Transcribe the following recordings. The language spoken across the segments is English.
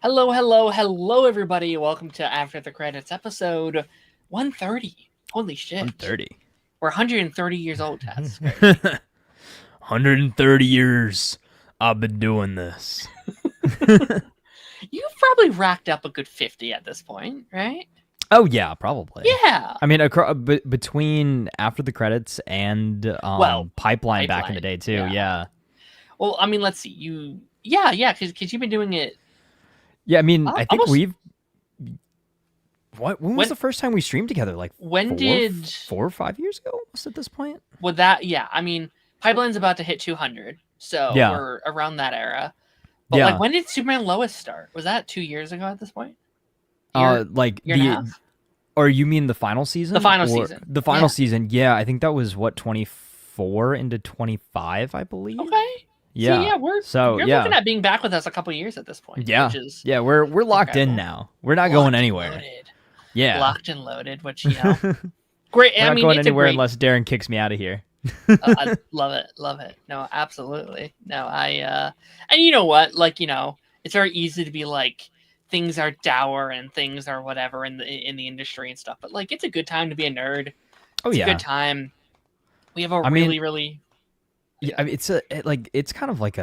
Hello, hello, hello, everybody. Welcome to After the Credits episode 130. Holy shit. 130. We're 130 years old, Taz. It's crazy. 130 years I've been doing this. You've probably racked up a good 50 at this point, right? Oh, yeah, probably. Yeah. I mean, between After the Credits and Pipeline back in the day, too. Yeah. Well, I mean, let's see. Yeah, because you've been doing it. Yeah, I mean, I think almost- we've... When was the first time we streamed together? Like When four or 5 years ago, almost at this point? With that, yeah. I mean, Pipeline's about to hit 200, so Yeah. we're around that era. But like, when did Superman Lois start? Was that 2 years ago at this point? Year and a half? Or you mean the final season? The final season. The final season, yeah. I think that was, 24 into 25, I believe? Okay. Yeah. So, you're looking at being back with us a couple years at this point. Yeah. We're locked in now. We're not going anywhere. Loaded. Yeah. Locked and loaded, which, great. We're not going anywhere unless Darren kicks me out of here. I love it. No, absolutely. No, and you know what? Like, it's very easy to be like, things are dour and things are whatever in the industry and stuff. But like, it's a good time to be a nerd. It's a good time. We have really. Yeah, I mean, it's kind of like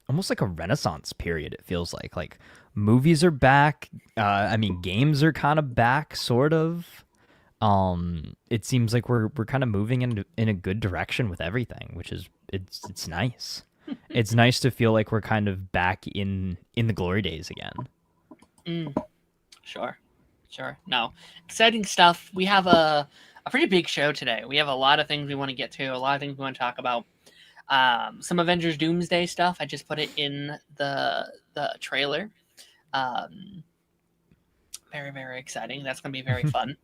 almost like a renaissance period. It feels like movies are back. I mean, games are kind of back, sort of. It seems like we're kind of moving in a good direction with everything, which is it's nice. It's nice to feel like we're kind of back in the glory days again. Sure. No, exciting stuff. We have a pretty big show today. We have a lot of things we want to get to, a lot of things we want to talk about. Some Avengers Doomsday stuff. I just put it in the trailer. Very, very exciting. That's going to be very fun.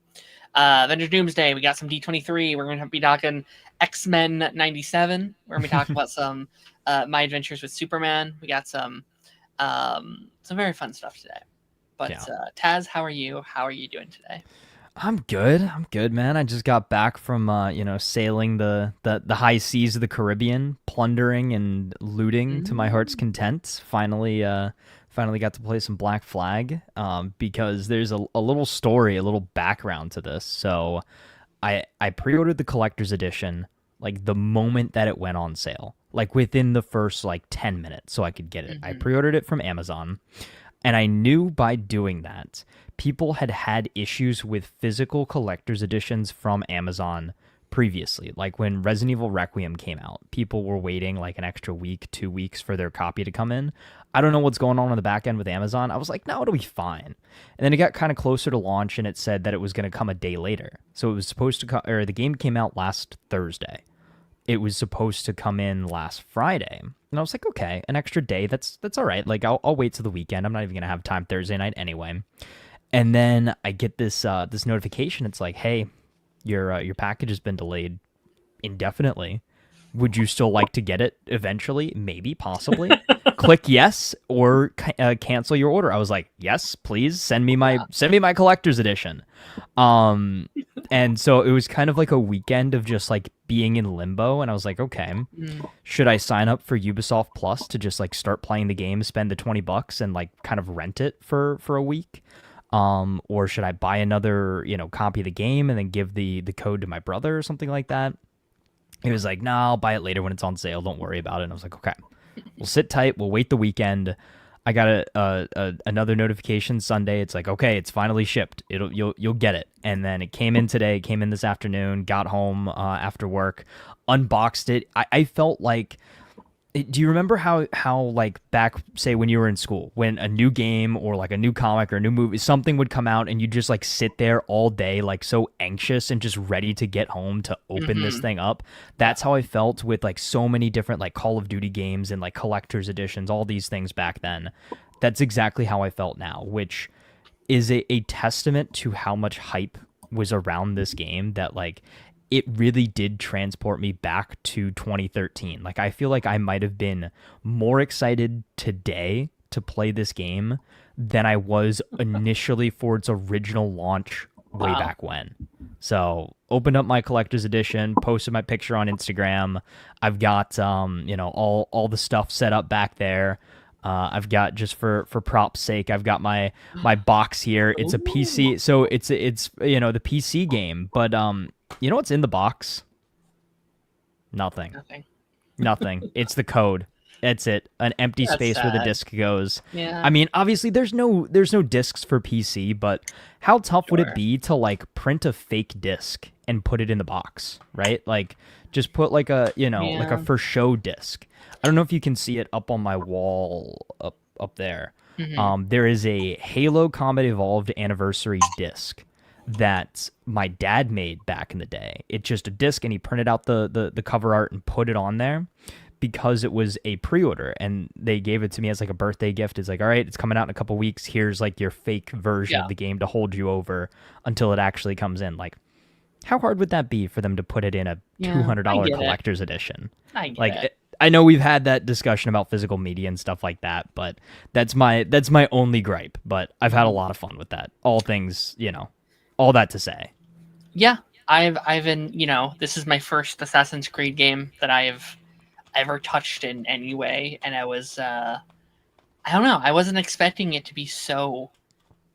Avengers Doomsday. We got some D23. We're going to be talking X-Men 97. We're going to be talking about some My Adventures with Superman. We got some very fun stuff today. But Taz, how are you? How are you doing today? I'm good, man. I just got back from sailing the high seas of the Caribbean, plundering and looting to my heart's content. Finally got to play some Black Flag because there's a little story, a little background to this. So I pre-ordered the collector's edition like the moment that it went on sale, like within the first 10 minutes, so I could get it. I pre-ordered it from Amazon, and I knew by doing that people had issues with physical collector's editions from Amazon previously. Like when Resident Evil Requiem came out, people were waiting like an extra week, 2 weeks for their copy to come in. I don't know what's going on the back end with Amazon. I was like, no, it'll be fine. And then it got kind of closer to launch, and it said that it was going to come a day later. So it was supposed to come, or the game came out last Thursday. It was supposed to come in last Friday. And I was like, okay, an extra day, that's all right. Like I'll wait till the weekend. I'm not even going to have time Thursday night anyway. And then I get this notification. It's like, hey, your package has been delayed indefinitely. Would you still like to get it eventually? Maybe, possibly. Click yes or cancel your order. I was like, yes, please send me my collector's edition. And so it was kind of like a weekend of just like being in limbo. And I was like, okay, should I sign up for Ubisoft Plus to just like start playing the game, spend the $20 and like kind of rent it for a week? Or should I buy another, copy of the game and then give the code to my brother or something like that? He was like, no, I'll buy it later when it's on sale. Don't worry about it. And I was like, okay, we'll sit tight. We'll wait the weekend. I got another notification Sunday. It's like, okay, it's finally shipped. You'll get it. And then it came in today. It came in this afternoon. Got home after work, unboxed it. I felt like. Do you remember how like back, say, when you were in school, when a new game or like a new comic or a new movie, something would come out and you just like sit there all day, like so anxious and just ready to get home to open this thing up? That's how I felt with like so many different like Call of Duty games and like collector's editions, all these things back then. That's exactly how I felt now, which is a testament to how much hype was around this game, that like it really did transport me back to 2013. Like, I feel like I might have been more excited today to play this game than I was initially for its original launch way back when. So, opened up my collector's edition, posted my picture on Instagram. I've got, all the stuff set up back there. I've got, just for props sake, I've got my box here. It's a Ooh, PC, so it's the PC game. But you know what's in the box? Nothing. nothing. Nothing. It's the code. That's it. An empty That's space where the sad. disc goes. I Yeah, mean, obviously there's no discs for PC, but how tough would it sure. be to like print a fake disc and put it in the box, right? Like just put like a Yeah. for show disc. I don't know if you can see it up on my wall up there. Hmm. There is a Halo Combat Evolved anniversary disc that my dad made back in the day. It's just a disc, and he printed out the cover art and put it on there because it was a pre-order, and they gave it to me as like a birthday gift. It's like, all right, it's coming out in a couple weeks. Here's like your fake version Yeah. of the game to hold you over until it actually comes in. Like, how hard would that be for them to put it in a Yeah. I $200 get it. collector's edition? I get Like, it. I know we've had that discussion about physical media and stuff like that, but that's my only gripe. But I've had a Mhm. lot of fun with that. All things, all that to say. Yeah. I've been, this is my first Assassin's Creed game that I've ever touched in any way, and I don't know, I wasn't expecting it to be so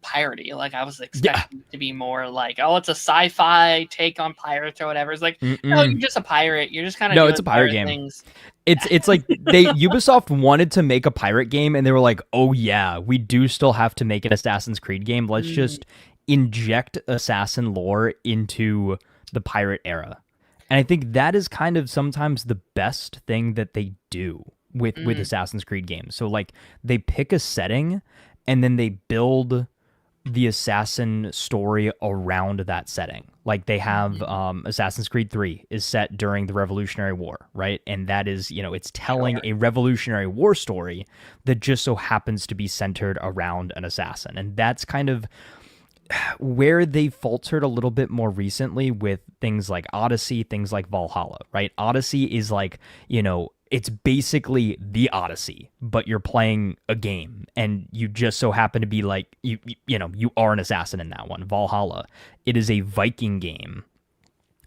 piratey. Like I was Yeah. expecting it to be more like, oh, it's a sci-fi take on pirates or whatever. It's like, no, you're Mm-mm. just a pirate. You're just kind of No, it's doing a pirate pirate game. things. It's like Ubisoft wanted to make a pirate game, and they were like, "Oh yeah, we do still have to make an Assassin's Creed game. Let's Mm, just inject assassin lore into the pirate era." And I think that is kind of sometimes the best thing that they do with mm, Assassin's Creed games. So like they pick a setting and then they build the assassin story around that setting. Like they have mm, Assassin's Creed 3 is set during the Revolutionary War, right? And that is, it's telling sure. a Revolutionary War story that just so happens to be centered around an assassin. And that's kind of where they faltered a little bit more recently with things like Odyssey, things like Valhalla, right? Odyssey is like, it's basically the Odyssey, but you're playing a game and you just so happen to be like you are an assassin in that one. Valhalla, it is a Viking game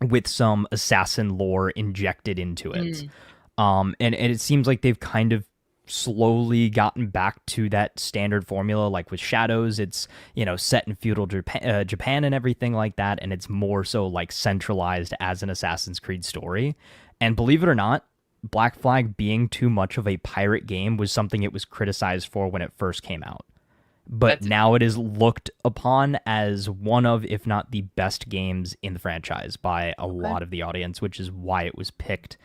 with some assassin lore injected into it. Mm, And it seems like they've kind of slowly gotten back to that standard formula. Like with Shadows, it's set in feudal Japan and everything like that, and it's more so like centralized as an Assassin's Creed story. And believe it or not, Black Flag being too much of a pirate game was something it was criticized for when it first came out. But that's now it is looked upon as one of, if not the best games in the franchise by a okay. lot of the audience, which is why it was picked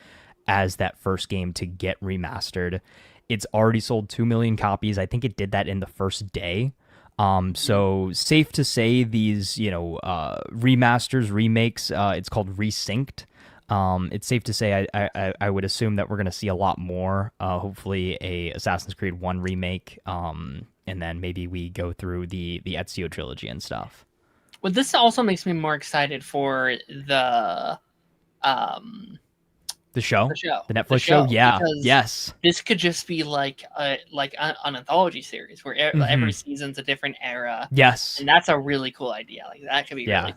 as that first game to get remastered. It's already sold 2 million copies. I think it did that in the first day. Mm, So safe to say these, remasters, remakes, it's called Resynced. It's safe to say I would assume that we're going to see a lot more. Hopefully a Assassin's Creed 1 remake, and then maybe we go through the Ezio trilogy and stuff. well, this also makes me more excited for um The show? the show, The the Netflix show? show, Yeah. because Yes. this could just be like an anthology series where Hmm. every season's a different era, Yes. and that's a really cool idea. Like that could be really Yeah.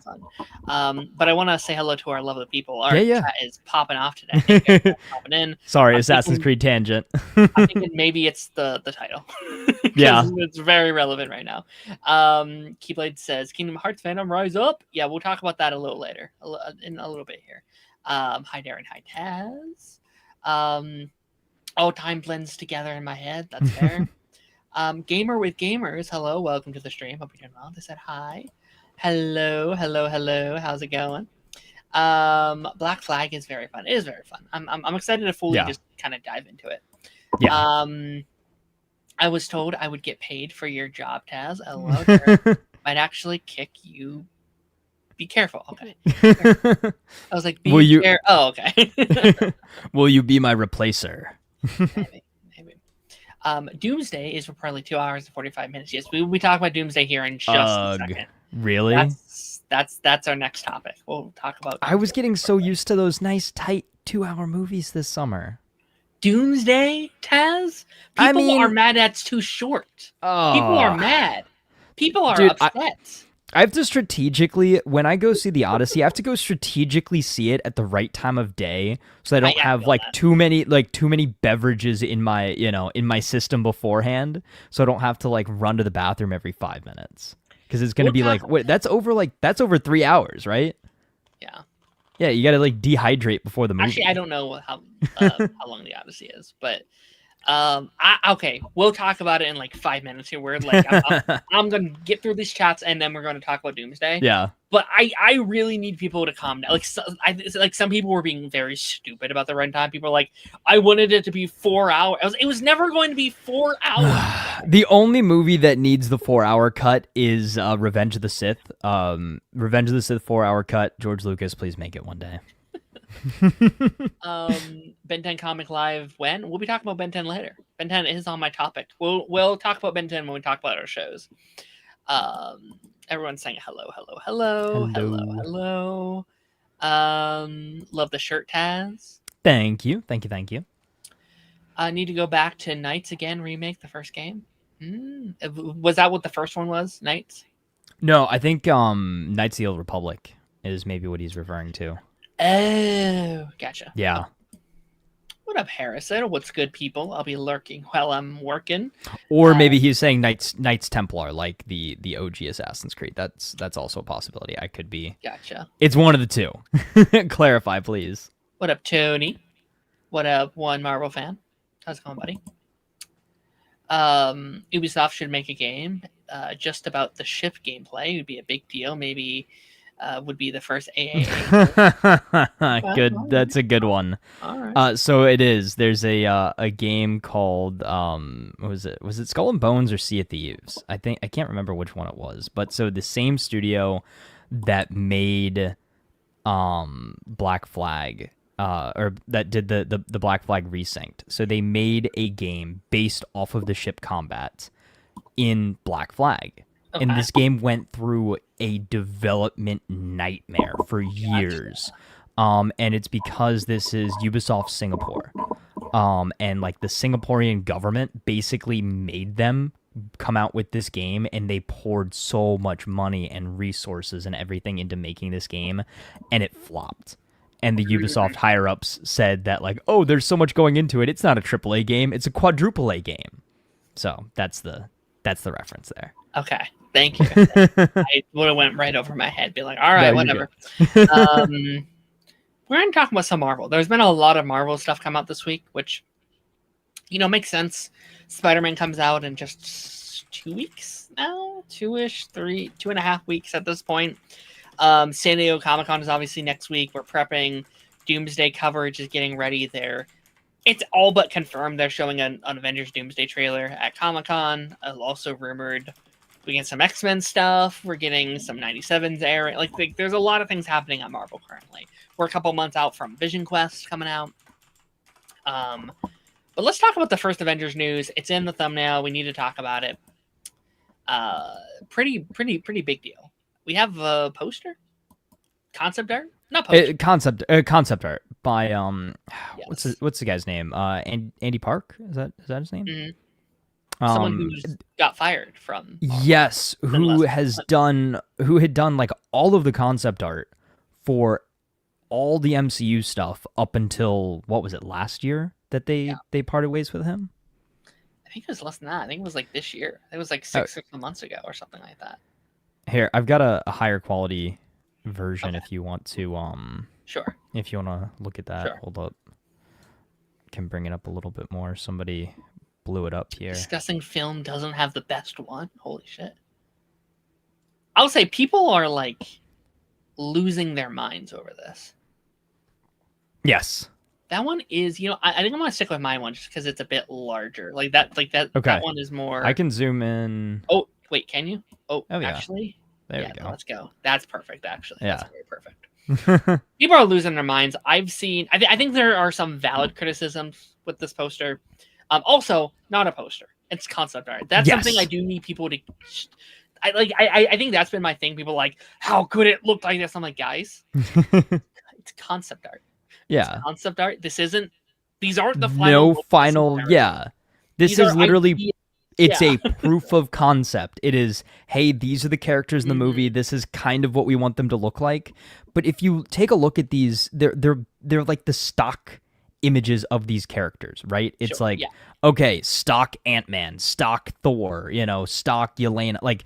fun. But I want to say hello to our lovely people. Our Yeah, chat is popping off today. Thank you yeah. for popping in. Sorry, I'm Assassin's thinking Creed tangent. I'm thinking maybe it's the title Yeah. because it's very relevant right now. Keyblade says Kingdom Hearts fandom rise up. Yeah, we'll talk about that a little later, in a little bit here. Hi Darren, hi Taz. Time blends together in my head. That's fair. Gamer with gamers. Hello, welcome to the stream. Hope you're doing well. They said hi. Hello, hello, hello. How's it going? Black Flag is very fun. It is very fun. I'm excited to fully Yeah. just kind of dive into it. Yeah. I was told I would get paid for your job, Taz. Hello, Darren. Might actually kick you. Be careful. Okay. I was like, Will you Oh, okay. will you be my replacer? Maybe, maybe. Doomsday is for probably 2 hours and 45 minutes. Yes, we talk about Doomsday here in just a Ugh. second. Really? That's our next topic. We'll talk about. I was Doomsday getting so shortly. used to those nice tight 2-hour movies this summer. Doomsday, Taz. I People are mean, mad that's too short. People are oh, mad. People are dude, upset. I have to strategically, when I go see the Odyssey, I have to go strategically see it at the right time of day, so I don't I have feel that. too many beverages in my in my system beforehand, so I don't have to run to the bathroom every 5 minutes because it's gonna We'll be talk. wait, that's over 3 hours, right? Yeah. Yeah, you gotta dehydrate before the Actually, I movie. don't know how long the Odyssey is, but okay, we'll talk about it in like 5 minutes here. We're like, I'm gonna get through these chats and then we're going to talk about Doomsday. Yeah. But I really need people to calm down. Like some people were being very stupid about the runtime. People are like, I wanted it to be 4 hours. It was never going to be 4 hours. The only movie that needs the 4 hour cut is Revenge of the Sith. Revenge of the Sith 4 hour cut. George Lucas, please make it one day. Ben 10 Comic Live when? We'll be talking about Ben 10 later. Ben 10 is on my topic. We'll talk about Ben 10 when we talk about our shows. Everyone's saying hello, hello, hello, hello, hello. Love the shirt, Taz. Thank you, thank you, thank you. I need to go back to Knights again, remake the first game. Was that what the first one was? Knights? No, I think Knights of the Old Republic is maybe what he's referring to. Oh, gotcha. Yeah. What up, Harrison? What's good, people? I'll be lurking while I'm working. Or maybe he's saying Knights Templar, like the OG Assassin's Creed. That's also a possibility. I could be. Gotcha. It's one of the two. Clarify, please. What up, Tony? What up, one Marvel fan? How's it going, buddy? Ubisoft should make a game just about the ship gameplay. It would be a big deal. Maybe would be the first AAA. Good. That's a good one. All right. So it is. There's a game called what was it? Was it Skull and Bones or Sea of Thieves? I can't remember which one it was. But so the same studio that made Black Flag or that did the Black Flag Resynced. So they made a game based off of the ship combat in Black Flag. Okay. And this game went through a development nightmare for years. And it's because this is Ubisoft Singapore. And the Singaporean government basically made them come out with this game, and they poured so much money and resources and everything into making this game, and it flopped. And the Ubisoft higher-ups said that oh, there's so much going into it. It's not a AAA game. It's a quadruple A game. So that's the reference there. Okay. Thank you. I would have went right over my head, be like, all right, whatever. We're going to talk about some Marvel. There's been a lot of Marvel stuff come out this week, which, makes sense. Spider-Man comes out in just 2 weeks now, 2.5 weeks at this point. San Diego Comic-Con is obviously next week. We're prepping. Doomsday coverage is getting ready there. It's all but confirmed they're showing an Avengers Doomsday trailer at Comic-Con. Also rumored we get some X-Men stuff. We're getting some 97s airing. There's a lot of things happening at Marvel currently. We're a couple months out from Vision Quest coming out. But let's talk about the first Avengers news. It's in the thumbnail. We need to talk about it. Pretty big deal. We have a poster, concept art, not poster. Concept art by Yes. what's the guy's name? Andy Park, is that his name? Mm-hmm. Someone who's got fired from yes, who had done all of the concept art for all the MCU stuff up until what was it, last year that they parted ways with him? I think it was less than that. I think it was this year. It was 6 months ago or something like that. Here, I've got a higher quality version if you want to sure. If you want to look at that. Sure. Hold up. Can bring it up a little bit more. Somebody blew it up here. Discussing film doesn't have the best one. Holy shit. I'll say people are losing their minds over this. Yes. That one is, I think I'm gonna stick with my one just because it's a bit larger. That Okay. That one is more. I can zoom in. Oh wait, can you? Oh yeah. Actually, there we go. Let's go. That's perfect. Actually, yeah, that's very perfect. People are losing their minds. I've seen. I think there are some valid criticisms with this poster. Also, not a poster. It's concept art. That's something I do need people to. I think that's been my thing. People are like, how could it look like this? I'm like, guys, it's concept art. Yeah, it's concept art. This isn't. These aren't the No final. final. Yeah, this is literally. It's Yeah. a proof of concept. It is, hey, these are the characters in the movie. Mhm. This is kind of what we want them to look like. But if you take a look at these, they're like the stock images of these characters, right? It's Sure. like, Yeah. okay, stock Ant-Man, stock Thor, stock Yelena, like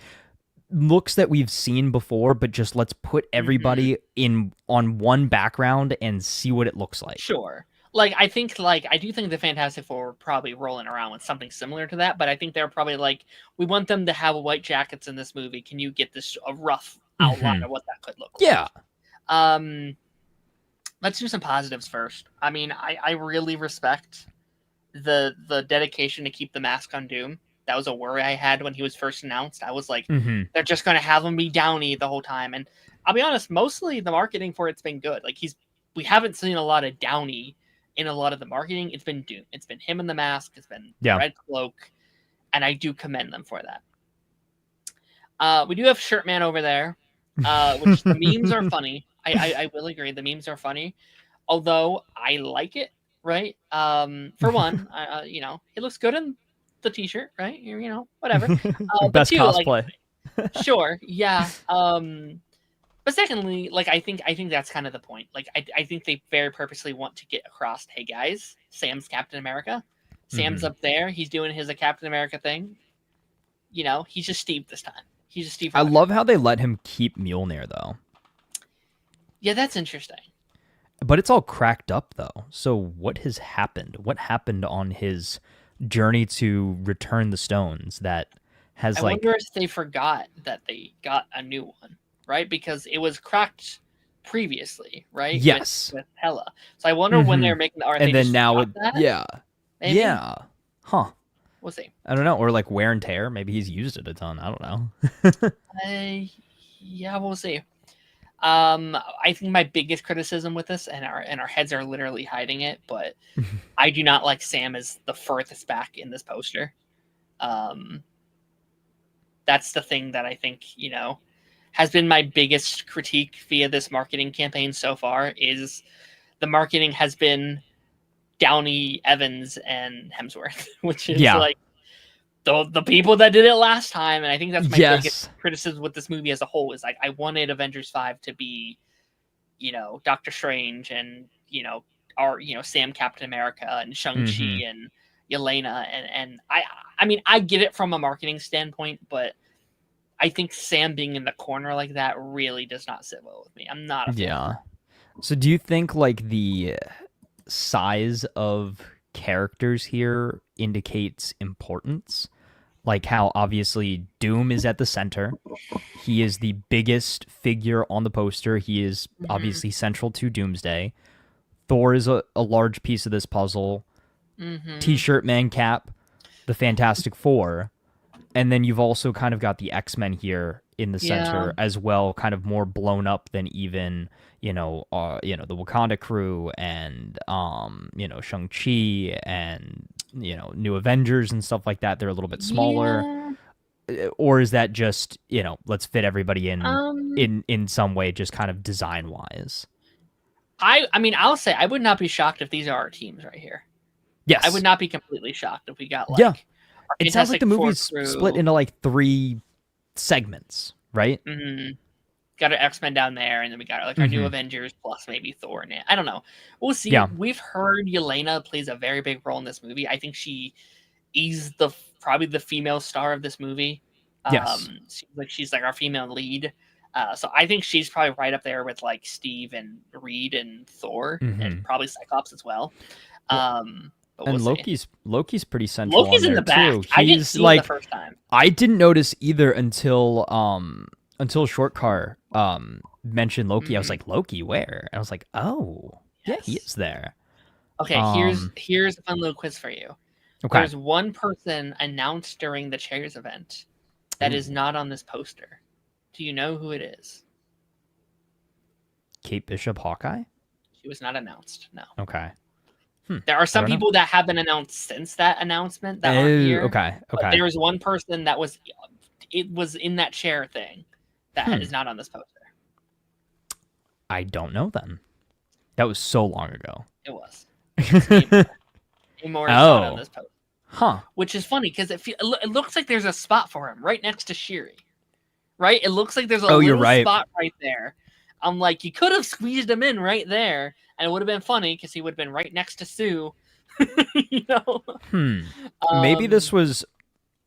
looks that we've seen before, but just let's put Mhm. everybody in on one background and see what it looks like. Sure. Like I think like I do think the Fantastic Four were probably rolling around with something similar to that, but I think they're probably like, we want them to have white jackets in this movie. Can you get this a rough outline Hmm. of what that could look Yeah. like? Um, let's do some positives first. I mean, I really respect the dedication to keep the mask on Doom. That was a worry I had when he was first announced. I was like, Hmm. they're just going to have him be Downey the whole time. And I'll be honest, mostly the marketing for it's been good. Like we haven't seen a lot of Downey in a lot of the marketing. It's been Doom. It's been him in the mask. It's been the Yeah. red cloak, and I do commend them for that. We do have Shirtman over there, which the memes are funny. I will agree, the memes are funny, although I like it. Right. For one, it looks good in the t-shirt, right? Whatever. But Best two, like, cosplay. sure, yeah. But secondly, like, I think that's kind of the point. Like, I think they very purposely want to get across, hey guys, Sam's Captain America. Sam's Hmm. up there. He's doing his Captain America thing. He's just Steve this time. He's just Steve I Rogers. love how they let him keep Mjolnir though. Yeah, that's interesting. But it's all cracked up though. So what has happened? What happened on his journey to return the stones that has I like wonder if they forgot that they got a new one, right? Because it was cracked previously, right? With yes. Hela. So I wonder when Hmm. they're making the art, And they then just now forgot it that. yeah. Maybe Yeah. Huh. we'll see. I don't know. Or like wear and tear. Maybe he's used it a ton. I don't know. Yeah, we'll see. I think my biggest criticism with this, and our heads are literally hiding it, but I do not like Sam as the furthest back in this poster. Um, that's the thing that I think has been my biggest critique via this marketing campaign so far. Is the marketing has been Downey, Evans, and Hemsworth, which is Yeah. like the people that did it last time. And I think that's my biggest Yes. criticism with this movie as a whole. Is like, I wanted Avengers 5 to be Doctor Strange and our Sam Captain America and Hmm. Shang-Chi and Yelena, and I mean, I get it from a marketing standpoint, but I think Sam being in the corner like that really does not sit well with me. I'm not a fan of Yeah. that. So do you think like the size of characters here indicates importance? Like how obviously Doom is at the center. He is the biggest figure on the poster. He is Mm-hmm. obviously central to Doomsday. Thor is a large piece of this puzzle. Mm-hmm. T-shirt man cap, the Fantastic Four, and then you've also kind of got the X-Men here in the Yeah. center as well, kind of more blown up than even the Wakanda crew and Shang-Chi and New Avengers and stuff like that. They're a little bit smaller. Yeah. Or is that just let's fit everybody in Um. in some way, just kind of design wise? I mean, I'll say I would not be shocked if these are our teams right here. I would Yes. not be completely shocked if we got Yeah. like our It sounds like Fantastic the Four movie's split crew. into like three segments, right? Mhm. Got our X-Men down there, and then we got like our new Mm-hmm. Avengers plus maybe Thor and I don't know. We'll see. Yeah. We've heard Yelena plays a very big role in this movie. I think she is probably the female star of this movie. Yes. She's like our female lead. So I think she's probably right up there with like Steve and Reed and Thor and Mm-hmm. probably Cyclops as well. Well, But we'll and see. Loki's pretty central on Loki's in there the back. too. I didn't He's see him the like first time. I didn't notice either until Short Car mentioned Loki. I was Mhm. like, Loki, where? And I was like, oh, yeah, he Yes. is there. Okay, here's Um, here's a fun little quiz for you. okay. There's one person announced during the chairs event that is Ooh, not on this poster. Do you know who it is? Kate Bishop, Hawkeye. She was not announced. No. Okay. Hmm. There are I some don't know. people that have been announced since that announcement that aren't Oh, here, okay. but Okay. there's one person that was in that chair thing that Hmm. is not on this poster. I don't know then. That was so long ago. It was. It's Namor. Namor is not on Oh. this poster. Huh. which is funny because it looks like there's a spot for him right next to Shiri. Right? It looks like there's a You're little right. spot right there. I'm like, you could have squeezed him in right there, and it would have been funny because he would have been right next to Sue. You know? Maybe this was.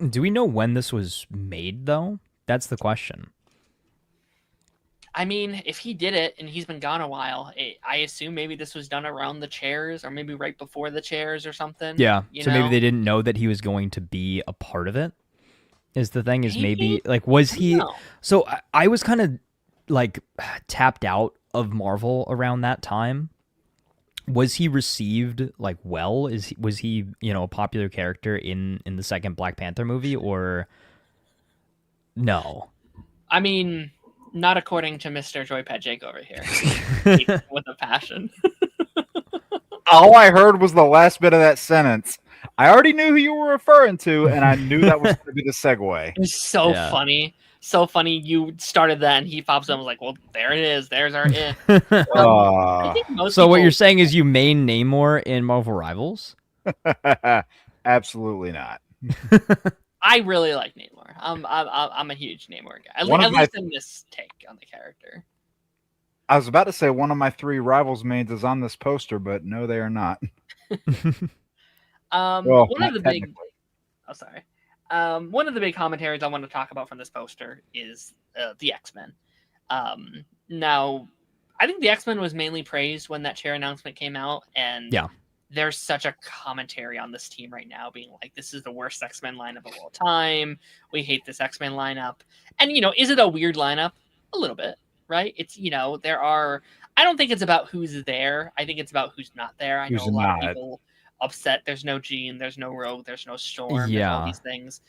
Do we know when this was made, though? That's the question. I mean, if he did it and he's been gone a while, I assume maybe this was done around the chairs or maybe right before the chairs or something. Yeah. So maybe they didn't know that he was going to be a part of it. Is the thing is maybe like was he? No. So I was kind of like tapped out of Marvel around that time. Was he received like well? Was he a popular character in the second Black Panther movie or no? I mean, not according to Mr. Joypad Jake over here. With a passion. All I heard was the last bit of that sentence. I already knew who you were referring to, and I knew that was going to be the segue. It was so funny. So funny you started that and he pops up and was like, well, there it is. There's our it. I think most So what people- you're saying is you main Namor in Marvel Rivals? Absolutely not. I really like Namor. I'm a huge Namor guy. At least in this take on the character. I was about to say one of my 3 Rivals mains is on this poster, but no, they are not. One of the big one of the big commentaries I want to talk about from this poster is the X-Men. Now, I think the X-Men was mainly praised when that chair announcement came out, and there's such a commentary on this team right now, being like, "This is the worst X-Men lineup of all time. We hate this X-Men lineup." And is it a weird lineup? A little bit, right? It's there are. I don't think it's about who's there. I think it's about who's not there. I know a lot of people upset there's no Jean, there's no Rogue, there's no Storm, there's all these things.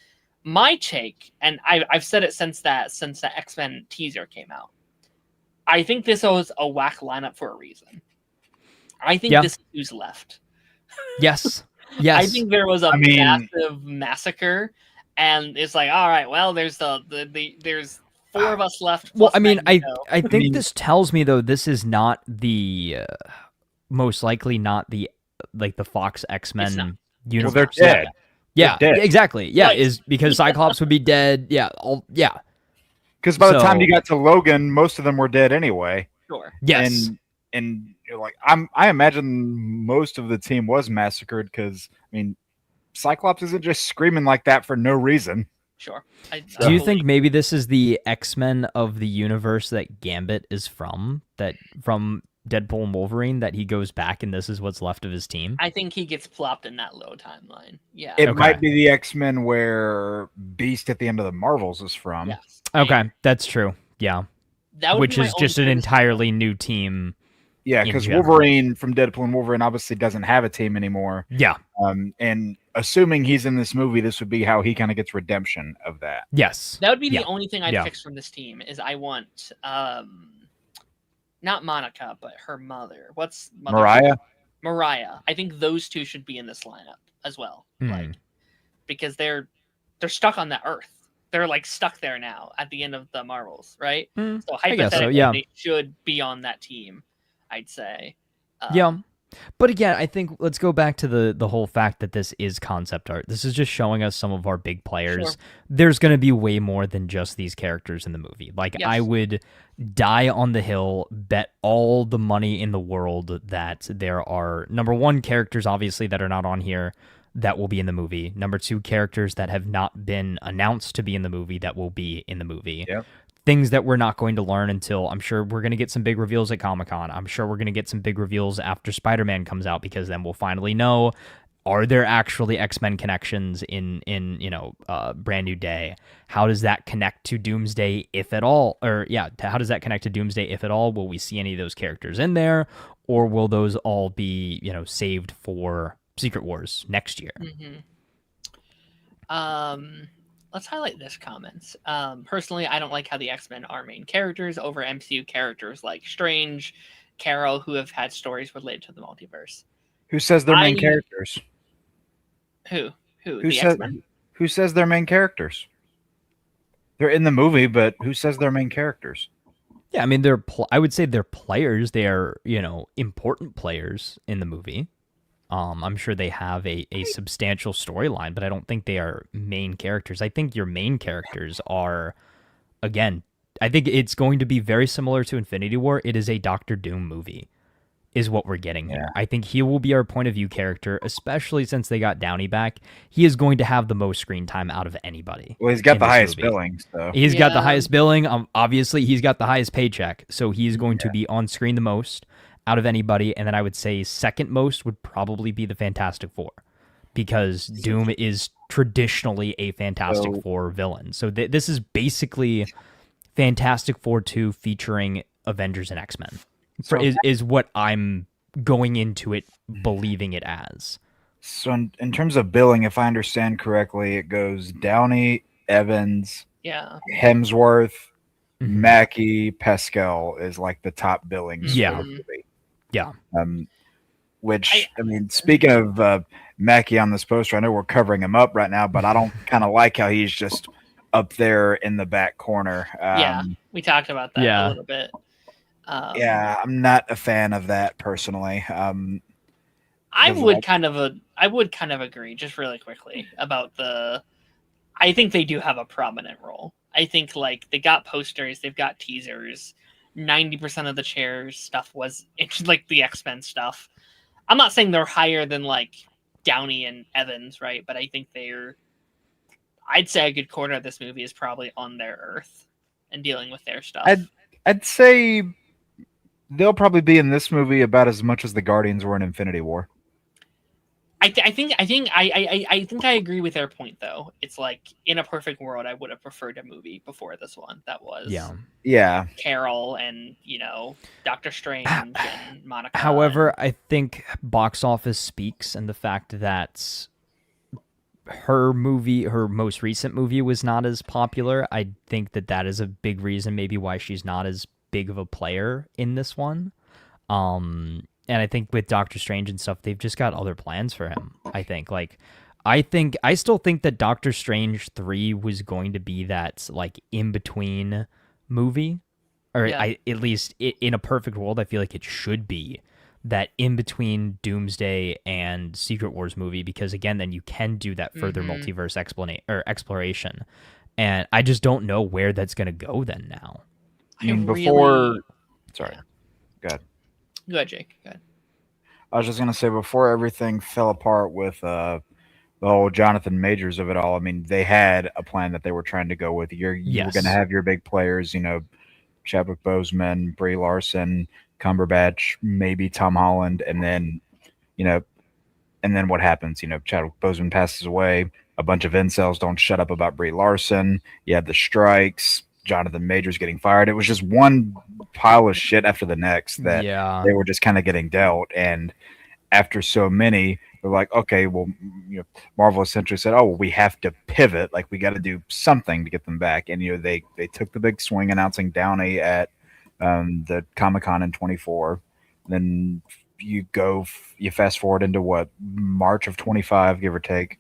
My take, and I've said it since the X-Men teaser came out, I think this was a whack lineup for a reason. I think this is who's left. Yes. I think there was a massive massacre, and it's like, all right, well, there's there's 4 of us left. Well, I mean, I think this tells me though this is not the most likely not the Fox X-Men universe. Well, they're dead. Yeah, they're dead. Exactly. Yeah, right. Is because Cyclops would be dead. Yeah, Because by the time you got to Logan, most of them were dead anyway. Sure. Yes. And like I imagine most of the team was massacred because I mean, Cyclops isn't just screaming like that for no reason. Sure. Do you think maybe this is the X-Men of the universe that Gambit is from? That from Deadpool and Wolverine, that he goes back and this is what's left of his team? I think he gets plopped in that low timeline. Yeah. It might be the X-Men where Beast at the end of the Marvels is from. Yes. Okay, that's true. Yeah. Which is just an entirely new team. Yeah, because Wolverine from Deadpool and Wolverine obviously doesn't have a team anymore. Yeah. And assuming he's in this movie, this would be how he kind of gets redemption of that. Yes. That would be the only thing I'd fix from this team is I want not Monica, but her mother. What's Mariah? Mariah. I think those 2 should be in this lineup as well. Like because they're stuck on that Earth. They're like stuck there now at the end of the Marvels, right? So hypothetically, they should be on that team, I'd say. But again, I think let's go back to the whole fact that this is concept art. This is just showing us some of our big players. Sure. There's going to be way more than just these characters in the movie. Like, I would die on the hill, bet all the money in the world that there are, number 1, characters, obviously, that are not on here that will be in the movie. Number 2, characters that have not been announced to be in the movie that will be in the movie. Yep. Things that we're not going to learn until, I'm sure we're going to get some big reveals at Comic-Con. I'm sure we're going to get some big reveals after Spider-Man comes out, because then we'll finally know, are there actually X-Men connections in Brand New Day? How does that connect to Doomsday, if at all? Or how does that connect to Doomsday, if at all? Will we see any of those characters in there, or will those all be saved for Secret Wars next year? Let's highlight this comment. Personally, I don't like how the X-Men are main characters over MCU characters like Strange, Carol, who have had stories related to the multiverse. Who says they're main characters? Who? The X-Men? Who says they're main characters? They're in the movie, but who says they're main characters? Yeah, I mean, I would say they're players. They are, important players in the movie. I'm sure they have a substantial storyline, but I don't think they are main characters. I think your main characters are, again, I think it's going to be very similar to Infinity War. It is a Doctor Doom movie, is what we're getting Yeah. here. I think he will be our point of view character, especially since they got Downey back. He is going to have the most screen time out of anybody. Well, he's got in the this highest movie. billings, so He's got the Yeah. highest billing. Obviously, he's got the highest paycheck, so he's going to Yeah. be on screen the most out of anybody. And then I would say second most would probably be the Fantastic Four, because Doom is traditionally a Fantastic So- Four villain. So this is basically Fantastic Four 2 featuring Avengers and X-Men. So- Is what I'm going into it believing it as. So in terms of billing, if I understand correctly, it goes Downey, Evans, Yeah. Hemsworth, Mhm. Mackie, Pascal is like the top billings Yeah. for the movie. Yeah. Which I mean, speaking of Mackie on this poster, I know we're covering him up right now, but I don't kind of like how he's just up there in the back corner. Yeah. We talked about that Yeah. a little bit. Yeah, I'm not a fan of that personally. I because, would like- kind of agree, just really quickly, about the. I think they do have a prominent role. I think like they got posters, they've got teasers. 90% of the chairs stuff was it's like the X-Men stuff. I'm not saying they're higher than like Downey and Evans, right? But I think I'd say a good quarter of this movie is probably on their Earth and dealing with their stuff. I'd say they'll probably be in this movie about as much as the Guardians were in Infinity War. I think I agree with their point though. It's like in a perfect world, I would have preferred a movie before this one that was Yeah. Carol and Doctor Strange and Monica. However, I think box office speaks, and the fact that her most recent movie was not as popular, I think that is a big reason maybe why she's not as big of a player in this one. And I think with Doctor Strange and stuff, they've just got other plans for him. I still think that Doctor Strange 3 was going to be that like in between movie, or Yeah. at least in a perfect world, I feel like it should be that in between Doomsday and Secret Wars movie, because again, then you can do that further multiverse exploration. And I just don't know where that's going to go then now. I mean, really- sorry. Go ahead. Go ahead, Jake. Go ahead. I was just gonna say before everything fell apart with the whole Jonathan Majors of it all. I mean, they had a plan that they were trying to go with. You were Yes. gonna have your big players, Chadwick Boseman, Brie Larson, Cumberbatch, maybe Tom Holland, and then, what happens? Chadwick Boseman passes away. A bunch of incels don't shut up about Brie Larson. You had the strikes. Jonathan Majors getting fired. It was just one pile of shit after the next that they were just kind of getting dealt. And after so many, they're like, okay, well, Marvel essentially said, oh, well, we have to pivot. Like, we got to do something to get them back. And, they took the big swing announcing Downey at the Comic-Con in 24. Then you fast forward into March of 25, give or take,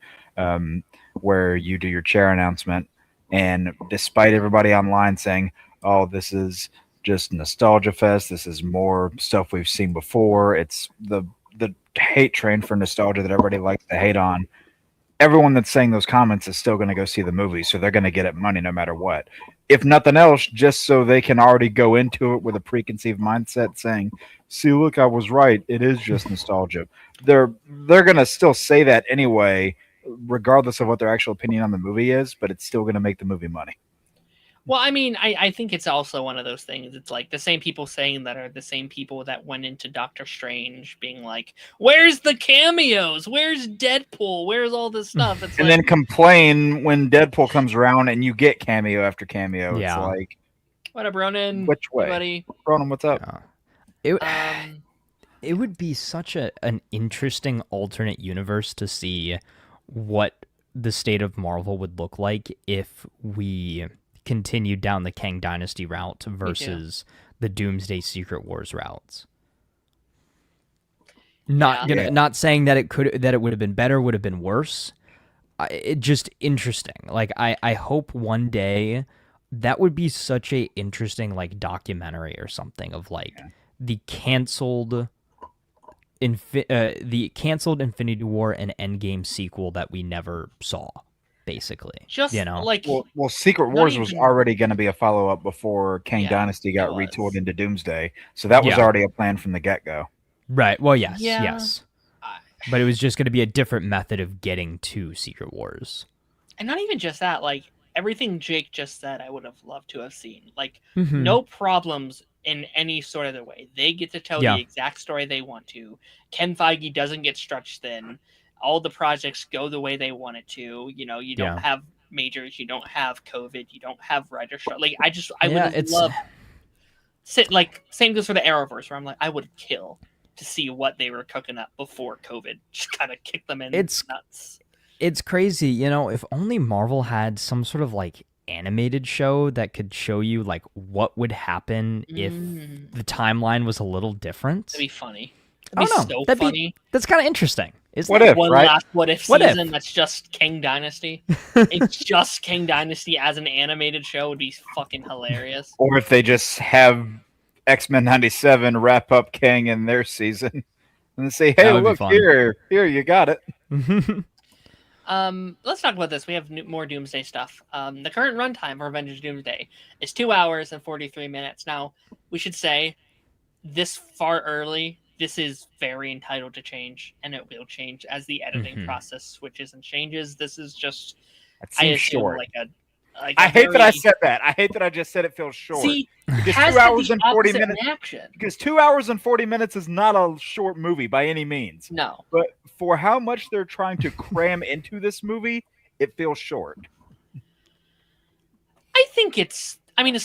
where you do your chair announcement. And despite everybody online saying, oh, this is just nostalgia fest, this is more stuff we've seen before, it's the hate train for nostalgia that everybody likes to hate on, everyone that's saying those comments is still going to go see the movie, so they're going to get it money no matter what. If nothing else, just so they can already go into it with a preconceived mindset saying, see, look, I was right, it is just nostalgia. They're going to still say that anyway, regardless of what their actual opinion on the movie is, but it's still going to make the movie money. Well, I mean, I think it's also one of those things. It's like the same people saying that are the same people that went into Doctor Strange being like, where's the cameos? Where's Deadpool? Where's all this stuff? It's and like, then complain when Deadpool comes around and you get cameo after cameo. Yeah. It's like, what up, Ronan? which way? Everybody? Ronan, what's up? It would be such an interesting alternate universe to see what the state of Marvel would look like if we continued down the Kang Dynasty route versus the Doomsday Secret Wars routes. Not saying that it would have been better, would have been worse. It just interesting. Like I hope one day that would be such a interesting like documentary or something of like the canceled the canceled Infinity War and Endgame sequel that we never saw, basically. Just like Well, Secret not Wars was even- already going to be a follow up before Kang Yeah, Dynasty got it was. retooled into Doomsday, so that was Yeah. already a plan from the get go. Right. Well, yes, Yeah. yes. But it was just going to be a different method of getting to Secret Wars. And not even just that, like everything Jake just said, I would have loved to have seen. Like Mhm. no problems in any sort of the way. They get to tell Yeah. the exact story they want to. Ken Feige doesn't get stretched thin. All the projects go the way they want it to. You know, you don't Yeah. have majors, you don't have COVID, you don't have writer strike. Like I would Yeah, have it's- loved like same goes for the Arrowverse, where I'm like, I would kill to see what they were cooking up before COVID just kind of kicked them in nuts. It's crazy, you know, if only Marvel had some sort of like animated show that could show you like what would happen if the timeline was a little different. That'd be funny. I That'd don't be know. so That'd be- funny. That's kind of interesting. Isn't What it? if, One right? last what if What if? season that's just King Dynasty. It's just King Dynasty as an animated show would be fucking hilarious. Or if they just have X-Men 97 wrap up Kang in their season and then say, That hey, would be look, fun. here, you got it. Let's talk about this. We have more Doomsday stuff. The current runtime for Avengers Doomsday is 2 hours and 43 minutes. Now, we should say this far early, this is very entitled to change, and it will change as the editing process switches and changes. This is just, That I seems assume, short. like a I hate that I very- said that. I hate that I just said it feels short. See, because has 2 had hours the and 40 opposite minutes. reaction. Because 2 hours and 40 minutes is not a short movie by any means. No. But for how much they're trying to cram into this movie, it feels short. I think it's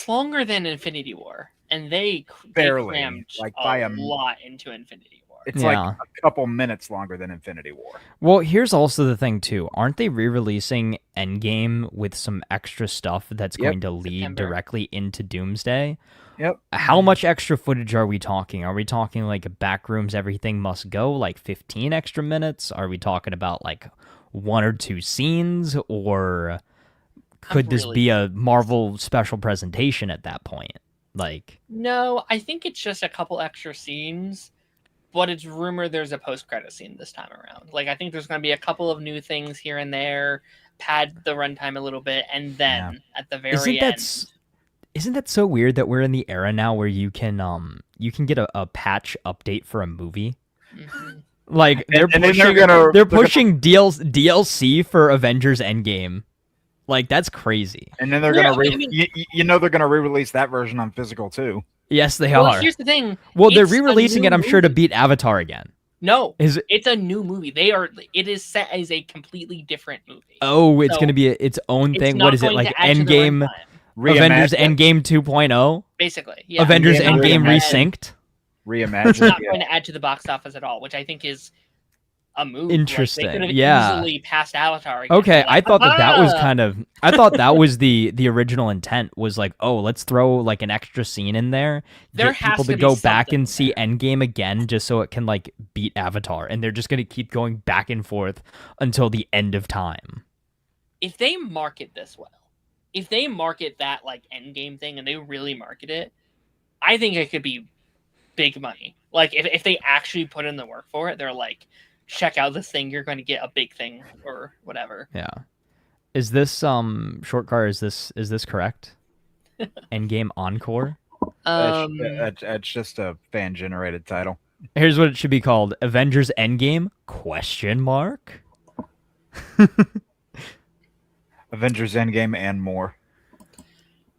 longer than Infinity War, and they Barely, crammed like, a by a- lot into Infinity War. It's Yeah. like a couple minutes longer than Infinity War. Well, here's also the thing too. Aren't they re-releasing Endgame with some extra stuff that's Yep. going to lead September. directly into Doomsday? Yep. How much extra footage are we talking? Are we talking like backrooms, everything must go, like 15 extra minutes? Are we talking about like 1 or 2 scenes? Or could this really be a Marvel special presentation at that point? Like, No, I think it's just a couple extra scenes, but it's rumored there's a post-credit scene this time around. Like, I think there's going to be a couple of new things here and there, pad the runtime a little bit, and then at the very isn't that so weird that we're in the era now where you can get a patch update for a movie? Mhm. Like they're And then pushing, they're pushing DLC for Avengers Endgame. Like that's crazy. And then they're Yeah, gonna I mean- they're gonna re-release that version on physical too. Yes, they Well, are. here's the thing. Well, they're it's a re-releasing new it, I'm sure, to movie. beat Avatar again. No, Is it? it's a new movie. It is set as a completely different movie. Oh, it's So, going to be its own It's thing. not What is it going like? to add to the Endgame, runtime, Avengers Reimagined. Endgame 2.0, basically. Yeah. Avengers Yeah, Endgame reimagined. resynced. Reimagined. It's not yeah. going to add to the box office at all, which I think is a move. Interesting, Like, they could have yeah. easily passed Avatar. Again. Okay, Like, I thought that was "Ah!" kind of. I thought that was the original intent. Was like, oh, let's throw like an extra scene in there, There get has people to to be go back something and see there. Endgame again, just so it can like beat Avatar, and they're just gonna keep going back and forth until the end of time. If they market this well, if they market that like Endgame thing and they really market it, I think it could be big money. Like if they actually put in the work for it, they're like, check out this thing, you're going to get a big thing or whatever. Yeah, is this short car? Is this correct? Endgame Encore. It's just a fan-generated title. Here's what it should be called: Avengers Endgame ? Avengers Endgame and more.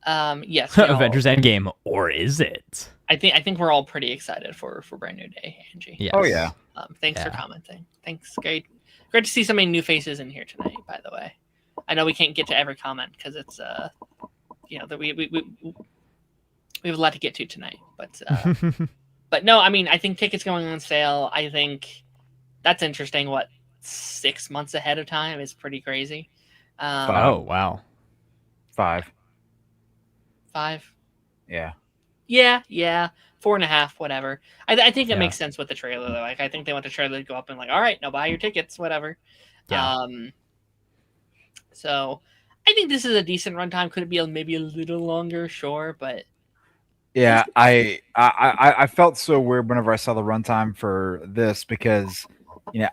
Yes, you know, Avengers Endgame, or is it? I think we're all pretty excited for Brand New Day, Angie. Yes. Oh, yeah. Thanks for Yeah. commenting. Thanks, great to see so many new faces in here tonight. By the way, I know we can't get to every comment because it's that we have a lot to get to tonight, but no, I mean I think tickets going on sale. I think that's interesting. What 6 months ahead of time is pretty crazy. Oh wow. 5. 5. Yeah. Yeah, 4.5, whatever. I think it Yeah. makes sense with the trailer though. Like I think they want the trailer to go up and like, all right, now buy your tickets, whatever. Yeah. So I think this is a decent runtime. Could it be maybe a little longer? Sure, but Yeah, I felt so weird whenever I saw the runtime for this because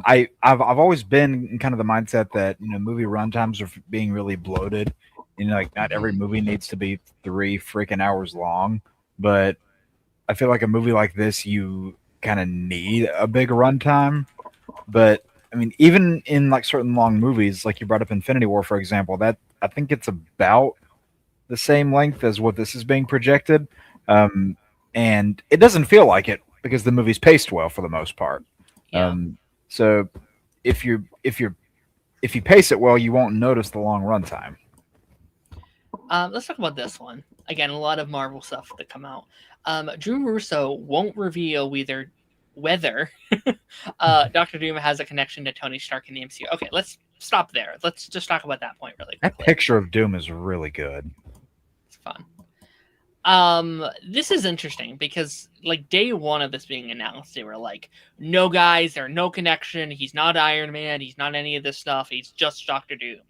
I've always been in kind of the mindset that movie runtimes are being really bloated. Like not every movie needs to be 3 freaking hours long, but I feel like a movie like this you kind of need a big runtime. But I mean, even in like certain long movies, like you brought up Infinity War, for example, that I think it's about the same length as what this is being projected, um, and it doesn't feel like it because the movie's paced well for the most part. Yeah. So if you pace it well, you won't notice the long runtime. Let's talk about this one. Again, a lot of Marvel stuff to come out. Drew Russo won't reveal whether Doctor Doom has a connection to Tony Stark in the MCU. Okay, let's stop there. Let's just talk about that point really That quickly. picture of Doom is really good. It's fun. This is interesting because like day one of this being announced, they were like, no guys, there's no connection. He's not Iron Man. He's not any of this stuff. He's just Doctor Doom.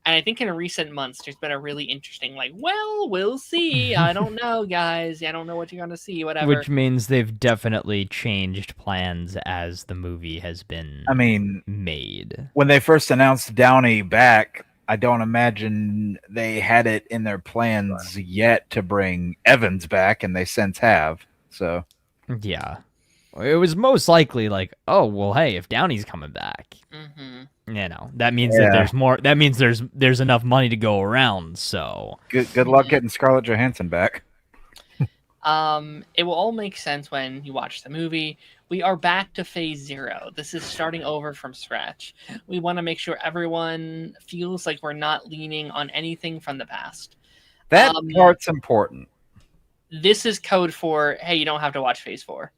And I think in recent months, there's been a really interesting, like, well, we'll see. I don't know, guys. I don't know what you're going to see, whatever. Which means they've definitely changed plans as the movie has been made. When they first announced Downey back, I don't imagine they had it in their plans yet to bring Evans back, and they since have. So, yeah. It was most likely like, oh, well, hey, if Downey's coming back, that means that there's more. That means there's enough money to go around. So good luck getting Scarlett Johansson back. It will all make sense when you watch the movie. We are back to phase 0. This is starting over from scratch. We want to make sure everyone feels like we're not leaning on anything from the past. That part's important. This is code for, hey, you don't have to watch phase 4.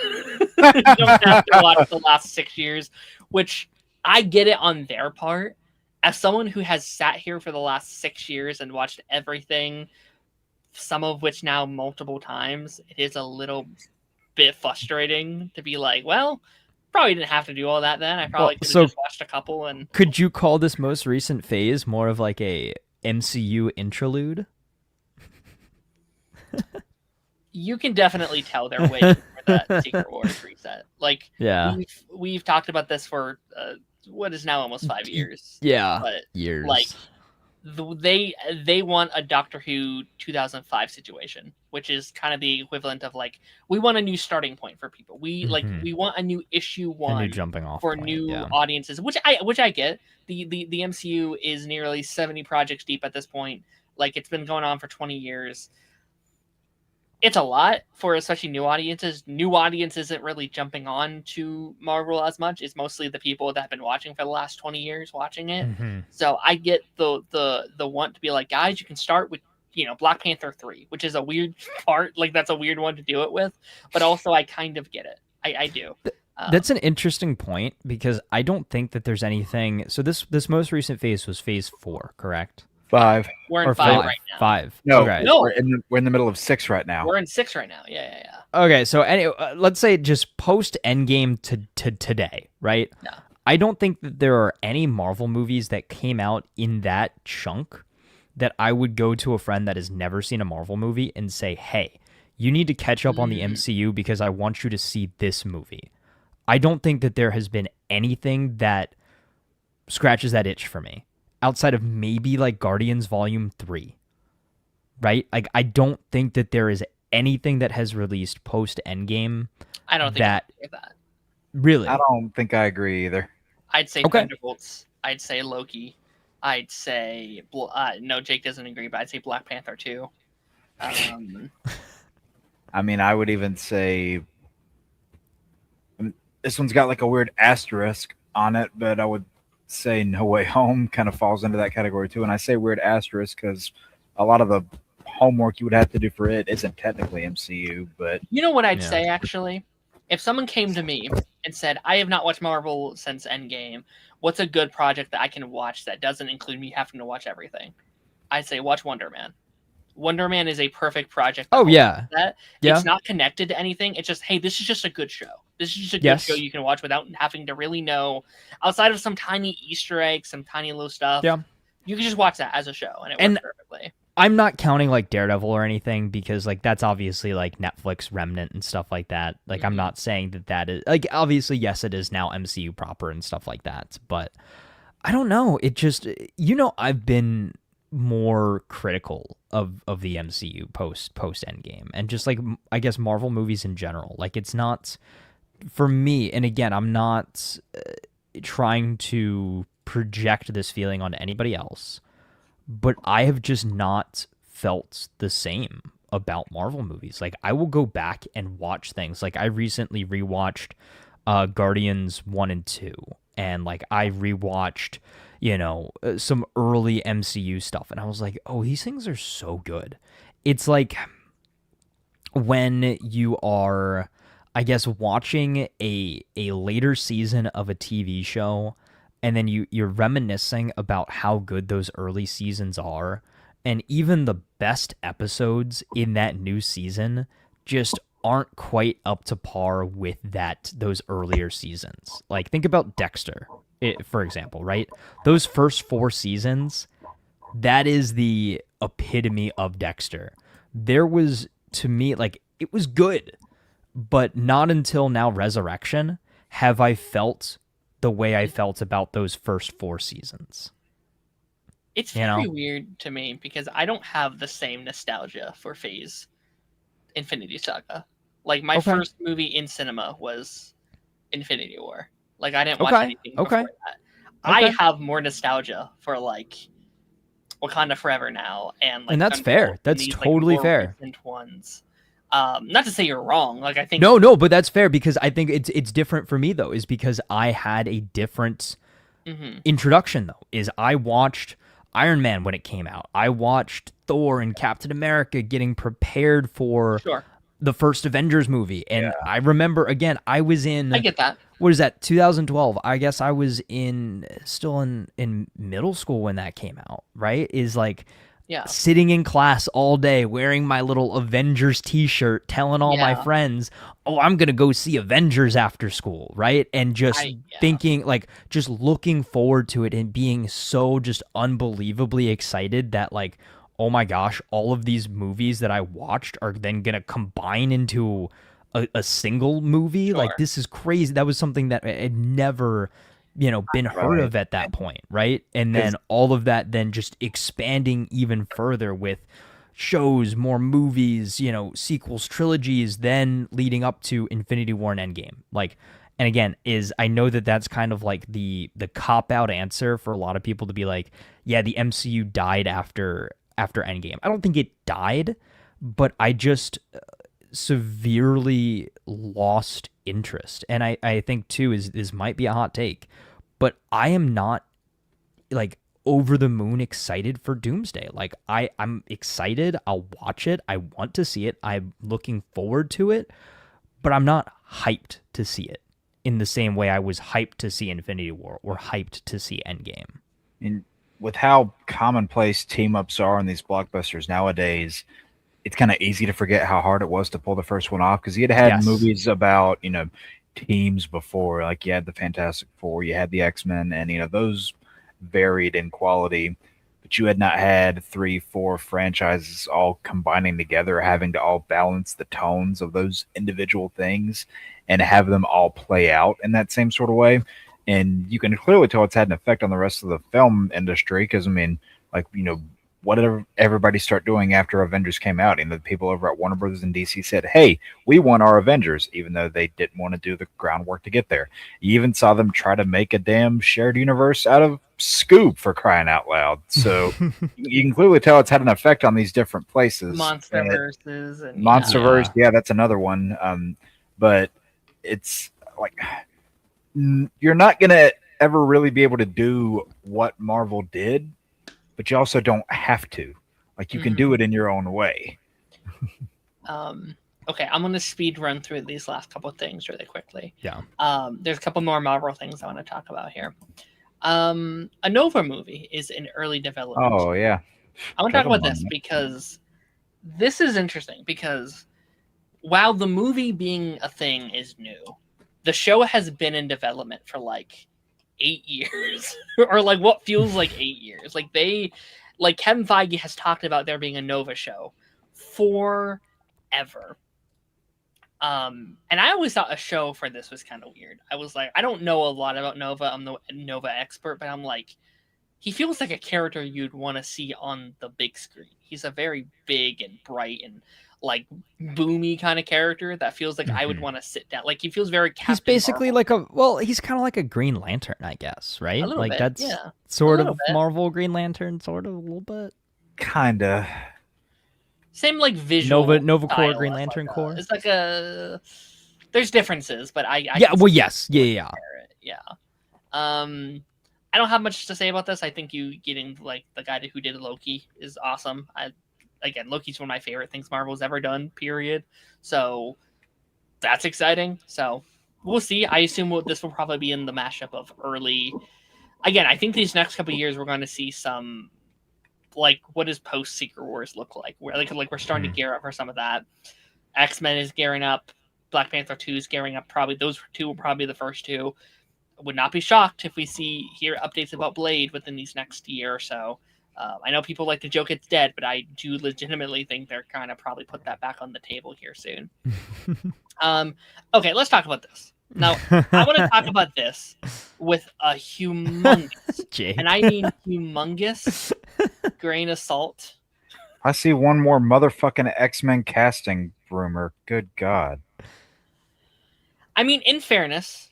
You don't have to watch the last 6 years, which I get it on their part. As someone who has sat here for the last 6 years and watched everything, some of which now multiple times, it is a little bit frustrating to be like, well, probably didn't have to do all that then. I probably could have just watched a couple. And could you call this most recent phase more of like a MCU interlude? You can definitely tell they're waiting for that Secret Wars reset. Like, we've talked about this for what is now almost 5 years. Yeah, but years. Like, they want a Doctor Who 2005 situation, which is kind of the equivalent of like, we want a new starting point for people. We we want a new issue 1, a new jumping off for point, new audiences, which I get. The MCU is nearly 70 projects deep at this point. Like, it's been going on for 20 years. It's a lot for especially new audiences. New audience isn't really jumping on to Marvel as much. It's mostly the people that have been watching for the last 20 years watching it. So I get the want to be like, guys, you can start with Black Panther 3, which is a weird part. Like, that's a weird one to do it with. But also I kind of get it. I do. That's an interesting point because I don't think that there's anything. So this most recent phase was phase 4, correct? 5. We're in 5 right now. 5. No, okay. no. We're in the middle of 6 right now. We're in 6 right now. Yeah. Okay, so anyway, let's say just post Endgame to today, right? No. I don't think that there are any Marvel movies that came out in that chunk that I would go to a friend that has never seen a Marvel movie and say, hey, you need to catch up on the MCU because I want you to see this movie. I don't think that there has been anything that scratches that itch for me. Outside of maybe like Guardians Volume 3, right? Like, I don't think that there is anything that has released post Endgame. I don't think that. Really? I don't think I agree either. I'd say Thunderbolts. I'd say Loki. I'd say no. Jake doesn't agree, but I'd say Black Panther 2. I mean, I would even say this one's got like a weird asterisk on it, but I would say No Way Home kind of falls into that category too. And I say weird asterisk because a lot of the homework you would have to do for it isn't technically MCU. But you know what I'd say, actually? If someone came to me and said, I have not watched Marvel since Endgame, what's a good project that I can watch that doesn't include me having to watch everything? I'd say watch Wonder Man. Wonder Man is a perfect project. It's not connected to anything. It's just, hey, this is just a good show. This is just a good show you can watch without having to really know, outside of some tiny Easter eggs, some tiny little stuff. Yeah. You can just watch that as a show, and it works perfectly. I'm not counting like Daredevil or anything because like that's obviously like Netflix remnant and stuff like that. Like I'm not saying that is like obviously yes it is now MCU proper and stuff like that, but I don't know. It just I've been more critical of the MCU post Endgame and just like I guess Marvel movies in general. Like it's not for me, and again, I'm not trying to project this feeling onto anybody else, but I have just not felt the same about Marvel movies. Like I will go back and watch things. Like I recently rewatched Guardians 1 and 2 and like I rewatched, some early MCU stuff and I was like, "Oh, these things are so good." It's like when you are I guess watching a later season of a TV show and then you're reminiscing about how good those early seasons are and even the best episodes in that new season just aren't quite up to par with those earlier seasons. Like think about Dexter, for example, right? Those first 4 seasons, that is the epitome of Dexter. There was to me like it was good, but not until now Resurrection have I felt the way I felt about those first 4 seasons. It's very weird to me because I don't have the same nostalgia for Phase Infinity Saga. Like my first movie in cinema was Infinity War. Like I didn't watch anything before that. I have more nostalgia for like Wakanda Forever now, and like, and that's fair. That's totally fair. Ones. Not to say you're wrong. Like I think no, but that's fair because I think it's different for me though. Is because I had a different introduction though. Is I watched Iron Man when it came out. I watched Thor and Captain America getting prepared for the first Avengers movie, and I remember again I was in. I get that. What is that? 2012. I guess I was still in middle school when that came out. Right? Is like. Yeah. Sitting in class all day wearing my little Avengers t-shirt, telling all my friends, "Oh, I'm going to go see Avengers after school," right? And just thinking like just looking forward to it and being so just unbelievably excited that like, "Oh my gosh, all of these movies that I watched are then going to combine into a single movie." Like this is crazy. That was something that had never been heard of at that point, right? And then all of that then just expanding even further with shows, more movies, sequels, trilogies, then leading up to Infinity War and Endgame. Like, and again, I know that that's kind of like the cop-out answer for a lot of people to be like, yeah, the MCU died after Endgame. I don't think it died, but I just severely lost interest. And I think too is this might be a hot take, but I am not like over the moon excited for Doomsday. Like I'm excited, I'll watch it, I want to see it, I'm looking forward to it, but I'm not hyped to see it in the same way I was hyped to see Infinity War or hyped to see Endgame. And with how commonplace team ups are in these blockbusters nowadays, it's kind of easy to forget how hard it was to pull the first one off because you had movies about, teams before. Like you had the Fantastic Four, you had the X-Men, and, those varied in quality. But you had not had 3-4 franchises all combining together, having to all balance the tones of those individual things and have them all play out in that same sort of way. And you can clearly tell it's had an effect on the rest of the film industry because, what did everybody start doing after Avengers came out? And the people over at Warner Brothers and DC said, "Hey, we want our Avengers," even though they didn't want to do the groundwork to get there. You even saw them try to make a damn shared universe out of Scoop, for crying out loud. So you can clearly tell it's had an effect on these different places. Monsterverses and Monsterverse, that's another one. But it's like you're not gonna ever really be able to do what Marvel did, but you also don't have to. Like you can do it in your own way. Okay, I'm gonna speed run through these last couple of things really quickly. Yeah. There's a couple more Marvel things I want to talk about here. A Nova movie is in early development. Oh yeah. I want to talk about this because this is interesting because while the movie being a thing is new, the show has been in development for like 8 years or like what feels like 8 years. Like they like Kevin Feige has talked about there being a Nova show forever. And I always thought a show for this was kind of weird. I was like, I don't know a lot about Nova. I'm the Nova expert, but I'm like, he feels like a character you'd want to see on the big screen. He's a very big and bright and like boomy kind of character that feels like I would want to sit down. Like he feels very Captain He's basically Marvel. he's kind of like a Green Lantern, I guess, right? A little Like bit, that's yeah. sort A of little bit. Marvel Green Lantern, sort of a little bit. Kinda. Same like visual Nova Corps, style Green as, Lantern like, Corps. It's like a. There's differences, but I Yeah, can well, see yes, how you yeah. compare it. Yeah. I don't have much to say about this. I think you getting like the guy who did Loki is awesome. Again, Loki's one of my favorite things Marvel's ever done. Period. So that's exciting. So we'll see. I assume this will probably be in the mashup of early. Again, I think these next couple of years we're going to see some like what does post Secret Wars look like? Where like we're starting to gear up for some of that. X-Men is gearing up. Black Panther 2 is gearing up. Probably those two will probably be the first two. Would not be shocked if we hear updates about Blade within these next year or so. I know people like to joke it's dead, but I do legitimately think they're kind of probably put that back on the table here soon. Okay, let's talk about this. Now, I want to talk about this with a humongous, Jake. and I mean humongous, grain of salt. I see one more motherfucking X-Men casting rumor. Good God. I mean, in fairness,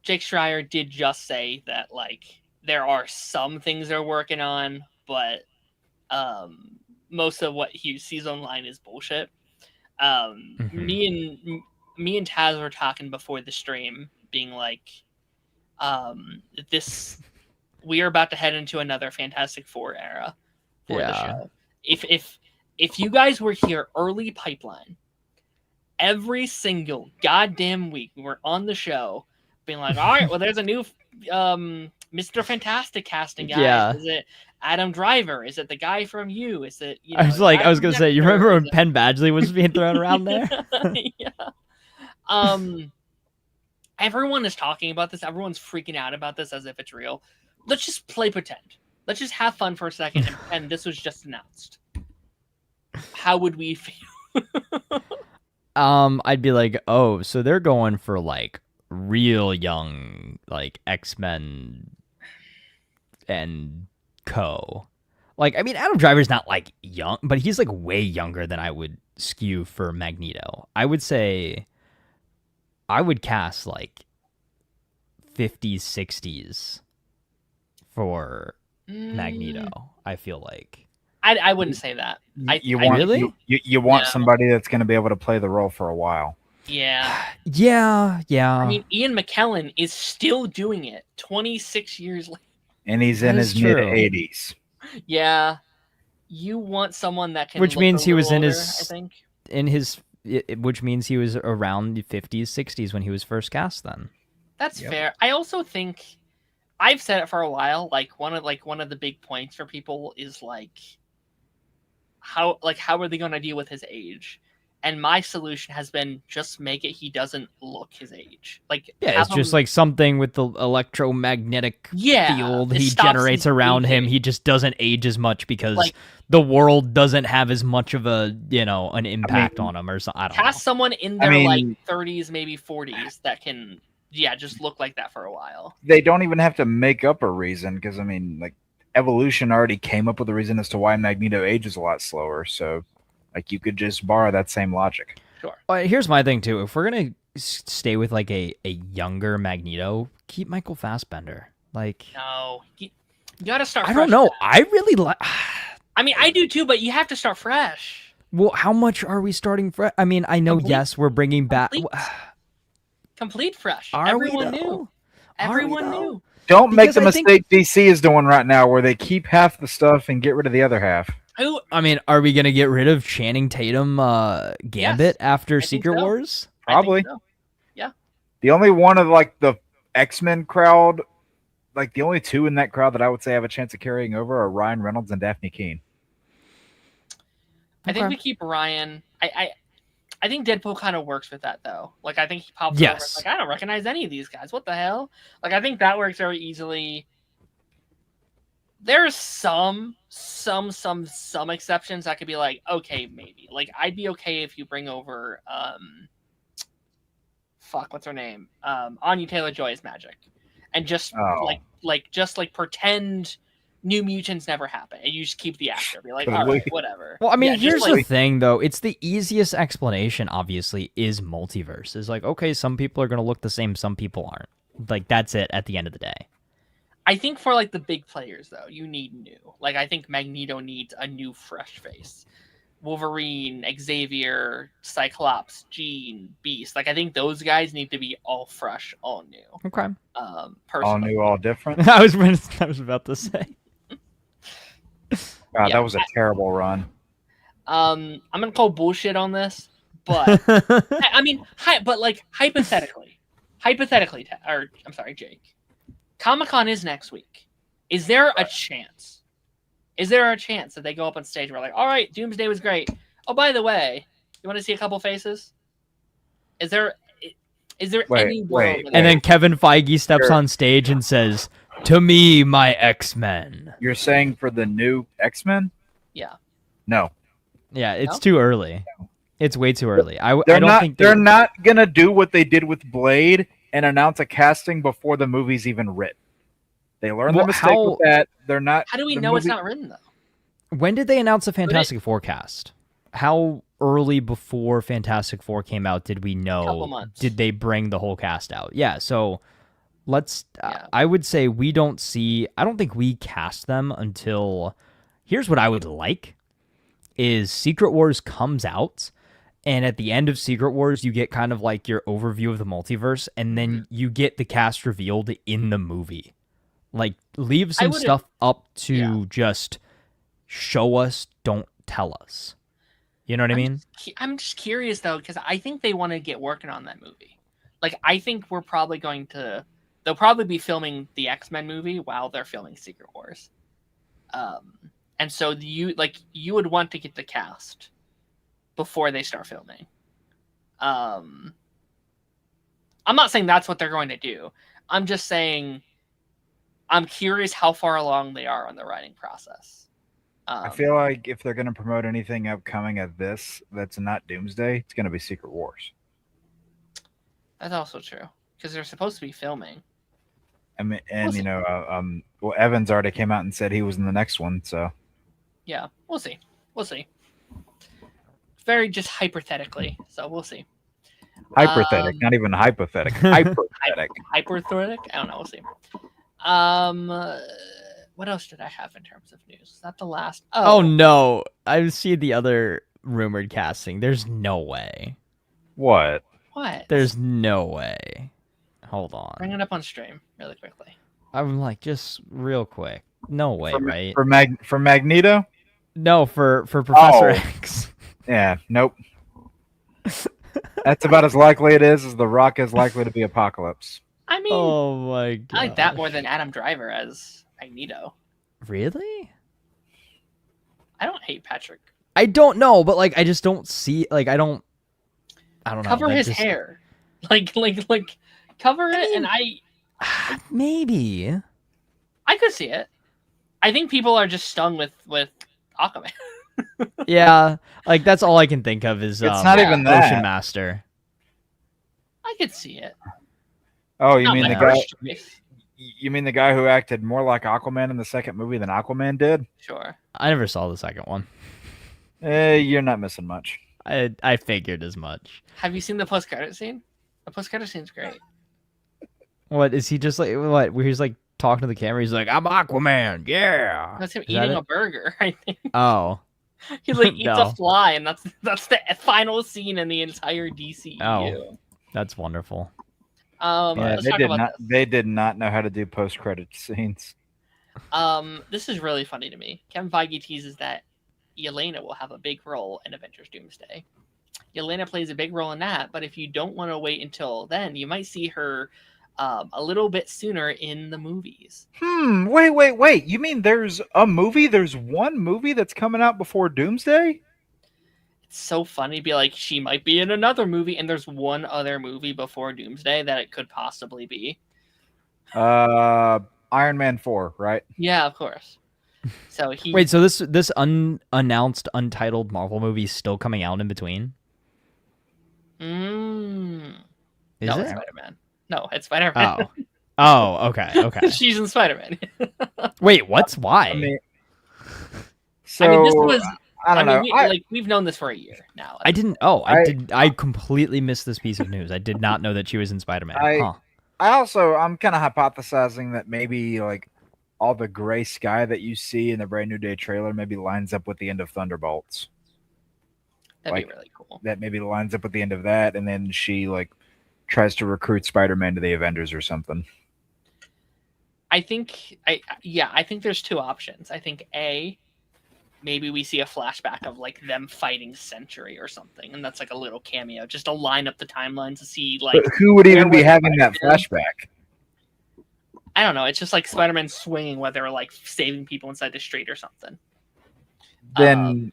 Jake Schreier did just say that like there are some things they're working on, but most of what he sees online is bullshit. Me and Taz were talking before the stream, being like, we are about to head into another Fantastic Four era for the show. If you guys were here early pipeline, every single goddamn week we're on the show being like, all right, well, there's a new Mr. Fantastic casting, guys. Yeah. Is it Adam Driver? Is it the guy from You? Is it, you know, I was gonna say, you remember when Penn Badgley was being thrown around there? Yeah. Everyone is talking about this. Everyone's freaking out about this as if it's real. Let's just play pretend. Let's just have fun for a second and pretend this was just announced. How would we feel? I'd be like, oh, so they're going for like real young, like X-Men and co. Like, I mean, Adam Driver's not like young, but he's like way younger than I would skew for Magneto. I would say I would cast like 50s, 60s for Magneto. I feel like. I wouldn't say that. You want No. somebody that's going to be able to play the role for a while. Yeah. Yeah. I mean, Ian McKellen is still doing it 26 years later. And he's in his mid-80s. Yeah. You want someone that can Which look means a he was little in older, his I think. which means he was around the 50s, 60s when he was first cast then. That's fair. I also think I've said it for a while, like one of the big points for people is like how are they going to deal with his age? And my solution has been just make it he doesn't look his age. Like, yeah, it's just like something with the electromagnetic field he generates around him. He just doesn't age as much because like, the world doesn't have as much of a, an impact on him or something. I don't know. Cast someone in their like 30s, maybe 40s that can, just look like that for a while. They don't even have to make up a reason because, I mean, like, Evolution already came up with a reason as to why Magneto ages a lot slower. So, like, you could just borrow that same logic. Sure. Here's my thing, too. If we're going to stay with, like, a younger Magneto, keep Michael Fassbender. Like, no. You got to start fresh. I don't know. I really like... I mean, I do, too, but you have to start fresh. Well, how much are we starting fresh? I mean, I know, yes, we're bringing back... Complete fresh. Everyone knew. Everyone knew. Don't make the mistake DC is doing right now where they keep half the stuff and get rid of the other half. I mean, are we going to get rid of Channing Tatum Gambit after Secret Wars? Probably. So. Yeah. The only one of like the X-Men crowd, like the only two in that crowd that I would say have a chance of carrying over are Ryan Reynolds and Daphne Keane. I think we keep Ryan. I think Deadpool kind of works with that though. Like I think he pops over. Like I don't recognize any of these guys. What the hell? Like I think that works very easily. There's some exceptions that could be like, okay, maybe. Like, I'd be okay if you bring over fuck, what's her name? Anya Taylor-Joy's Magic, and just Oh. like pretend New Mutants never happened, and you just keep the actor. Be like, Could all we? right, whatever. Well, I mean, Yeah, here's just the like, thing, though. It's the easiest explanation, obviously, is multiverse. Is like, okay, some people are going to look the same, some people aren't. Like, that's it at the end of the day. I think for like the big players though, you need new. Like, I think Magneto needs a new, fresh face. Wolverine, Xavier, Cyclops, Jean, Beast. Like, I think those guys need to be all fresh, all new. Okay. All Personally. new, all different. I was about to say. God, Yeah. that was a terrible run. I'm gonna call bullshit on this, but I mean, but like hypothetically, or I'm sorry, Jake. Comic-Con is next week. Is there a chance? Is there a chance that they go up on stage and we're like, all right, Doomsday was great. Oh, by the way, you want to see a couple faces? Is there any world? And then Kevin Feige steps on stage and says, "To me, my X-Men." You're saying for the new X-Men? Yeah. No. Yeah, it's No? too early. It's way too early. I They're don't not. think They're not gonna do what they did with Blade and announce a casting before the movie's even written. They learned the mistake with that. They're not. How do we know it's not written though? When did they announce the Fantastic Four cast? How early before Fantastic Four came out did we know? Couple months. Did they bring the whole cast out? Yeah, so let's Yeah. I would say I don't think we cast them until here's what I would like is Secret Wars comes out, and at the end of Secret Wars you get kind of like your overview of the multiverse, and then you get the cast revealed in the movie. Like, leave some stuff up to just show us, don't tell us. You know what I mean? I'm just curious though, because I think they want to get working on that movie. Like, I think they'll probably be filming the X-Men movie while they're filming Secret Wars. And so you would want to get the cast before they start filming. I'm not saying that's what they're going to do. I'm just saying I'm curious how far along they are on the writing process. I feel like if they're going to promote anything upcoming of this that's not Doomsday, it's going to be Secret Wars. That's also true because they're supposed to be filming. I mean, and well, Evans already came out and said he was in the next one, so yeah, we'll see. Very just hypothetically, so we'll see. Hypothetic, not even hypothetical. Hypothetic. Hypothetic? I don't know. We'll see. What else did I have in terms of news? Is that the last? Oh no, I see the other rumored casting. There's no way. What? There's no way. Hold on. Bring it up on stream really quickly. I'm like, just real quick. No way, right? For Magneto? No, for Professor X. Yeah, nope. That's about as likely it is as The Rock is likely to be Apocalypse. I mean, oh my god, I like that more than Adam Driver as Magneto. Really? I don't hate Patrick. I don't know, but like, I just don't see. Like, I don't know. Cover his hair, like cover it, and maybe I could see it. I think people are just stung with Aquaman. Yeah, like that's all I can think of is it's not even that. Ocean Master. I could see it. Oh, you mean the guy? You mean the guy who acted more like Aquaman in the second movie than Aquaman did? Sure. I never saw the second one. You're not missing much. I figured as much. Have you seen the post-credit scene? The post-credit scene's great. What is he just like? What? Where he's like talking to the camera? He's like, "I'm Aquaman, yeah." That's him eating a burger, I think. Oh. He like eats a fly, and that's the final scene in the entire DCEU. Oh, that's wonderful. Yeah, they did not know how to do post-credit scenes. This is really funny to me. Kevin Feige teases that Yelena will have a big role in Avengers Doomsday. Yelena plays a big role in that, but if you don't want to wait until then, you might see her a little bit sooner in the movies. Wait. You mean there's a movie? There's one movie that's coming out before Doomsday? It's so funny to be like, she might be in another movie, and there's one other movie before Doomsday that it could possibly be. Iron Man 4, right? Yeah, of course. So he Wait, so this unannounced, untitled Marvel movie is still coming out in between? Mm, Is no, it's it? Spider-Man. No, it's Spider-Man. Oh, okay. She's in Spider-Man. Wait, what's why? I mean, I mean, this so was. I don't know. We've known this for a year now. I didn't. Oh, I- I completely missed this piece of news. I did not know that she was in Spider-Man. I Huh. I'm kind of hypothesizing that maybe like all the gray sky that you see in the Brand New Day trailer maybe lines up with the end of Thunderbolts. That'd be really cool. That maybe lines up with the end of that, and then she like tries to recruit Spider-Man to the Avengers or something. I think there's two options. I think A, maybe we see a flashback of like them fighting Sentry or something, and that's like a little cameo, just to line up the timeline to see like But who would even be was having that Spider-Man? flashback? I don't know. It's just like Spider-Man swinging while they're like saving people inside the street or something. Then,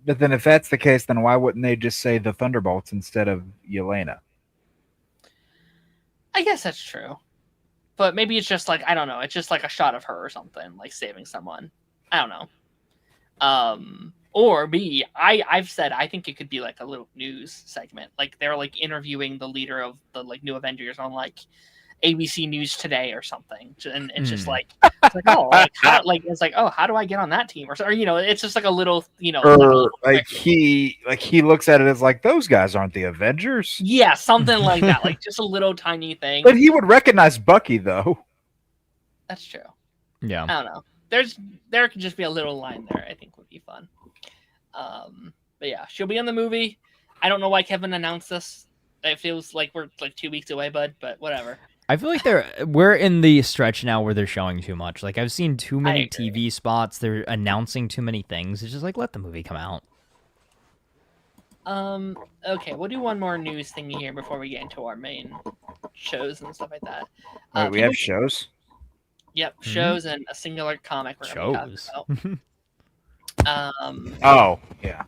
but then if that's the case, then why wouldn't they just say the Thunderbolts instead of Yelena? I guess that's true, but maybe it's just like I don't know. It's just like a shot of her or something, like saving someone. I don't know. Or B, I've said I think it could be like a little news segment, like they're like interviewing the leader of the like new Avengers on like ABC News Today or something, and it's just like it's like oh it's like oh how do I get on that team or you know it's just like a little Or like he looks at it as like those guys aren't the Avengers. yeah, something like that, like just a little tiny thing. But he would recognize Bucky though. That's true. Yeah. I don't know. There could just be a little line there. I think would be fun. But yeah, she'll be in the movie. I don't know why Kevin announced this. It feels like we're like 2 weeks away, bud. But whatever. I feel like we're in the stretch now where they're showing too much. Like I've seen too many agree. TV spots. They're announcing too many things. It's just like let the movie come out. Okay, we'll do one more news thingy here before we get into our main shows and stuff like that. Wait, we have shows. Yep, shows and a singular comic we're gonna be Shows. talking about. Oh yeah.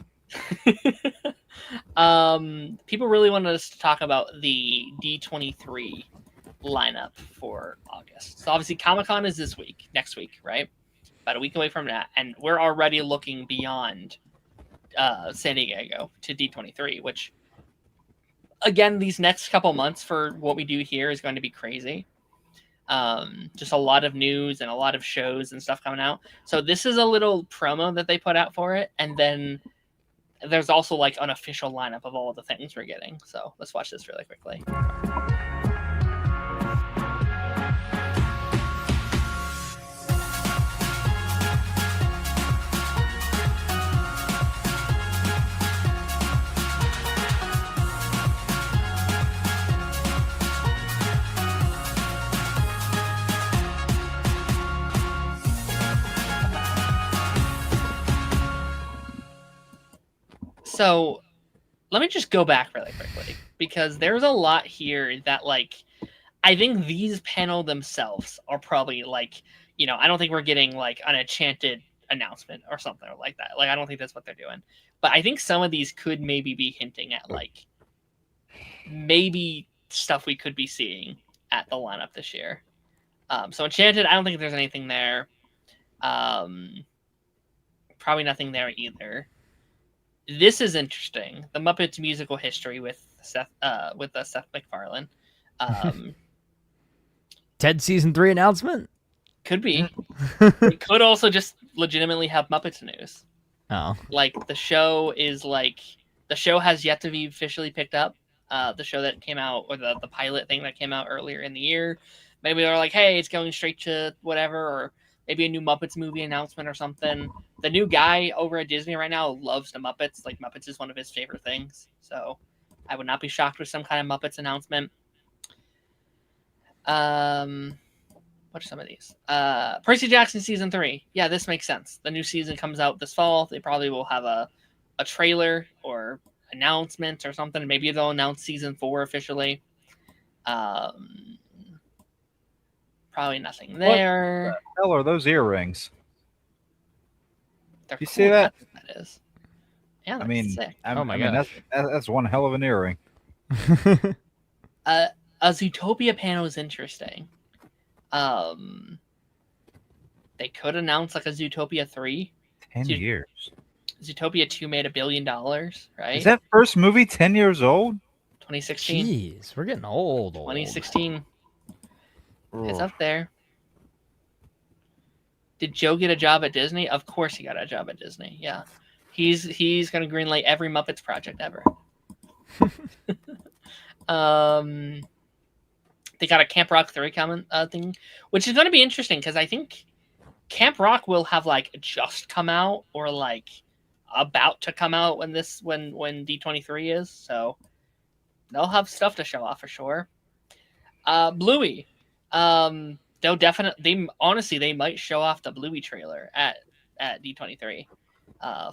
People really wanted us to talk about the D23 lineup for August. So obviously Comic-Con is next week, right? About a week away from that, and we're already looking beyond San Diego to D23, which again, these next couple months for what we do here is going to be crazy. Just a lot of news and a lot of shows and stuff coming out. So this is a little promo that they put out for it, and then there's also like an official lineup of all of the things we're getting. So let's watch this really quickly. So let me just go back really quickly because there's a lot here that like I think these panel themselves are probably like, you know, I don't think we're getting like an enchanted announcement or something like that. Like I don't think that's what they're doing. But I think some of these could maybe be hinting at like maybe stuff we could be seeing at the lineup this year. So Enchanted, I don't think there's anything there. Probably nothing there either. This is interesting. The Muppets musical history with Seth MacFarlane. Ted season 3 announcement? Could be. It could also just legitimately have Muppets news. Oh. Like the show has yet to be officially picked up. The show that came out, or the pilot thing that came out earlier in the year. Maybe they're like, hey, it's going straight to whatever, or maybe a new Muppets movie announcement or something. The new guy over at Disney right now loves the Muppets. Like, Muppets is one of his favorite things. So I would not be shocked with some kind of Muppets announcement. What are some of these? Percy Jackson Season 3. Yeah, this makes sense. The new season comes out this fall. They probably will have a trailer or announcement or something. Maybe they'll announce Season 4 officially. Probably nothing there. What the hell are those earrings? They're You cool. see that? That is. Yeah, I mean, sick. Oh my gosh. That's one hell of an earring. A Zootopia panel is interesting. They could announce like a Zootopia 3. 10 Zoot- years. Zootopia 2 made $1 billion, right? Is that first movie 10 years old? 2016. Jeez, we're getting old. 2016. It's Ugh. up there. Did Joe get a job at Disney? Of course he got a job at Disney. Yeah. He's gonna greenlight every Muppets project ever. They got a Camp Rock 3 coming thing, which is gonna be interesting because I think Camp Rock will have like just come out or like about to come out when D23 is, so they'll have stuff to show off for sure. Bluey. They'll definitely. They might show off the Bluey trailer at D23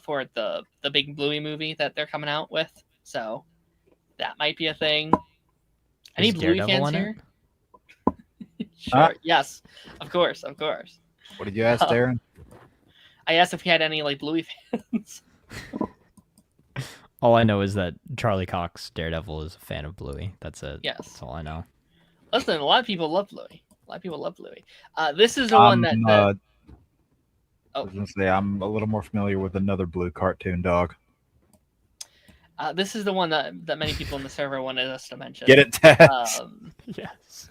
for the big Bluey movie that they're coming out with. So that might be a thing. Any Is Bluey Daredevil fans in here? Sure. Yes. Of course. What did you ask, Darren? I asked if he had any like Bluey fans. All I know is that Charlie Cox, Daredevil, is a fan of Bluey. That's it. Yes. That's all I know. Listen, a lot of people love Bluey. This is the one that. I was gonna say I'm a little more familiar with another Blue cartoon dog. This is the one that many people in the server wanted us to mention. Get it, Taz? Yes.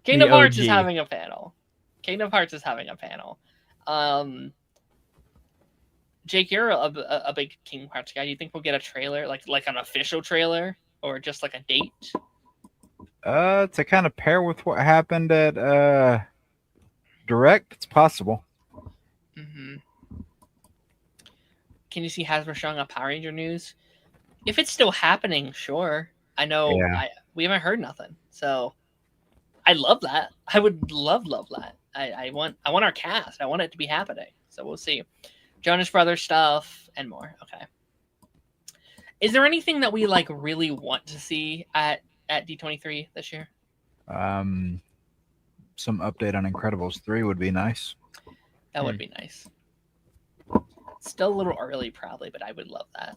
Kingdom The Hearts is OG. having a panel. Jake, you're a big Kingdom Hearts guy. Do you think we'll get a trailer, like an official trailer, or just like a date? To kind of pair with what happened at Direct, it's possible. Mm-hmm. Can you see Hasbro showing up Power Ranger news? If it's still happening, sure. I know we haven't heard nothing, so I love that. I would love that. I want our cast. I want it to be happening. So we'll see. Jonas Brothers stuff and more. Okay. Is there anything that we like really want to see at D23 this year? Some update on Incredibles 3 would be nice. That would be nice. Still a little early, probably, but I would love that.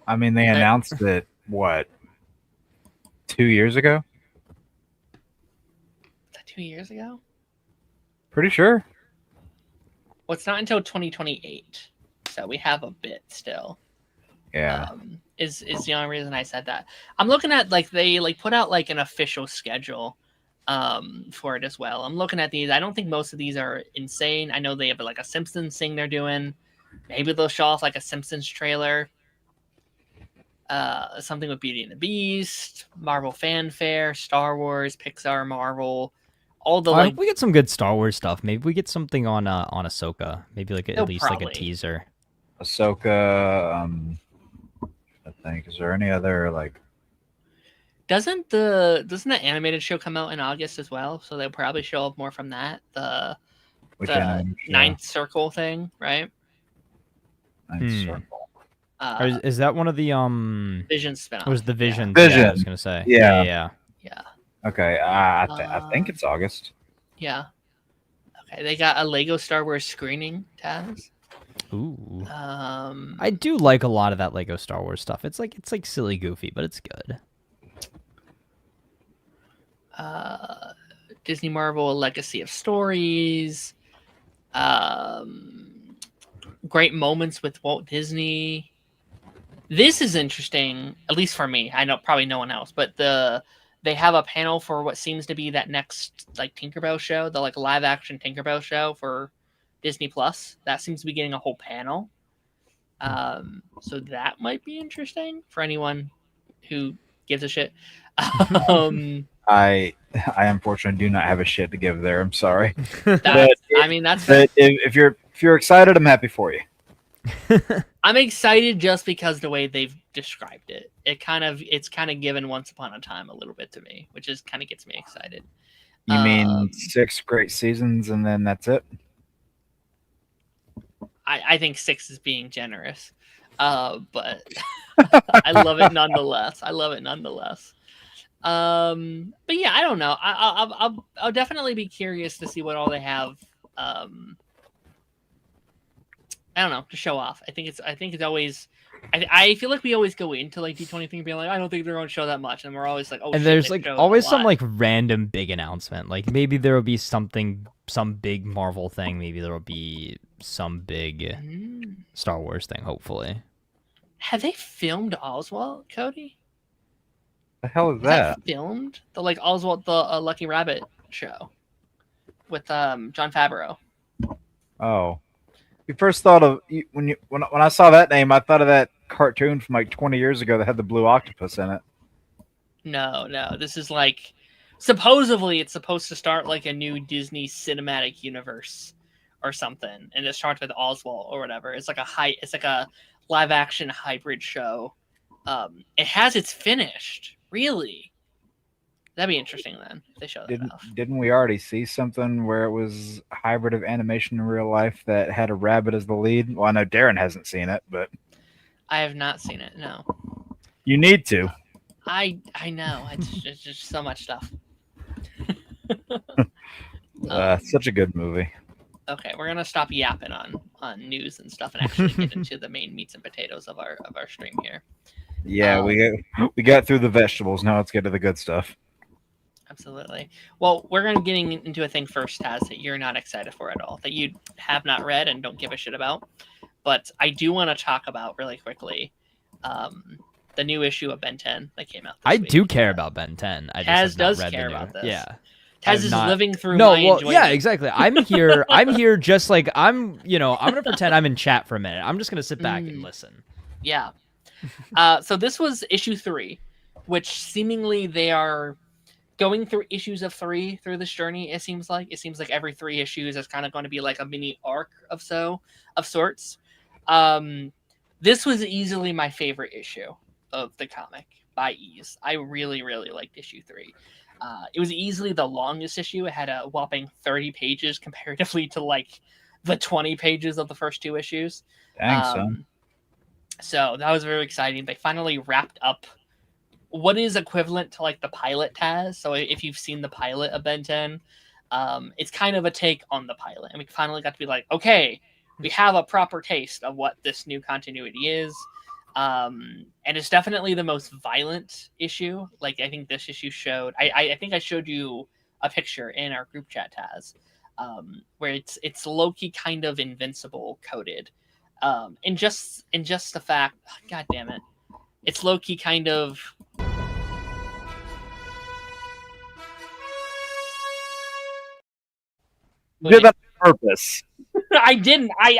I mean, they announced it, what, 2 years ago? Is that 2 years ago? Pretty sure. Well, it's not until 2028, so we have a bit still. Yeah. Is the only reason I said that. I'm looking at they put out like an official schedule for it as well. I'm looking at these. I don't think most of these are insane. I know they have like a Simpsons thing they're doing. Maybe they'll show off like a Simpsons trailer. Something with Beauty and the Beast, Marvel fanfare, Star Wars, Pixar, Marvel, all the I hope we get some good Star Wars stuff. Maybe we get something on Ahsoka. Maybe like at least like a teaser. Ahsoka. I think. Is there any other like? Doesn't the animated show come out in August as well? So they'll probably show up more from that. The Ninth Circle thing, right? Ninth Circle. Is that one of the Vision spinoff? It was the Vision. Vision. Yeah, I was gonna say. Yeah. Okay. I think it's August. Yeah. Okay. They got a Lego Star Wars screening, Taz. Ooh. I do like a lot of that Lego Star Wars stuff. It's like silly goofy, but it's good. Disney Marvel: A Legacy of Stories. Great moments with Walt Disney. This is interesting, at least for me. I know probably no one else, but they have a panel for what seems to be that next like Tinkerbell show, the like live action Tinkerbell show for Disney Plus. That seems to be getting a whole panel. So that might be interesting for anyone who gives a shit. I unfortunately do not have a shit to give there. I'm sorry. That's if you're excited, I'm happy for you. I'm excited just because the way they've described it. It's kind of given Once Upon a Time a little bit to me, which is kind of gets me excited. You mean 6 great seasons and then that's it? I think 6 is being generous, but I love it nonetheless. But yeah, I don't know. I'll definitely be curious to see what all they have. I don't know, to show off. I think it's always I feel like we always go into like D23 being like, I don't think they're going to show that much, and we're always like, oh And shit, there's they like showed always a some lot. like random big announcement. Like maybe there will be something, some big Marvel thing. Maybe there will be some big Star Wars thing. Hopefully. Have they filmed Oswald, Cody? The hell is Is that? that filmed? The like Oswald the Lucky Rabbit show with John Favreau. Oh, you first thought of when I saw that name, I thought of that cartoon from like 20 years ago that had the blue octopus in it. No, this is like supposedly it's supposed to start like a new Disney cinematic universe or something, and it starts with Oswald or whatever. It's like a live action hybrid show. It has its finished, really. That'd be interesting then if they show that off. Didn't we already see something where it was a hybrid of animation and real life that had a rabbit as the lead? Well, I know Darren hasn't seen it, but I have not seen it. No, you need to. I know. It's just so much stuff. Such a good movie. Okay, we're gonna stop yapping on news and stuff and actually get into the main meats and potatoes of our stream here. Yeah, we got through the vegetables. Now let's get to the good stuff. Absolutely. Well, we're gonna getting into a thing first, Taz, that you're not excited for at all, that you have not read and don't give a shit about. But I do want to talk about really quickly the new issue of Ben 10 that came out. I week. do care about Ben 10. I just Taz have not does read care the new. about this. Yeah. Taz is living through no, my well, enjoyment. yeah, exactly. I'm here just like I'm gonna pretend I'm in chat for a minute. I'm just gonna sit back and listen. Yeah. So this was issue 3, which seemingly they are going through issues of 3 through this journey. It seems like every 3 issues is kind of going to be like a mini arc of sorts. This was easily my favorite issue of the comic by ease. I really, really liked issue 3. It was easily the longest issue. It had a whopping 30 pages comparatively to like the 20 pages of the first 2 issues. Thanks, son. So that was very exciting. They finally wrapped up what is equivalent to like the pilot, Taz. So if you've seen the pilot of Ben 10, it's kind of a take on the pilot. And we finally got to be like, okay, we have a proper taste of what this new continuity is. And it's definitely the most violent issue. Like I think this issue showed, I think I showed you a picture in our group chat, Taz, where it's low-key kind of invincible coded. And just the fact, god damn it, it's low-key kind of You did that on purpose. I didn't. I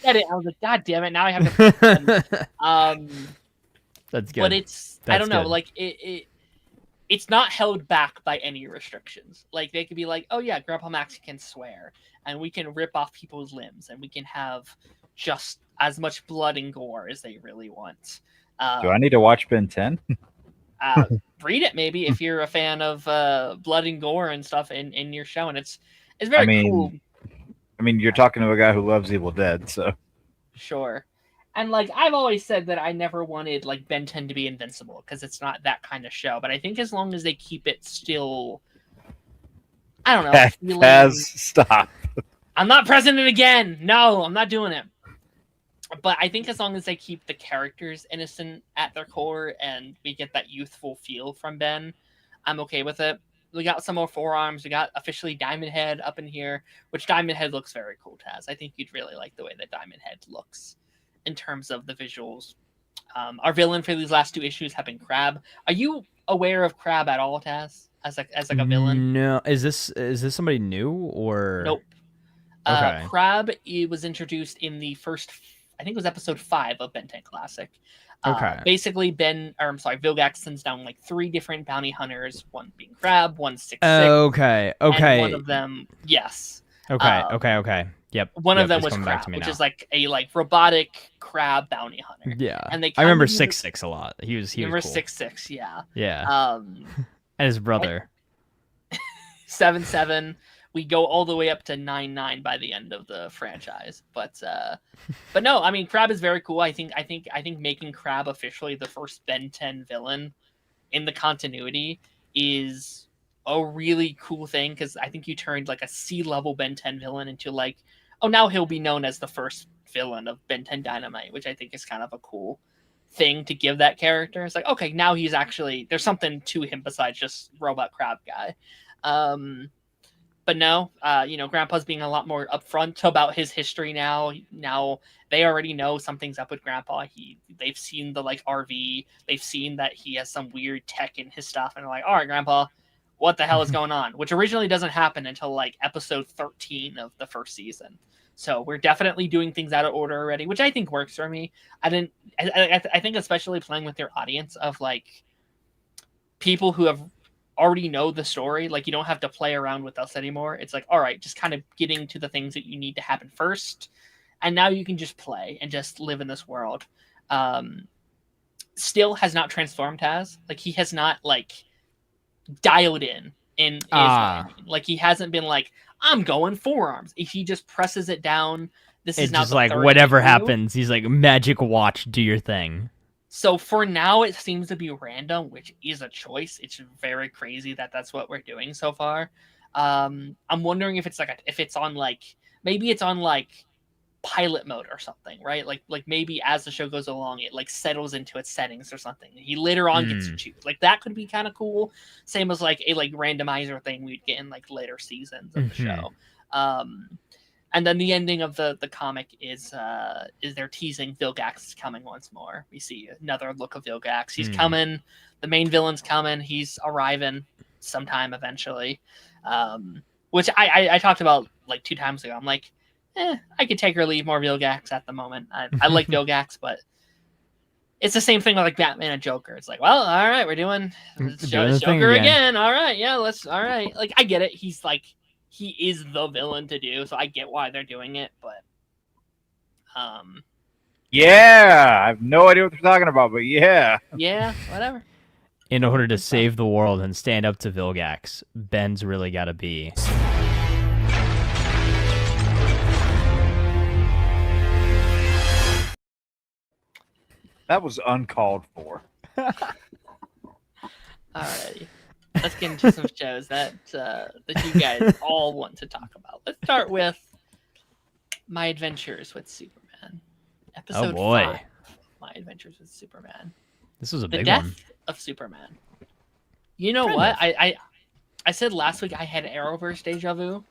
said it. I was like, god damn it! Now I have to. That's good. But I don't know. Good. Like it's not held back by any restrictions. Like they could be like, oh yeah, Grandpa Max can swear, and we can rip off people's limbs, and we can have just as much blood and gore as they really want. Do I need to watch Ben 10? Read it maybe if you're a fan of blood and gore and stuff in your show, and it's very cool. I mean, you're talking to a guy who loves Evil Dead, so sure. And like I've always said that I never wanted like Ben 10 to be invincible because it's not that kind of show. But I think as long as they keep it still, I don't know. Stop. I'm not pressing it again. No, I'm not doing it. But I think as long as they keep the characters innocent at their core and we get that youthful feel from Ben, I'm okay with it. We got some more forearms. We got officially Diamond Head up in here, which Diamond Head looks very cool, Taz. I think you'd really like the way that Diamond Head looks in terms of the visuals. Our villain for these last 2 issues have been Crab. Are you aware of Crab at all, Taz? As like a villain? No. Is this somebody new or? Nope. Okay. Crab was introduced in the first, I think it was episode 5 of Ben 10 Classic. Okay. Basically, Vilgax sends down like 3 different bounty hunters, one being Crab, one 6'6". Okay. And one of them, yes. Okay. Yep. One of them was Crab, which is like a robotic crab bounty hunter. Yeah. And I remember 6'6" a lot. He was cool. 6'6", yeah. Yeah. And his brother. 7'7". We go all the way up to 9'9" by the end of the franchise, but no, I mean Crab is very cool. I think making Crab officially the first Ben 10 villain in the continuity is a really cool thing because I think you turned like a C-level Ben 10 villain into like, oh, now he'll be known as the first villain of Ben 10 Dynamite, which I think is kind of a cool thing to give that character. It's like, okay, now he's actually, there's something to him besides just robot crab guy. But no, Grandpa's being a lot more upfront about his history now. Now they already know something's up with Grandpa. They've seen the RV. They've seen that he has some weird tech in his stuff, and they're like, all right, Grandpa, what the hell is going on? Which originally doesn't happen until episode 13 of the first season. So we're definitely doing things out of order already, which I think works for me. I think especially playing with your audience of people who have already know the story, you don't have to play around with us anymore. It's all right, just kind of getting to the things that you need to happen first, and now you can just play and just live in this world. Still has not transformed Taz. He has not dialed in his he hasn't been I'm going forearms. If he just presses it down, this is now just whatever happens, he's magic watch, do your thing. So for now, it seems to be random, which is a choice. It's very crazy that that's what we're doing so far. I'm wondering if it's if it's on maybe it's on pilot mode or something, right? Maybe as the show goes along, it settles into its settings or something. He later on gets to choose. That could be kind of cool. Same as a randomizer thing we'd get in later seasons of the show. And then the ending of the comic is they're teasing Vilgax is coming once more. We see another look of Vilgax. He's coming. The main villain's coming. He's arriving sometime eventually. Which I talked about 2 times ago. I'm I could take or leave more Vilgax at the moment. I like Vilgax, but it's the same thing with Batman and Joker. It's well, all right, we're doing Joker again. All right, yeah, all right. I get it. He's he is the villain to do, so I get why they're doing it, but yeah, I have no idea what they're talking about, but yeah, whatever. In order to save the world and stand up to Vilgax, Ben's really got to be. That was uncalled for. Alrighty. Let's get into some shows that you guys all want to talk about. Let's start with My Adventures with Superman. Episode 5. My Adventures with Superman. This was a big one. The Death of Superman. You know what? I said last week I had Arrowverse deja vu.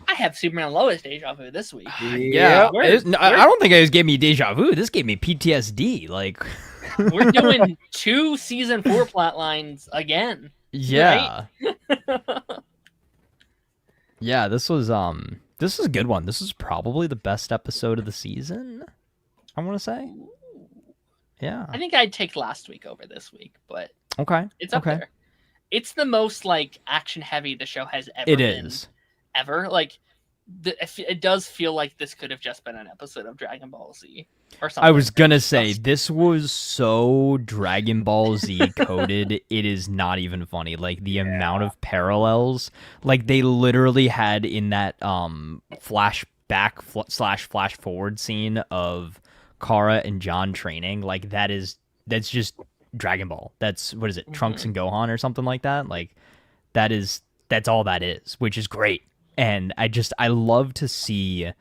I have Superman and Lois deja vu this week. Yeah. I don't think it just gave me deja vu. This gave me PTSD. We're doing 2 season 4 plot lines again. Yeah. Right? Yeah, this was a good one. This is probably the best episode of the season, I want to say. Yeah. I think I'd take last week over this week, but okay. It's up there. It's the most action heavy the show has ever been. It is. Ever. It does feel like this could have just been an episode of Dragon Ball Z or something. I was gonna say, this was so Dragon Ball Z coded, it is not even funny. The amount of parallels, they literally had in that flashback / flash forward scene of Kara and John training, that's just Dragon Ball. That's, what is it, Trunks and Gohan or something like that? That's all that is, which is great. And I love to see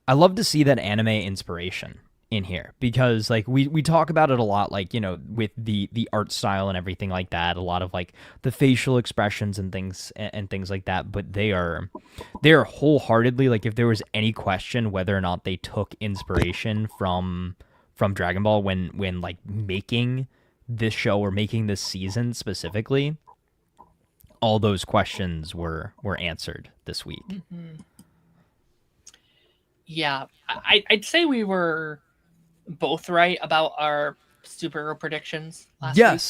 that anime inspiration in here, because we talk about it a lot, with the art style and everything like that, a lot of the facial expressions and things like that, but they are wholeheartedly, if there was any question whether or not they took inspiration from Dragon Ball when making this show or making this season specifically, all those questions were answered this week. Mm-hmm. Yeah, I'd say we were both right about our superhero predictions last week.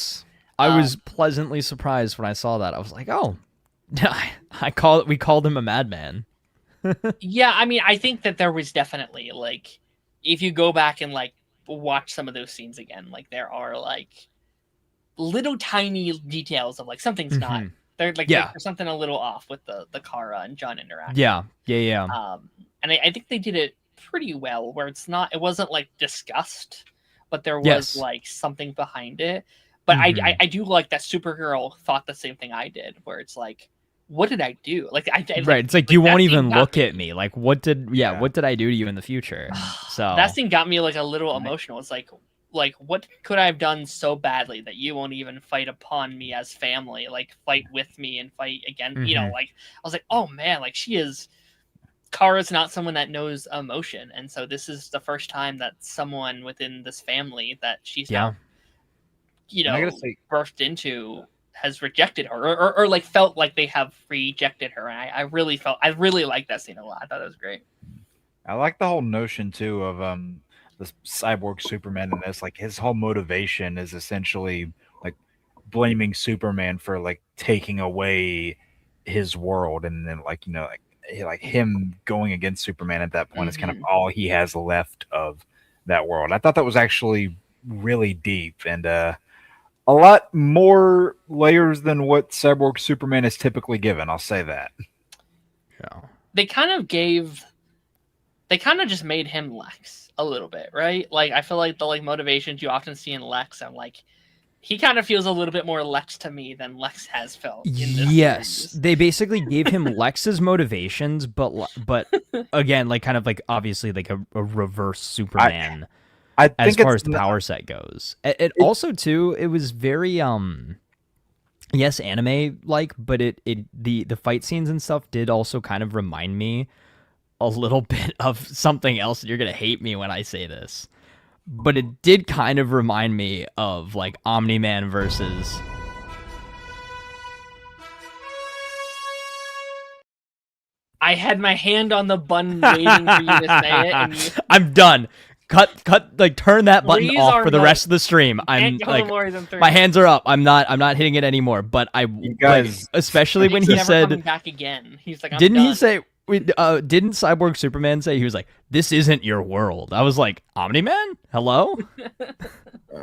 I was pleasantly surprised when I saw that. I was like, oh, we called him a madman. Yeah, I mean, I think that there was definitely if you go back and watch some of those scenes again, there are little tiny details of something's not. There's something a little off with the Kara and John interaction. Yeah. And I think they did it pretty well, where it wasn't discussed, but there was something behind it. But I do like that Supergirl thought the same thing I did, where it's what did I do? Like Right. It's like you that won't scene even got look me. at me. Like what did I do to you in the future? So That scene got me like a little emotional. It's like what could I have done so badly that you won't even fight upon me as family, like fight with me and fight again, you know, like I was like, oh man, like Kara's not someone that knows emotion, and so this is the first time that someone within this family that she's now, you And I know, gotta say, birthed into has rejected her, or like felt like they have rejected her. And I really liked that scene a lot. I thought it was great. I like the whole notion too of the cyborg Superman in this. Like his whole motivation is essentially like blaming Superman for like taking away his world, and then like like him going against Superman at that point is kind of all he has left of that world. I thought that was actually really deep and a lot more layers than what cyborg Superman is typically given. I'll say that. yeah. They kind of just made him Lex a little bit, right? Like I feel like the motivations you often see in Lex, I'm like, he kind of feels a little bit more Lex to me than Lex has felt in this series. They basically gave him Lex's motivations, but again, like kind of like obviously like a reverse Superman I think as far it's as the power set goes. It also too, it was very yes, anime like, but the fight scenes and stuff did also kind of remind me a little bit of something else, and you're gonna hate me when I say this. But it did kind of remind me of like Omni-Man versus I had my hand on the button waiting for you to say it, and I'm done. Cut like turn that button Please off are for the no- rest of the stream. I'm can't go like more than 3 my hands are up. I'm not hitting it anymore, but You guys- like, especially when He's he never said coming back again. He's like, I'm didn't done. he say didn't Cyborg Superman say he was like, this isn't your world? I was like, Omni-Man? Hello?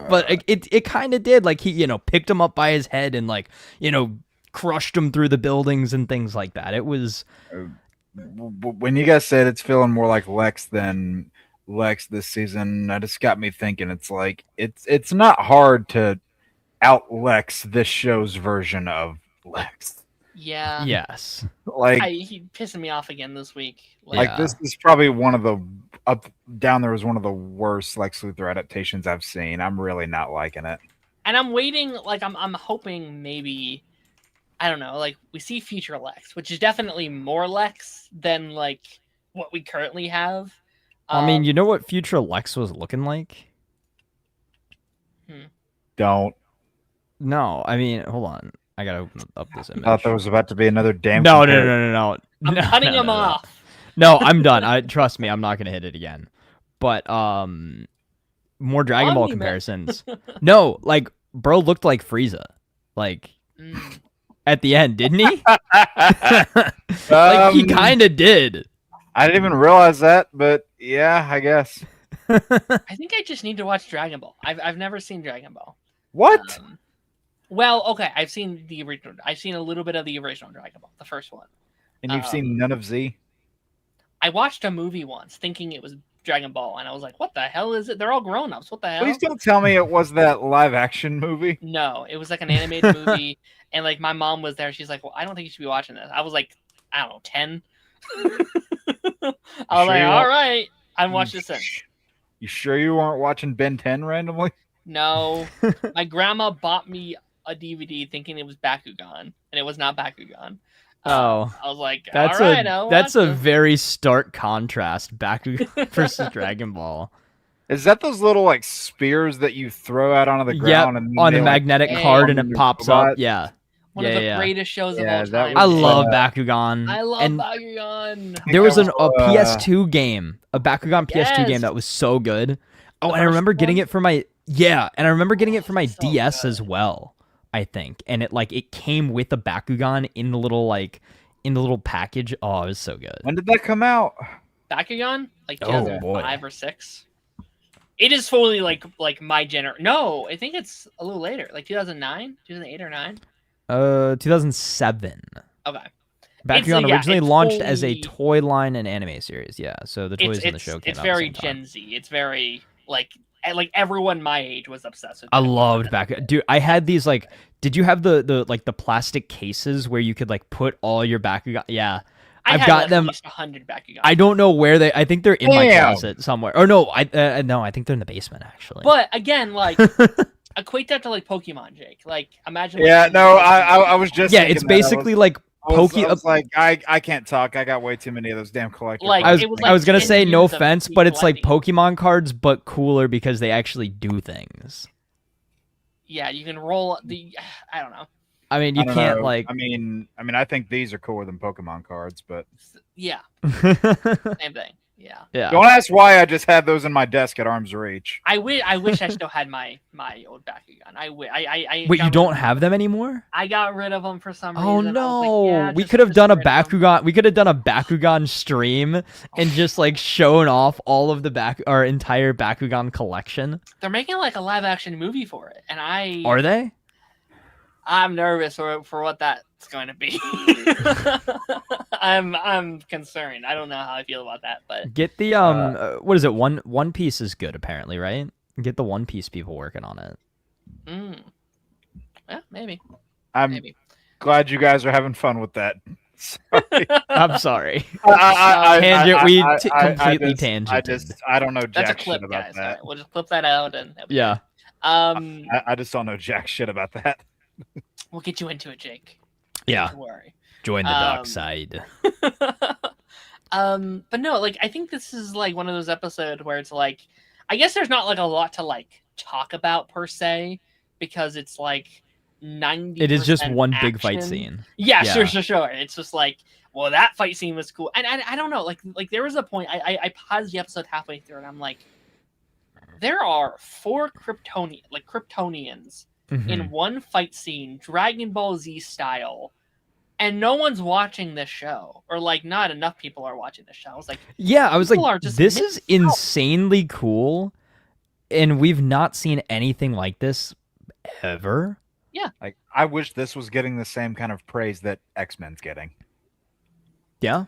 But it kind of did. Like he, picked him up by his head and like, crushed him through the buildings and things like that. It was when you guys said it's feeling more like Lex than Lex this season, that just got me thinking. It's like it's not hard to out Lex this show's version of Lex. Yeah. yes. Like He pissing me off again this week. like Yeah. this is probably one of the up down there was one of the worst Lex Luthor adaptations I've seen. I'm really not liking it. And I'm waiting, like I'm hoping maybe, I don't know, like we see future Lex, which is definitely more Lex than like what we currently have. I mean, you know what future Lex was looking like? Don't. No, I mean, hold on. I gotta open up this image. I thought there was about to be another damn. No. I'm cutting him off. No, I'm done. Trust me, I'm not gonna hit it again. But more Dragon Ball Omni-Man. comparisons. No, like bro looked like Frieza, like at the end, didn't he? Like he kind of did. I didn't even realize that, but yeah, I guess. I think I just need to watch Dragon Ball. I've never seen Dragon Ball. What? Well, okay, I've seen the original. I've seen a little bit of the original Dragon Ball, the first one. And you've seen none of Z? I watched a movie once thinking it was Dragon Ball, and I was like, what the hell is it? They're all grown-ups. What the hell? Please don't tell me it was that live action movie. No, it was like an animated movie, and like my mom was there. She's like, well, I don't think you should be watching this. I was like, I don't know, 10. I was like, all right, I'm watching this then. You sure you weren't watching Ben 10 randomly? No, my grandma bought me a DVD thinking it was Bakugan, and it was not Bakugan. Oh, I was like, that's all right, that's a very stark contrast. Bakugan versus Dragon Ball. Is that those little like spears that you throw out onto the ground and on the they, magnetic like, card and on it your pops robot? up? Yeah. One of the greatest shows of Yeah, all that time. I was, love Bakugan. I love and Bakugan. there was a Also, PS2 game, a Bakugan PS2 game Yes. that was so good. Oh, The and I remember first getting one? it for my and I remember getting it for my So DS good. as well. I think, and it came with a Bakugan in the little package. Oh, it was so good. When did that come out? Bakugan, like Oh, 2005 boy. or 6. It is fully like my generation. No, I think it's a little later, like 2009, 2008 or 9. 2007. Okay. Bakugan yeah, originally it's launched as a fully- toy line and anime series. Yeah, so the toys in the show came it's out very at the same time. Gen Z. It's very like everyone my age was obsessed with. I Bakugan. loved Bakugan. Dude, I had these like Did you have the like the plastic cases where you could like put all your Bakugan? Yeah, I've had got like them. At least 100 Bakugan. I don't know where they. I think they're in my Damn. closet somewhere. Or no, I think they're in the basement actually. But again, like equate that to like Pokemon, Jake. Like imagine. Yeah, Like, no, I was just. yeah, thinking it's that. basically like I was like, I can't talk. I got way too many of those damn collector. Like, cards. it was I was gonna 10 say no years of offense, me but it's like collecting. Pokemon cards, but cooler because they actually do things. Yeah, you can roll the. I don't know. I mean, you I don't can't know. like. I mean, I think these are cooler than Pokemon cards, but Yeah, yeah. same thing. Yeah. don't ask why I just had those in my desk at arm's reach. I wish I still had my old Bakugan. I Wait, got you don't rid of have them anymore? I got rid of them for some reason. Oh I was like, no! yeah, We just- could have just done a get rid of 'em. Bakugan. We could have done a Bakugan stream and just like shown off all of our entire Bakugan collection. They're making like a live action movie for it, and Are they? I'm nervous for what that's going to be. I'm concerned. I don't know how I feel about that, but Get the what is it? One Piece is good apparently, right? Get the One Piece people working on it. yeah, maybe. I'm Maybe. glad you guys are having fun with that. Sorry. I'm sorry. Tangent. We completely tangented. I don't know That's a jack clip, shit about guys. that. All right, we'll just clip that out and Yeah. I just don't know jack shit about that. We'll get you into it, Jake. Yeah. Don't worry. Join the dark side. But no, like I think this is like one of those episodes where it's like, I guess there's not like a lot to like talk about per se because it's like 90. It is just one big fight action. scene. Yeah, Yeah. sure. It's just like, well, that fight scene was cool, and I don't know, like there was a point I paused the episode halfway through, and I'm like, there are 4 Kryptonians Mhm. in one fight scene, Dragon Ball Z style, and no one's watching this show, or like not enough people are watching this show. I was like, Yeah, I was people are like, just this is missing out. insanely cool, and we've not seen anything like this ever. Like, I wish this was getting the same kind of praise that X-Men's getting. Yeah.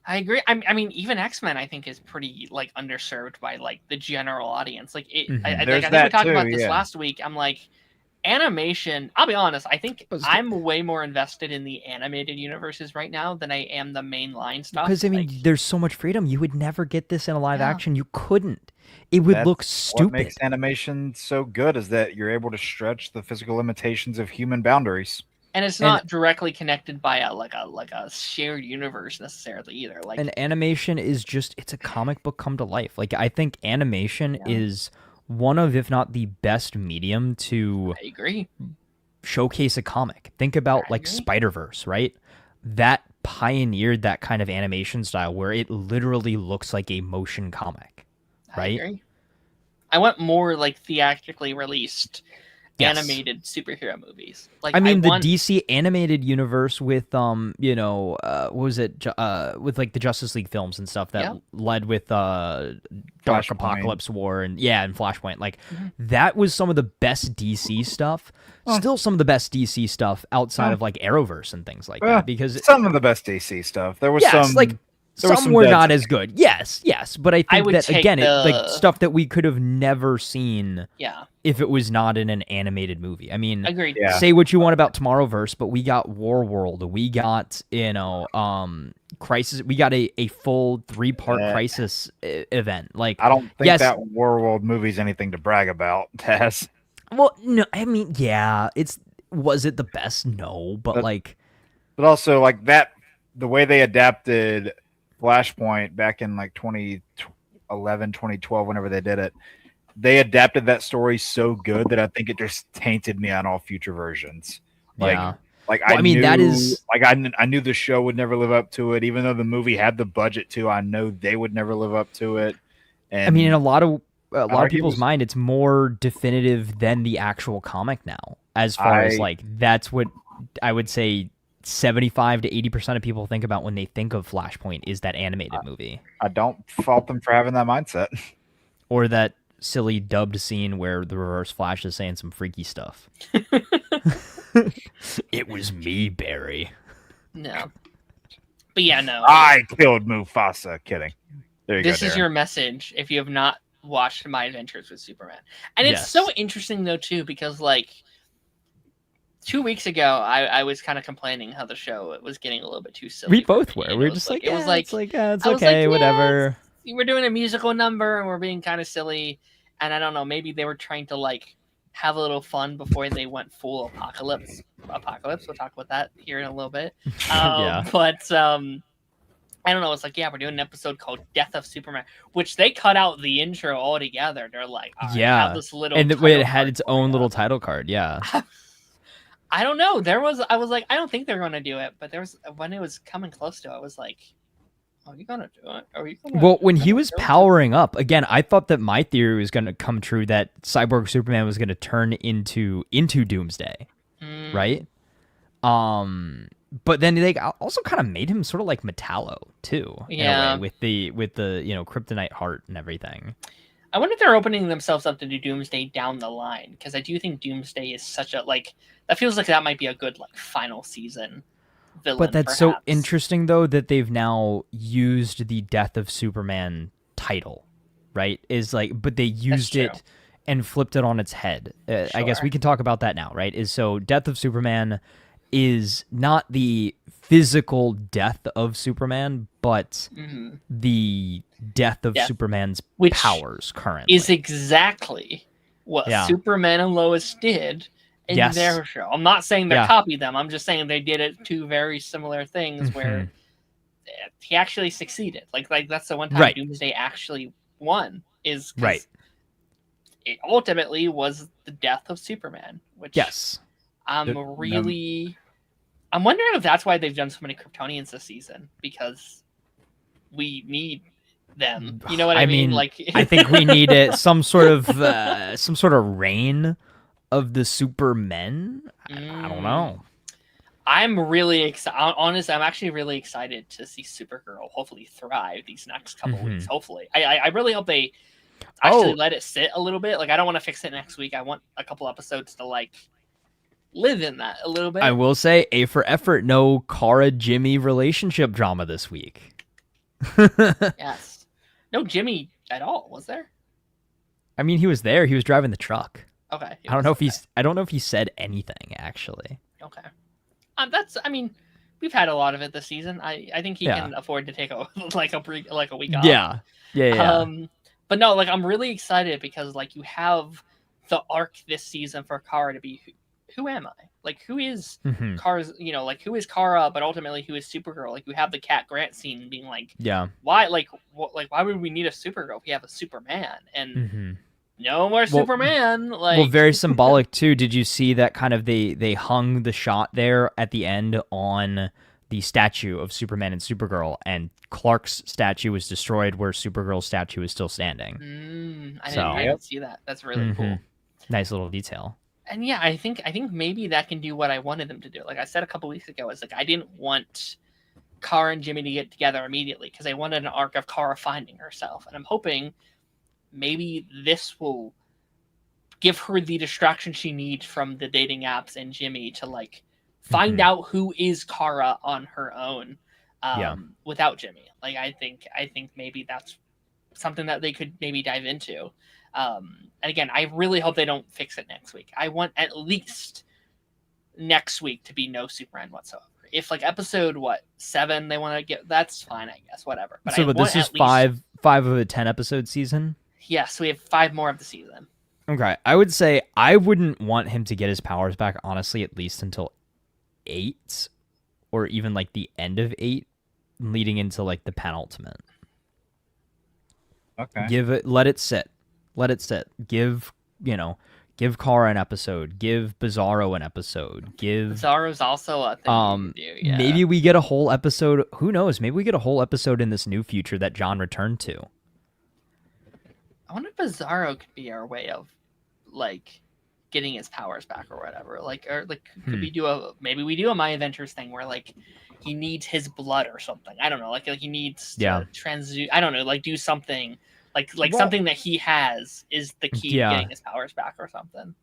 I agree. I mean, even X-Men, I think, is pretty like underserved by like the general audience. Like, Mhm. I There's think we that talked too, about this yeah. last week. I'm like, animation. I'll be honest. I think Was- I'm way more invested in the animated universes right now than I am the mainline stuff. Because I mean, Like, there's so much freedom. You would never get this in a live Yeah. action. You couldn't. It would That's look What stupid. makes animation so good is that you're able to stretch the physical limitations of human boundaries. and it's not directly connected by a shared universe necessarily either. Like, And animation is just, it's a comic book come to life. Like, I think animation Yeah. is one of, if not the best medium to I agree. showcase a comic. Think about I like agree. Spider-Verse, right? That pioneered that kind of animation style where it literally looks like a motion comic, right? I agree. I want more like theatrically released Yes. animated superhero movies. Like, I mean, the want... DC animated universe with what was it? With like the Justice League films and stuff that Yeah. led with Dark Flashpoint. Apocalypse War and Flashpoint. Like Mhm. that was some of the best DC stuff. Still some of the best DC stuff outside of like Arrowverse and things like that. Because Some of the best DC stuff. There was yes, some like there was some some were dead not stuff. as good. Yes, but I think would that take again, it like the- stuff that we could have never seen Yeah, if it was not in an animated movie. I mean, agreed. Yeah. say what you want about Tomorrowverse, but we got War World. We got, Crisis. We got a full 3-part Yeah. Crisis event. Like, I don't think yes. that Warworld movie's anything to brag about, Taz. well, no, I mean, yeah, was it the best? No, but But- like, But also, like that, the way they adapted Flashpoint back in like 2011, 2012, whenever they did it, they adapted that story so good that I think it just tainted me on all future versions. Like, yeah. like Well, I mean, knew, that is- like I knew the show would never live up to it, even though the movie had the budget to. I know they would never live up to it. And I mean, in a lot of argue people's was- mind, it's more definitive than the actual comic now. As far as I- like, that's what I would say. 75 to 80% of people think about when they think of Flashpoint is that animated movie. I don't fault them for having that mindset. Or that silly dubbed scene where the Reverse Flash is saying some freaky stuff. It was me, Barry. No, but yeah, no. I killed Mufasa. Kidding. There you This go. is Darren. your message if you have not watched My Adventures with Superman. And it's Yes. so interesting though too, because like 2 weeks ago, I was kind of complaining how the show was getting a little bit too silly. We for both me, were. and We it were was just like, it was yeah, like it's like, it's I was like, okay, yeah, whatever. we're doing a musical number and we're being kind of silly, and I don't know, maybe they were trying to like have a little fun before they went full apocalypse. We'll talk about that here in a little bit. Yeah. But I don't know. It's like, yeah, we're doing an episode called "Death of Superman," which they cut out the intro altogether. They're like, all right, have Yeah. this little And it title had card its for own ya. little title card. Yeah. I don't know. I was like, I don't think they're going to do it. But there was, when it was coming close to it, I was like, are you going to do it? Are you going to? Well, when he was powering up, again, I thought that my theory was going to come true, that Cyborg Superman was going to turn into Doomsday, right? But then they also kind of made him sort of like Metallo too, in a way, with the kryptonite heart and everything. I wonder if they're opening themselves up to do Doomsday down the line, because I do think Doomsday is such a like, that feels like that might be a good like final season villain. But that's perhaps. so interesting though, that they've now used the Death of Superman title, right? Is like, but they used it and flipped it on its head. I guess we can talk about that now, right? Is so Death of Superman is not the physical death of Superman, but the death of Superman's powers currently. Is exactly what Superman and Lois did in their show. I'm not saying they copied them. I'm just saying they did it two very similar things where he actually succeeded. Like that's the one time Doomsday actually won, is it ultimately was the death of Superman, which I'm wondering if that's why they've done so many Kryptonians this season, because we need them. You know what I mean? Like, I think we need some sort of reign of the Supermen. I don't know. I'm really excited. Honestly, I'm actually really excited to see Supergirl hopefully thrive these next couple weeks. Hopefully, I really hope they actually let it sit a little bit. Like, I don't want to fix it next week. I want a couple episodes to like live in that a little bit. I will say, A for effort, no Kara Jimmy relationship drama this week. Yes. No Jimmy at all, was there? I mean, he was there. He was driving the truck. Okay. I don't know if he said anything, actually. Okay. I mean, we've had a lot of it this season. I think he can afford to take a week off. Yeah. But no, like, I'm really excited because like you have the arc this season for Kara to be who am I? Like, who is Kara's, like, who is Kara, but ultimately who is Supergirl? Like, you have the Cat Grant scene being like, why, why would we need a Supergirl if we have a Superman? And no more Superman. Like, very symbolic too. Did you see that kind of they hung the shot there at the end on the statue of Superman and Supergirl, and Clark's statue was destroyed where Supergirl's statue is still standing. I didn't see that. That's really cool. Nice little detail. And yeah, I think maybe that can do what I wanted them to do. Like I said a couple weeks ago, it's like I didn't want Kara and Jimmy to get together immediately because I wanted an arc of Kara finding herself. And I'm hoping maybe this will give her the distraction she needs from the dating apps and Jimmy to like find out who is Kara on her own without Jimmy. Like I think maybe that's something that they could maybe dive into. And again, I really hope they don't fix it next week. I want at least next week to be no Superman whatsoever. If like episode 7 they want to get, that's fine, I guess, whatever. But so, but this is five of a 10 episode season. Yes, we have 5 more of the season. Okay, I would say I wouldn't want him to get his powers back, honestly, at least until 8, or even like the end of 8, leading into like the penultimate. Okay. Let it sit. Give Kara an episode. Give Bizarro an episode. Bizarro's also a thing you can do, Maybe we get a whole episode. Who knows? Maybe we get a whole episode in this new future that John returned to. I wonder if Bizarro could be our way of like getting his powers back or whatever. Could we do maybe we do a My Adventures thing where like he needs his blood or something. I don't know. Like he needs to transmute. I don't know. Like do something. Like something that he has is the key to getting his powers back or something.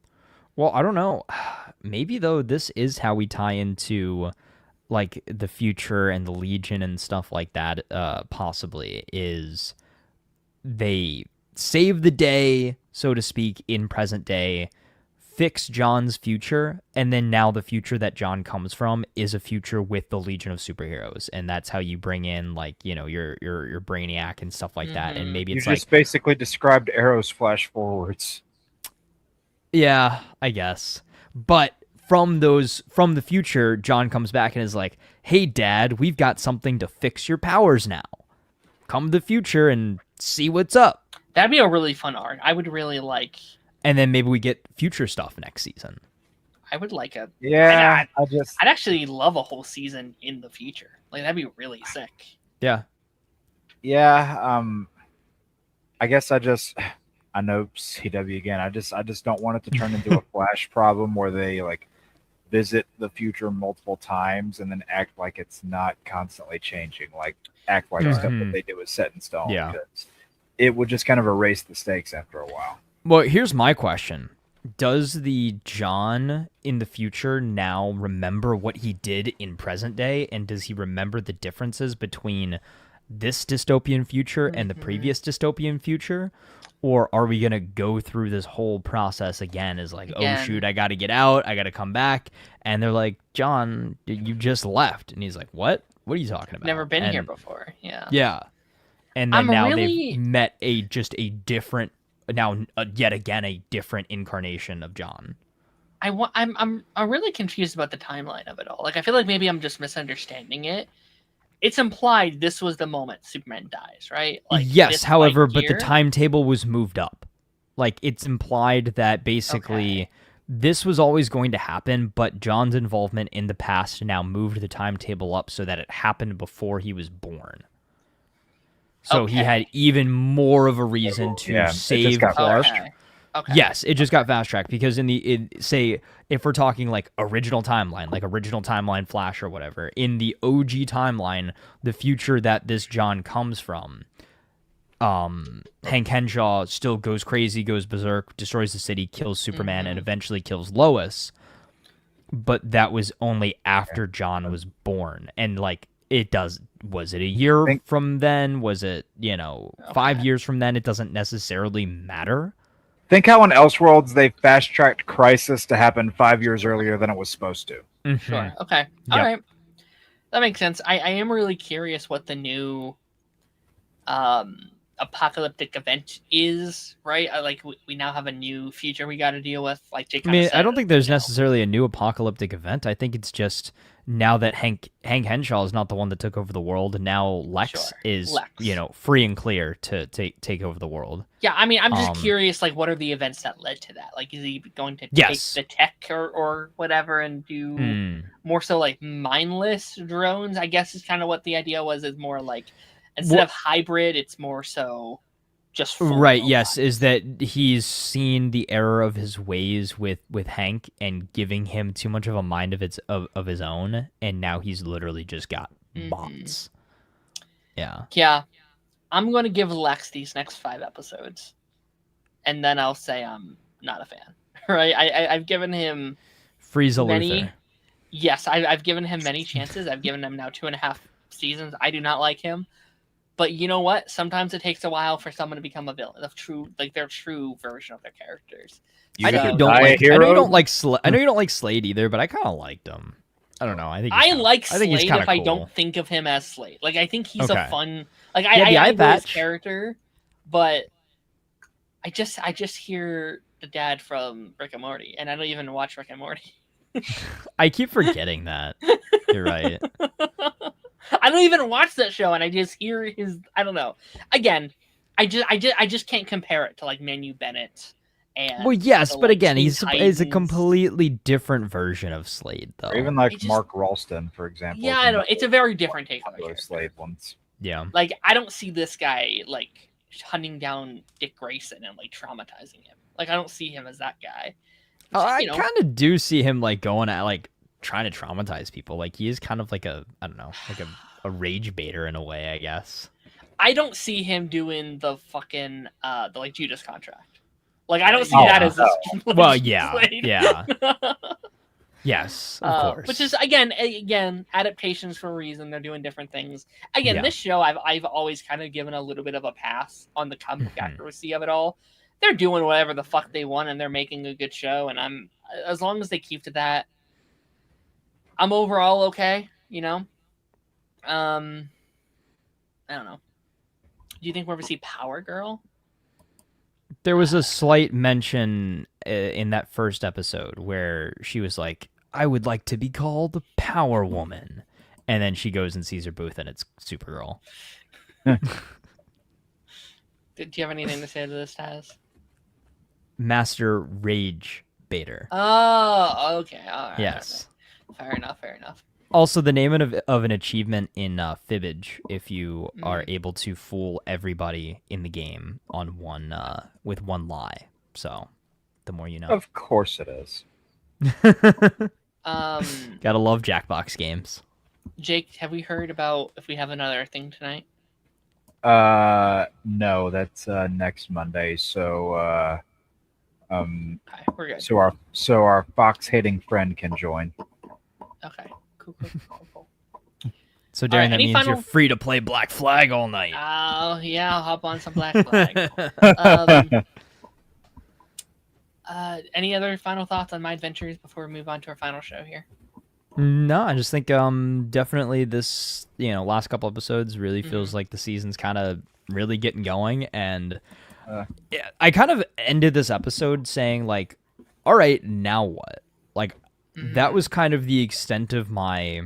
Well, I don't know. Maybe, though, this is how we tie into, like, the future and the Legion and stuff like that, possibly, is they save the day, so to speak, in present day, fix John's future, and then now the future that John comes from is a future with the Legion of Superheroes, and that's how you bring in like your Brainiac and stuff like that, and maybe You it's just basically described Arrow's flash forwards. yeah, I guess, but from the future, John comes back and is like, "Hey, Dad, we've got something to fix your powers now. Come to the future and see what's up." That'd be a really fun arc. I would really like. And then maybe we get future stuff next season. I would like a. Yeah, I'd actually love a whole season in the future. Like that'd be really sick. Yeah. Yeah. I guess I know CW again. I just don't want it to turn into a Flash problem where they like visit the future multiple times and then act like it's not constantly changing. Like act like stuff that they do is set in stone. Yeah. Because it would just kind of erase the stakes after a while. Well, here's my question. Does the John in the future now remember what he did in present day? And does he remember the differences between this dystopian future and the previous dystopian future? Or are we going to go through this whole process again as like, oh, shoot, I got to get out. I got to come back. And they're like, John, you just left. And he's like, what? What are you talking about? Never been here before. Yeah. Yeah. And then they've met a different, yet again, a different incarnation of John. I'm really confused about the timeline of it all. Like, I feel like maybe I'm just misunderstanding it. It's implied this was the moment Superman dies, right? Like, yes, however, but the timetable was moved up. Like, it's implied that basically this was always going to happen, but John's involvement in the past now moved the timetable up so that it happened before he was born. So he had even more of a reason to save Clark. Okay. Yes, it just got fast tracked because say if we're talking like original timeline Flash or whatever, in the OG timeline, the future that this John comes from, Hank Henshaw still goes crazy, goes berserk, destroys the city, kills Superman, and eventually kills Lois. But that was only after John was born, and like was it a year from then? Was it 5 years from then? It doesn't necessarily matter. Think how in Elseworlds they fast-tracked Crisis to happen 5 years earlier than it was supposed to. Mm-hmm. Sure. Okay. All right. That makes sense. I am really curious what the new apocalyptic event is, right? Like we now have a new future we got to deal with. Like Jake I don't think there's necessarily a new apocalyptic event. I think it's just now that Hank Henshaw is not the one that took over the world, now Lex is free and clear to take over the world. Yeah, I mean, I'm just curious, like, what are the events that led to that? Like, is he going to take the tech or whatever and do more so like mindless drones? I guess is kind of what the idea was. Is more like instead of hybrid, it's more so just right. Yes, is that he's seen the error of his ways with Hank and giving him too much of a mind of his own, and now he's literally just got bots. Yeah. I'm going to give Lex these next 5 episodes, and then I'll say I'm not a fan. Right? I've given him Frieza many. Luther. Yes, I've given him many chances. I've given him now 2.5 seasons. I do not like him. But you know what? Sometimes it takes a while for someone to become a villain, their true version of their characters. I know you don't like Slade either, but I kind of liked him. I don't know. I like Slade if I don't think of him as Slade. Like I think he's a fun. Like I like his character, but I just hear the dad from Rick and Morty, and I don't even watch Rick and Morty. I keep forgetting that. You're right. I don't even watch that show, and I just hear his. I don't know. Again, I just can't compare it to like Manu Bennett. And well, yes, but again, he's a completely different version of Slade, though. Or even like Mark Ralston, for example. Yeah, I know. It's a very different take on those Slade ones. Yeah. Like I don't see this guy like hunting down Dick Grayson and like traumatizing him. Like I don't see him as that guy. I kind of do see him like going at like trying to traumatize people. Like he is kind of like a a rage baiter in a way, I guess. I don't see him doing the fucking the like Judas Contract. Like I don't see that as well, yeah. Yes, of course. Which is again adaptations for a reason. They're doing different things. Again, this show I've always kind of given a little bit of a pass on the comic accuracy of it all. they're doing whatever the fuck they want and they're making a good show, and I'm as long as they keep to that, I'm overall okay, you know. I don't know. Do you think we'll ever see Power Girl? There was a slight mention in that first episode where she was like, "I would like to be called the Power Woman," and then she goes and sees her booth, and it's Supergirl. Do you have anything to say to this, Taz? Master Rage Baiter. Oh, okay. All right. Yes. Okay. Fair enough. Fair enough. Also, the name of an achievement in Fibbage, if you are able to fool everybody in the game on one with one lie. So, the more you know. Of course it is. Gotta love Jackbox games. Jake, have we heard about if we have another thing tonight? No, that's next Monday. So, Okay, we're good. so our fox hating friend can join. Okay. Cool. So, Darren, right, that means final... you're free to play Black Flag all night. Oh, yeah, I'll hop on some Black Flag. Any other final thoughts on My Adventures before we move on to our final show here? No, I just think definitely this, last couple episodes really feels like the season's kind of really getting going, and yeah, I kind of ended this episode saying like, all right, now what? Like that was kind of the extent of my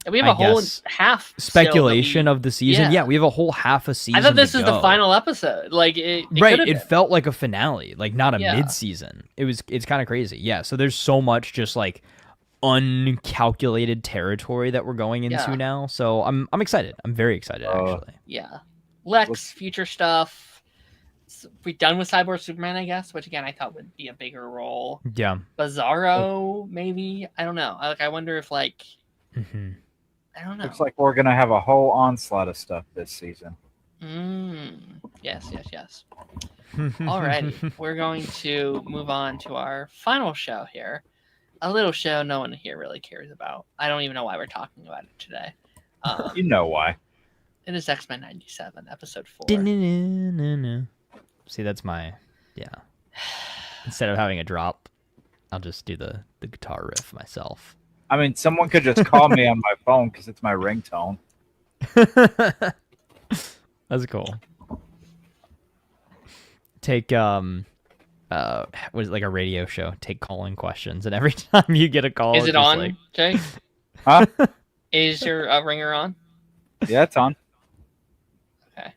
we have a whole half speculation of the season. Yeah, we have a whole half a season. I thought this was the final episode. Like it felt like a finale, like not a mid-season. It's kind of crazy. Yeah, so there's so much just like uncalculated territory that we're going into now. So I'm excited. I'm very excited actually. Yeah. Lex, future stuff. We done with Cyborg Superman, I guess, which again I thought would be a bigger role. Yeah. Bizarro, maybe. I don't know. I wonder if like I don't know. Looks like we're gonna have a whole onslaught of stuff this season. Yes. Alrighty. We're going to move on to our final show here. A little show no one here really cares about. I don't even know why we're talking about it today. You know why. It is X-Men 97, episode 4. See, that's my... Yeah. Instead of having a drop, I'll just do the guitar riff myself. I mean, someone could just call me on my phone because it's my ringtone. That's cool. Take, what is it, like a radio show? Take calling questions, and every time you get a call... Is it on, like... Jay? Huh? Is your ringer on? Yeah, it's on. Okay.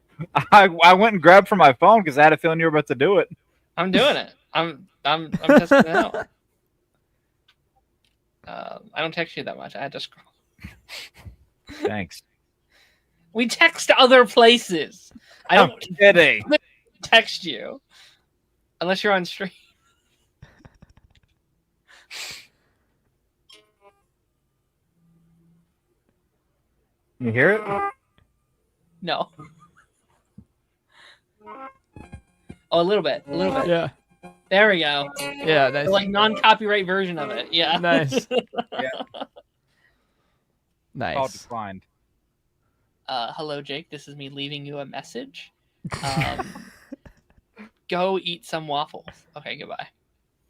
I went and grabbed from my phone because I had a feeling you were about to do it. I'm doing it. I'm testing it out. I don't text you that much. I had to scroll. Thanks. We text other places. I I'm don't kidding. text you unless you're on stream. You hear it? No. Oh, a little bit. Yeah. There we go. Yeah, nice. The, like non-copyright version of it. Yeah. Nice. Yeah. Nice. Call declined. Hello, Jake. This is me leaving you a message. Go eat some waffles. Okay, goodbye.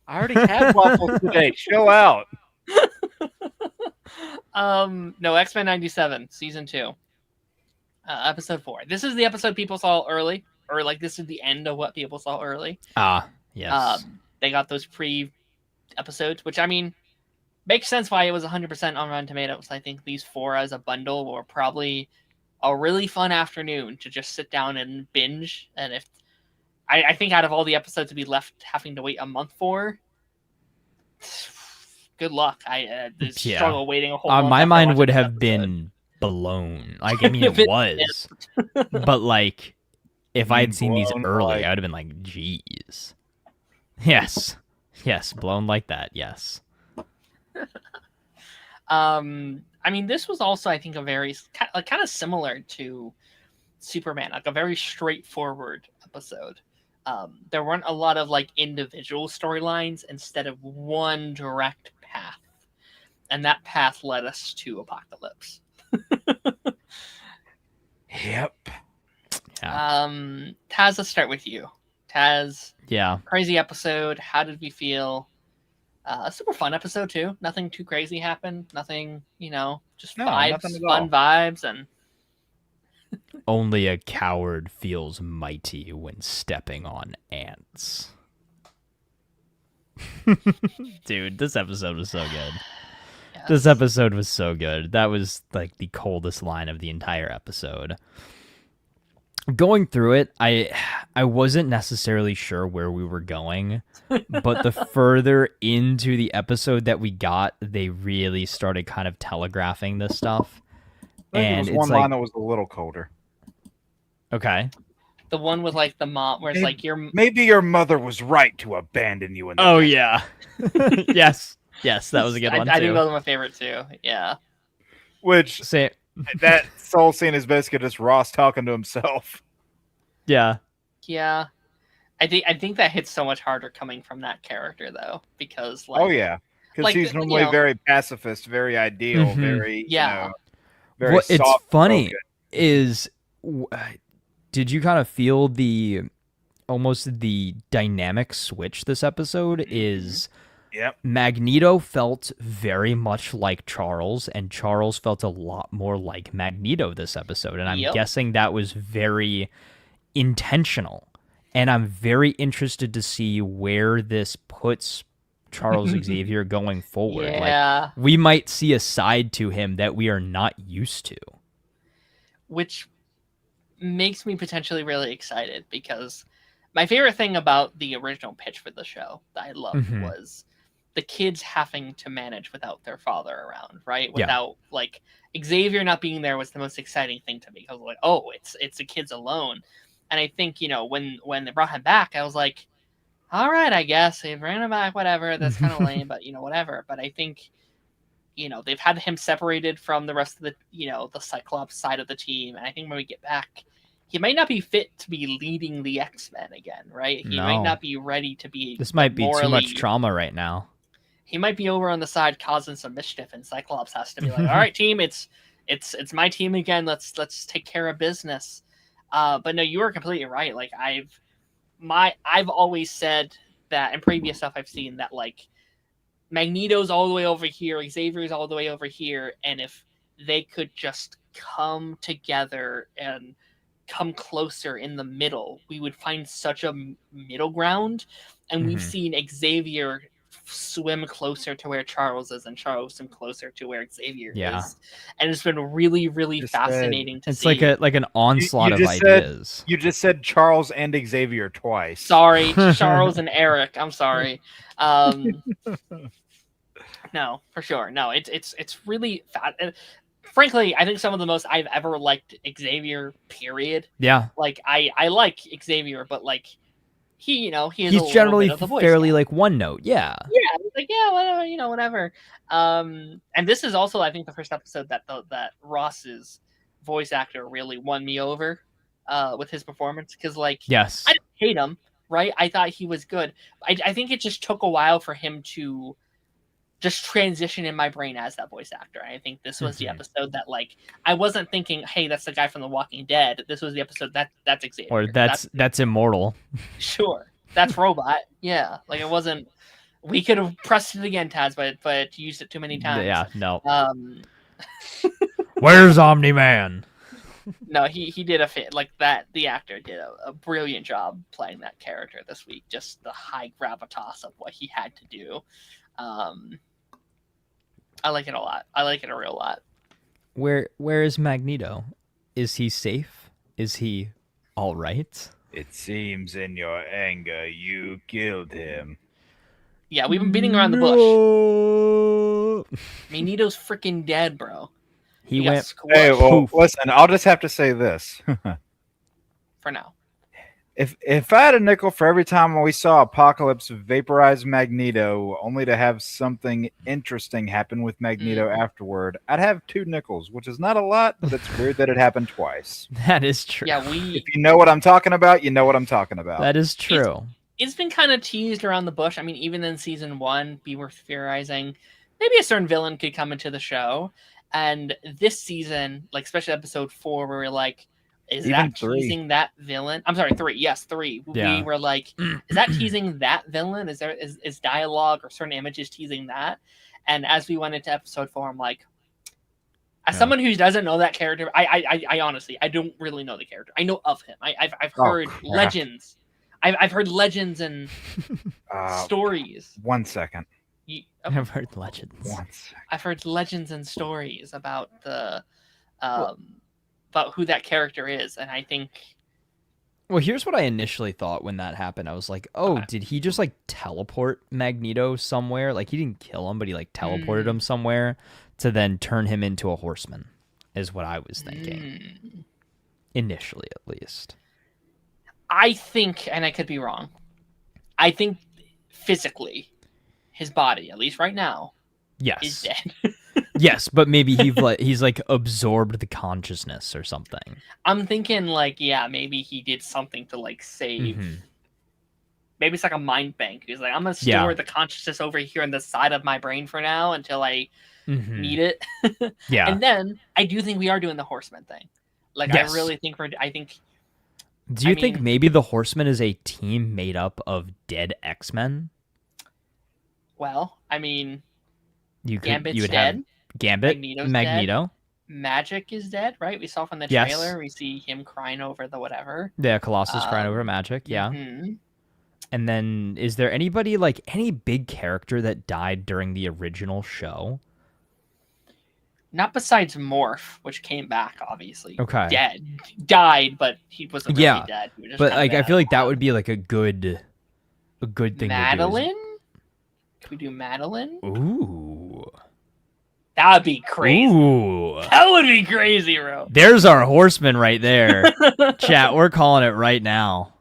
I already had waffles today. Chill out. No, X-Men 97, season 2, episode 4. This is the episode people saw early, or like this is the end of what people saw early. Yes. They got those pre-episodes, which I mean makes sense why it was 100% on Rotten Tomatoes. I think these 4 as a bundle were probably a really fun afternoon to just sit down and binge. And if I think out of all the episodes to be left having to wait a month for, good luck. I struggle waiting a whole month. My mind would have been blown. Like, I mean, it was. But, like, if I had seen these early, I would have been like, geez. Yes. Yes, blown like that, yes. I mean, this was also, I think, a very, kind of similar to Superman, like a very straightforward episode. There weren't a lot of, like, individual storylines instead of one direct path. And that path led us to Apocalypse. Yep. Yeah. Taz, let's start with you. Taz, Yeah. crazy episode. How did we feel? A super fun episode too. Nothing too crazy happened. Nothing, just No, vibes, nothing at fun all. vibes, and Only a coward feels mighty when stepping on ants. Dude, this episode was so good. yes. This episode was so good. That was like the coldest line of the entire episode. Going through it, I wasn't necessarily sure where we were going, but the further into the episode that we got, they really started kind of telegraphing this stuff. I think And there was it's one like, line that was a little colder. okay. The one with like the mom, where it's like Maybe your mother was right to abandon you in the Oh past. yeah. Yes, that was a good one too. I think that was my favorite too. Yeah. Which Say, that soul scene is basically just Ross talking to himself. yeah. Yeah. I think that hits so much harder coming from that character though, because like, Oh yeah, because like, he's normally very pacifist, very ideal, Mhm. very Yeah. very What it's soft funny spoken. is, did you kind of feel almost the dynamic switch this episode is? Yep. Magneto felt very much like Charles, and Charles felt a lot more like Magneto this episode. And I'm Yep. guessing that was very intentional. And I'm very interested to see where this puts Charles Xavier going forward. Yeah. Like, we might see a side to him that we are not used to. Which makes me potentially really excited, because my favorite thing about the original pitch for the show that I loved Mhm. was the kids having to manage without their father around, right? Yeah. Without like Xavier not being there was the most exciting thing to me, because like, oh, it's the kids alone. And I think, when they brought him back, I was like, all right, I guess they bring him back, whatever. That's kind of lame, but whatever. But I think, they've had him separated from the rest of the, the Cyclops side of the team. And I think when we get back, he might not be fit to be leading the X-Men again, right? He might No. not be ready to be. This might be too morally- much trauma right now. He might be over on the side causing some mischief, and Cyclops has to be like, all right, team, it's my team again. Let's take care of business. But no, you were completely right. Like I've always said that in previous stuff I've seen that like Magneto's all the way over here, Xavier's all the way over here, and if they could just come together and come closer in the middle, we would find such a middle ground. And we've Mhm. seen Xavier swim closer to where Charles is, and Charles swim closer to where Xavier Yeah. is, and it's been really, really Just fascinating to It's see. like an onslaught of just said- ideas. You just said Charles and Xavier twice. Sorry, Charles and Eric. I'm sorry. No, for sure. No, it's really fat. Frankly, I think some of the most I've ever liked Xavier. Period. Yeah. Like I like Xavier, but like he is He's a generally little bit of the voice fairly guy. like one note. Yeah. Yeah, it's like whatever, whatever. And this is also, I think, the first episode that Ross's voice actor really won me over, with his performance, because like Yes. I didn't hate him, right? I thought he was good. I think it just took a while for him to just transition in my brain as that voice actor. And I think this was the Mhm. episode that like I wasn't thinking, hey, that's the guy from The Walking Dead. This was the episode that's Xavier. Or that's immortal. Sure. That's Robot. Yeah. Like it wasn't. We could have pressed it again, Taz, but you used it too many times. Yeah. No. Where's Omni Man? No, he did a fit like that. The actor did a brilliant job playing that character this week. Just the high gravitas of what he had to do. I like it a lot. I like it a real lot. Where is Magneto? Is he safe? Is he all right? It seems in your anger you killed him. Yeah, we've been beating around the bush. No. Magneto's freaking dead, bro. He got went. squished Hey, well, Poof. listen, I'll just have to say this. for now. If I had a nickel for every time we saw Apocalypse vaporize Magneto, only to have something interesting happen with Magneto afterward, I'd have 2 nickels, which is not a lot, but it's weird that it happened twice. That is true. Yeah, If you know what I'm talking about, you know what I'm talking about. That is true. It's been kind of teased around the bush. I mean, even in season 1, be worth theorizing. Maybe a certain villain could come into the show. And this season, like especially episode 4, where we're like, Is Even that 3. teasing that villain? I'm sorry, 3. Yes, 3. Yeah. We were like, is that teasing that villain? Is dialogue or certain images teasing that? And as we went into episode 4, I'm like, as someone who doesn't know that character, I honestly, I don't really know the character. I know of him. I've heard legends. I've heard legends and stories. 1 second. I've heard legends. 1 second. I've heard legends and stories about the about who that character is, and I think. Well, here's what I initially thought when that happened. I was like, oh, did he just like teleport Magneto somewhere? Like he didn't kill him, but he like teleported him somewhere to then turn him into a horseman, is what I was thinking. Initially, at least. I think, and I could be wrong, I think physically, his body, at least right now, is dead. Yes, but maybe he's like absorbed the consciousness or something. I'm thinking like, yeah, maybe he did something to like save. Maybe it's like a mind bank. He's like, I'm gonna store the consciousness over here on the side of my brain for now until I need it. And then I do think we are doing the Horseman thing. Like I really think Do you think maybe the Horseman is a team made up of dead X-Men? Well, I mean, Gambit's you would dead. Have Gambit, Magneto. Dead. Magic is dead, right? We saw from the trailer. We see him crying over the whatever. Yeah, Colossus crying over Magic. Yeah. And then, is there anybody like any big character that died during the original show? Not besides Morph, which came back, obviously. Okay. Died, but he wasn't really dead. He was just but like, I feel like that would be like a good thing. Madeline? To do. Could we do Madeline? Ooh. That would be crazy. Ooh. That would be crazy, bro. There's our Horseman right there. Chat, we're calling it right now.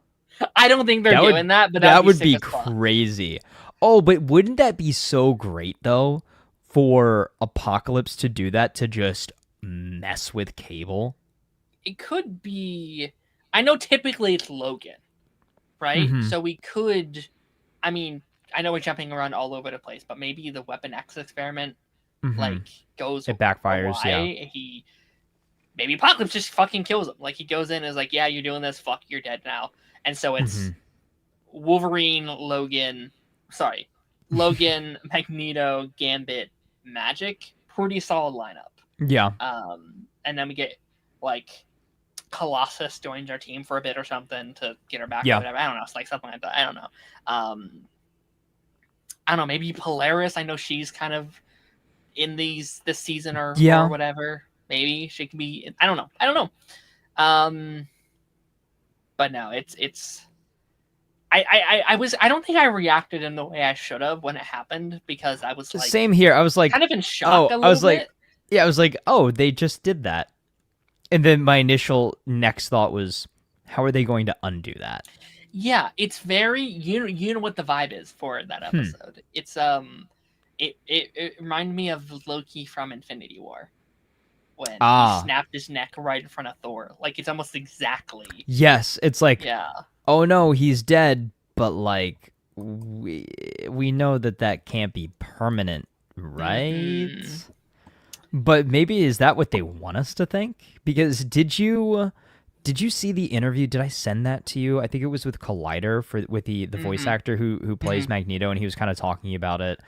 I don't think they're doing that, but that would be crazy. Oh, but wouldn't that be so great though for Apocalypse to do that, to just mess with Cable? It could be. I know typically it's Logan, right? So we could. I mean, I know we're jumping around all over the place, but maybe the Weapon X experiment like goes. It backfires. Yeah. Maybe Apocalypse just fucking kills him. Like he goes in and is like, "Yeah, you're doing this. Fuck, you're dead now." And so it's Wolverine, Logan, Magneto, Gambit, Magic. Pretty solid lineup. Yeah. And then we get like Colossus joins our team for a bit or something to get her back. Yeah. Or whatever. I don't know. It's like something like that. I don't know. I don't know. Maybe Polaris. I know she's kind of in this season or whatever. Maybe she can be. I don't know. But no, it's. I don't think I reacted in the way I should have when it happened, because I was like, same here. I was like kind of in shock. I was like, I was like, oh, they just did that. And then my initial next thought was, how are they going to undo that? Yeah, it's very you know what the vibe is for that episode. It's it reminded me of Loki from Infinity War, when he snapped his neck right in front of Thor. Like it's almost exactly. Yes, it's like, oh no, he's dead, but like we know that can't be permanent, right? But maybe is that what they want us to think? Because did you see the interview? Did I send that to you? I think it was with Collider with the voice actor who plays Magneto, and he was kind of talking about it.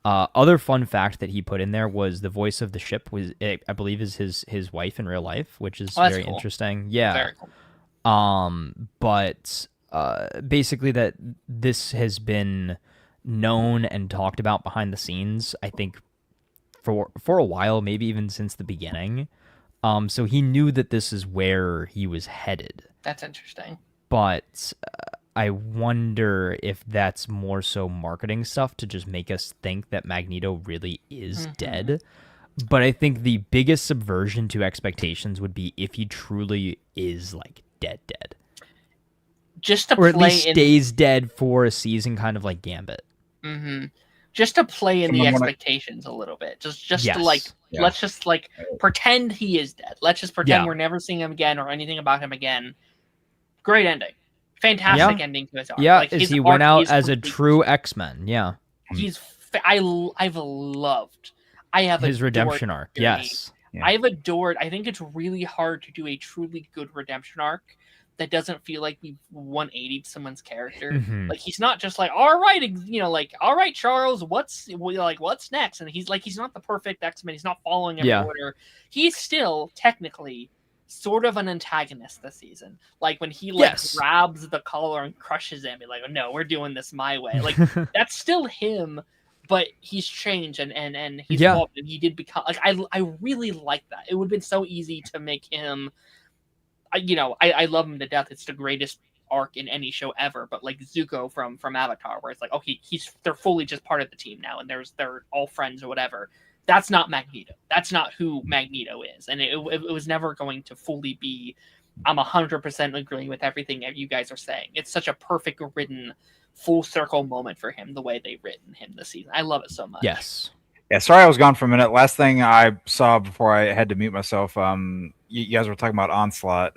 Other fun fact that he put in there was the voice of the ship was, I believe, is his wife in real life, which is very cool. Interesting. Yeah. Very cool. But basically that this has been known and talked about behind the scenes, I think, for a while, maybe even since the beginning. So he knew that this is where he was headed. That's interesting. But I wonder if that's more so marketing stuff to just make us think that Magneto really is dead. But I think the biggest subversion to expectations would be if he truly is like dead. Just to or at least stays dead for a season, kind of like Gambit. Just to play in the expectations a little bit. Just to like, let's just like pretend he is dead. Let's just pretend we're never seeing him again or anything about him again. Great ending. Fantastic ending to his arc. Yeah, like, he went out as a true X-Men. Yeah. I've loved. I have his redemption arc. Yes. Yeah. I've adored. I think it's really hard to do a truly good redemption arc that doesn't feel like we've 180'd someone's character. Mhm. Like he's not just like, all right, like, all right, Charles, what's next? And he's not the perfect X-Men. He's not following every Yeah. order. He's still technically sort of an antagonist this season. Like when he Yes. grabs the collar and crushes him, he's like, oh, no, we're doing this my way. Like that's still him, but he's changed and he's Yeah. evolved, and he did become like I really like that. It would have been so easy to make him. I love him to death. It's the greatest arc in any show ever. But like Zuko from Avatar, where it's like, oh, they're fully just part of the team now, and they're all friends or whatever. That's not Magneto. That's not who Magneto is, and it was never going to fully be. I'm 100% agreeing with everything you guys are saying. It's such a perfect written, full circle moment for him. The way they've written him this season, I love it so much. Yes. Yeah, sorry I was gone for a minute. Last thing I saw before I had to mute myself, you guys were talking about Onslaught.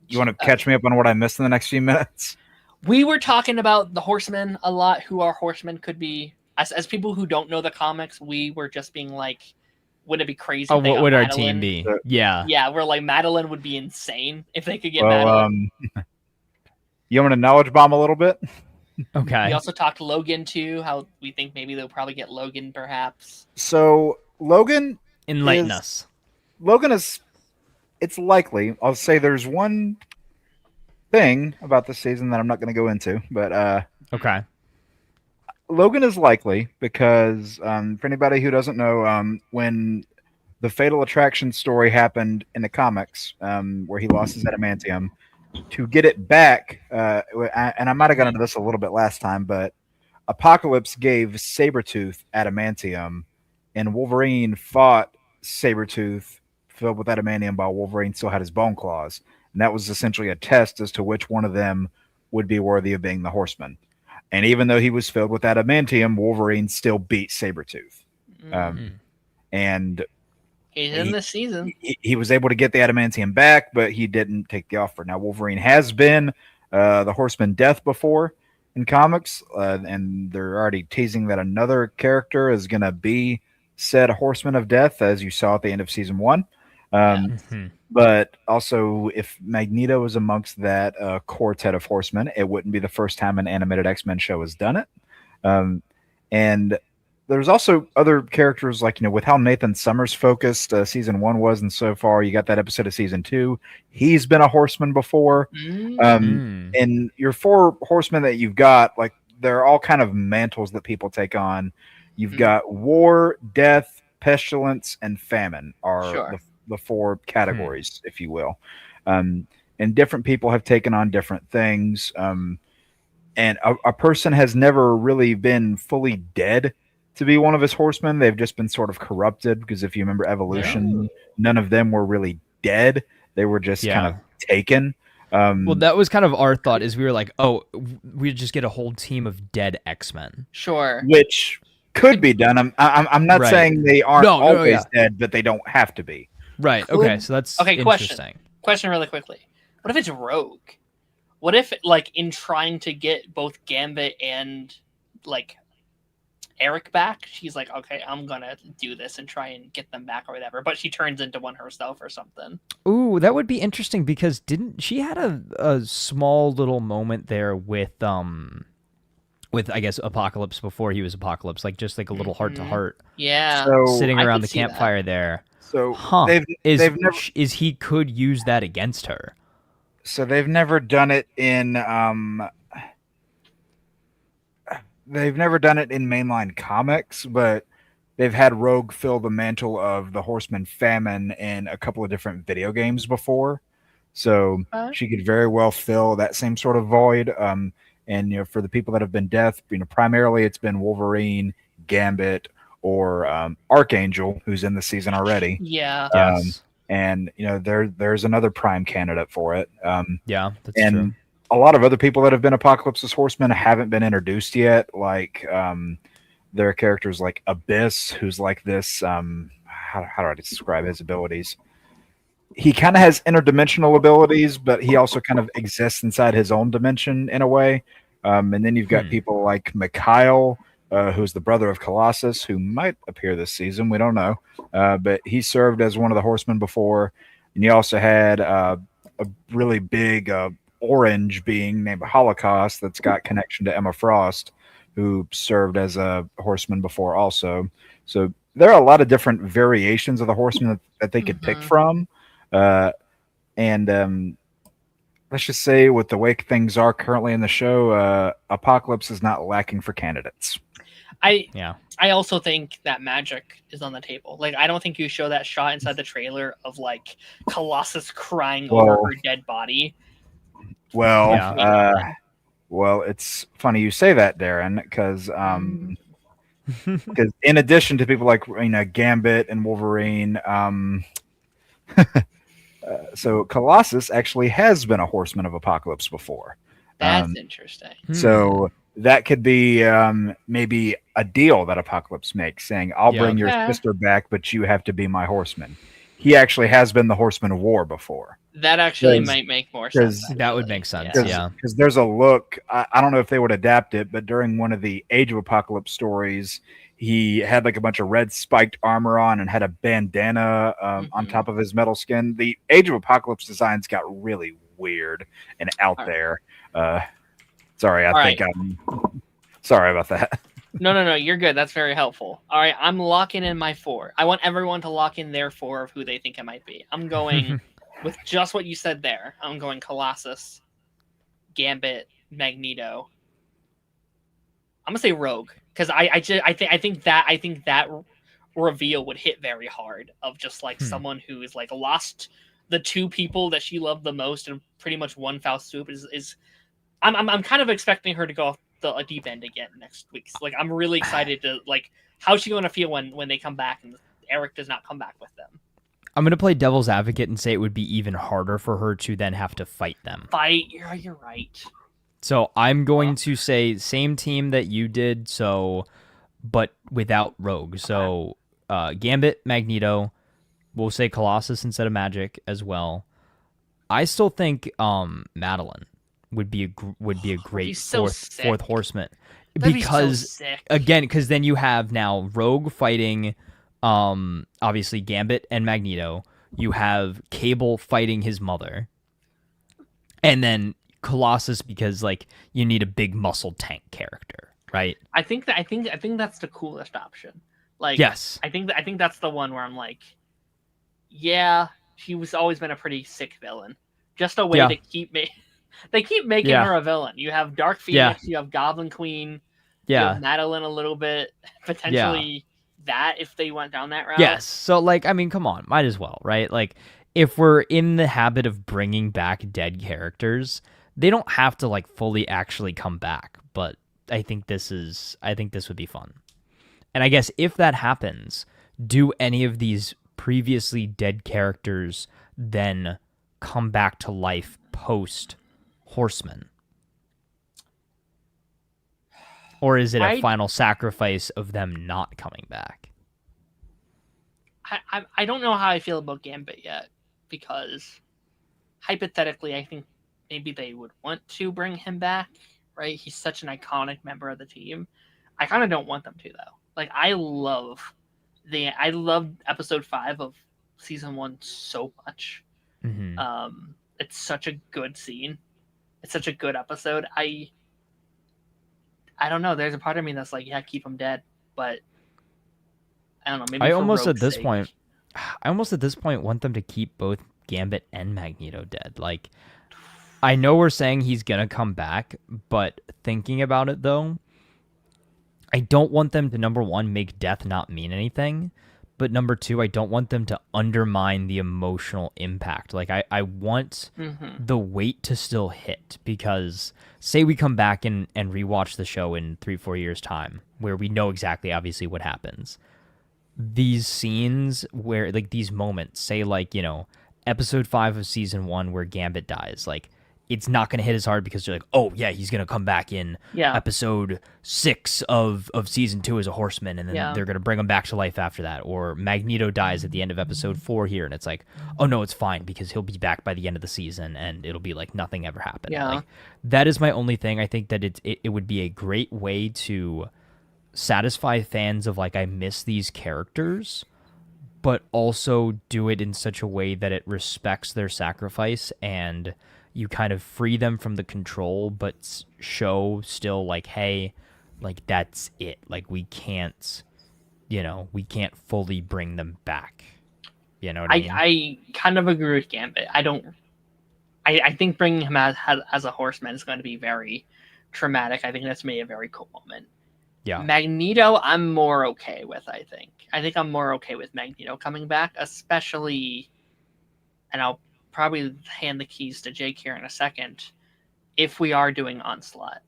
You want to catch me up on what I missed in the next few minutes? We were talking about the Horsemen a lot, who our Horsemen could be. As people who don't know the comics, we were just being like, would it be crazy? Oh, if they what got would our Madeline? team be? Yeah. Yeah, we're like, Madeline would be insane if they could get Madeline. You want me to knowledge bomb a little bit? Okay. We also talked Logan too, how we think maybe they'll probably get Logan perhaps. So Logan Enlighten us. Logan is, it's likely. I'll say there's one thing about this season that I'm not going to go into, but Okay. Logan is likely because for anybody who doesn't know, when the Fatal Attraction story happened in the comics, where he lost his adamantium, to get it back, and I might have got into this a little bit last time, but Apocalypse gave Sabretooth adamantium, and Wolverine fought Sabretooth filled with adamantium while Wolverine still had his bone claws. And that was essentially a test as to which one of them would be worthy of being the Horseman. And even though he was filled with adamantium, Wolverine still beat Sabretooth. And he's in this season. He was able to get the adamantium back, but he didn't take the offer. Now, Wolverine has been the Horseman Death before in comics, and they're already teasing that another character is going to be said Horseman of Death, as you saw at the end of season 1. But also, if Magneto is amongst that quartet of Horsemen, it wouldn't be the first time an animated X-Men show has done it. And there's also other characters, like, with how Nathan Summers focused season 1 was, and so far you got that episode of season 2. He's been a Horseman before. And your 4 Horsemen that you've got, like, they're all kind of mantles that people take on. You've got war, death, pestilence, and famine are the 4 categories, if you will. And different people have taken on different things. And a person has never really been fully dead to be one of his Horsemen. They've just been sort of corrupted, because if you remember Evolution, none of them were really dead. They were just kind of taken. Well, that was kind of our thought, is we were like, oh, we just get a whole team of dead X-Men. Sure. Which could be done. I'm not saying they aren't always dead, but they don't have to be. Right. Okay. So that's interesting. Question really quickly. What if it's Rogue? What if, like, in trying to get both Gambit and, like, Eric back, she's like, okay, I'm gonna do this and try and get them back or whatever, but she turns into one herself or something. Ooh, that would be interesting, because didn't she had a small little moment there with I guess Apocalypse before he was Apocalypse, like just like a little heart to heart. Yeah. So, sitting around the campfire there. So they've never, he could use that against her. So they've never done it in mainline comics, but they've had Rogue fill the mantle of the Horseman Famine in a couple of different video games before. So she could very well fill that same sort of void. And for the people that have been death, primarily it's been Wolverine, Gambit, or Archangel, who's in the season already. Yeah. And there's another prime candidate for it. Yeah, that's true. A lot of other people that have been Apocalypse's Horsemen haven't been introduced yet. Like there are characters like Abyss, who's like this. How do I describe his abilities? He kind of has interdimensional abilities, but he also kind of exists inside his own dimension in a way. And then you've got people like Mikhail, who's the brother of Colossus, who might appear this season. We don't know. But he served as one of the horsemen before. And you also had a really big orange being named Holocaust that's got connection to Emma Frost, who served as a horseman before also. So there are a lot of different variations of the horseman that they could pick from. And let's just say with the way things are currently in the show, Apocalypse is not lacking for candidates. I also think that magic is on the table. Like, I don't think you show that shot inside the trailer of like Colossus crying over her dead body. Well, well, it's funny you say that, Darren, because in addition to people like Gambit and Wolverine, so Colossus actually has been a horseman of Apocalypse before. That's interesting. So that could be maybe a deal that Apocalypse makes, saying, I'll bring your sister back, but you have to be my horseman. He actually has been the horseman of war before. That actually might make more sense. That would make sense, Because there's a look, I don't know if they would adapt it, but during one of the Age of Apocalypse stories, he had like a bunch of red spiked armor on and had a bandana on top of his metal skin. The Age of Apocalypse designs got really weird and out there. Sorry, I'm sorry about that. No, you're good. That's very helpful. All right, I'm locking in my 4. I want everyone to lock in their 4 of who they think it might be. I'm going with just what you said there. I'm going Colossus, Gambit, Magneto. I'm gonna say Rogue because I think that reveal would hit very hard of just like someone who is like lost the 2 people that she loved the most in pretty much one foul swoop. I'm kind of expecting her to go off the deep end again next week. Like, I'm really excited to like how's she going to feel when they come back and Eric does not come back with them. I'm going to play devil's advocate and say it would be even harder for her to then have to fight them. You're right. So I'm going to say same team that you did, but without Rogue. So Gambit, Magneto, we'll say Colossus instead of Magic as well. I still think Madeline would be a great fourth horseman. Because because then you have now Rogue fighting obviously Gambit and Magneto. You have Cable fighting his mother. And then Colossus because like you need a big muscle tank character, right? I think that's the coolest option. Like, yes. I think that's the one where I'm like, yeah, she was always been a pretty sick villain. Just a way to keep me. They keep making her a villain. You have Dark Phoenix, you have Goblin Queen, you have Madeline a little bit, potentially that if they went down that route. Yes. So like, I mean, come on, might as well, right? Like, if we're in the habit of bringing back dead characters, they don't have to like fully actually come back. But I think this would be fun. And I guess if that happens, do any of these previously dead characters then come back to life post Horseman? Or is it a final sacrifice of them not coming back? I don't know how I feel about Gambit yet, because hypothetically I think maybe they would want to bring him back, right? He's such an iconic member of the team. I kind of don't want them to, though. Like, I loved episode 5 of season 1 so much. It's such a good scene. It's such a good episode. I don't know. There's a part of me that's like, yeah, keep him dead. But I don't know. Maybe I almost at this point want them to keep both Gambit and Magneto dead. Like, I know we're saying he's gonna come back, but thinking about it though, I don't want them to, number one, make death not mean anything. But number 2, I don't want them to undermine the emotional impact. Like, I want the weight to still hit, because say we come back and rewatch the show in 3-4 years' time, where we know exactly, obviously, what happens. These scenes where, like, these moments, say, like, episode 5 of season 1 where Gambit dies, like, it's not going to hit as hard because you're like, oh, yeah, he's going to come back in episode 6 of season 2 as a horseman, and then they're going to bring him back to life after that. Or Magneto dies at the end of episode 4 here, and it's like, oh, no, it's fine because he'll be back by the end of the season, and it'll be like nothing ever happened. Yeah. Like, that is my only thing. I think that it would be a great way to satisfy fans of like I miss these characters, but also do it in such a way that it respects their sacrifice and you kind of free them from the control, but show still like, hey, like that's it. Like we can't fully bring them back. You know what I mean? I kind of agree with Gambit. I think bringing him as a horseman is going to be very traumatic. I think that's made a very cool moment. Yeah. Magneto, I'm more okay with. I think I'm more okay with Magneto coming back, especially, and I'll probably hand the keys to Jake here in a second. If we are doing Onslaught,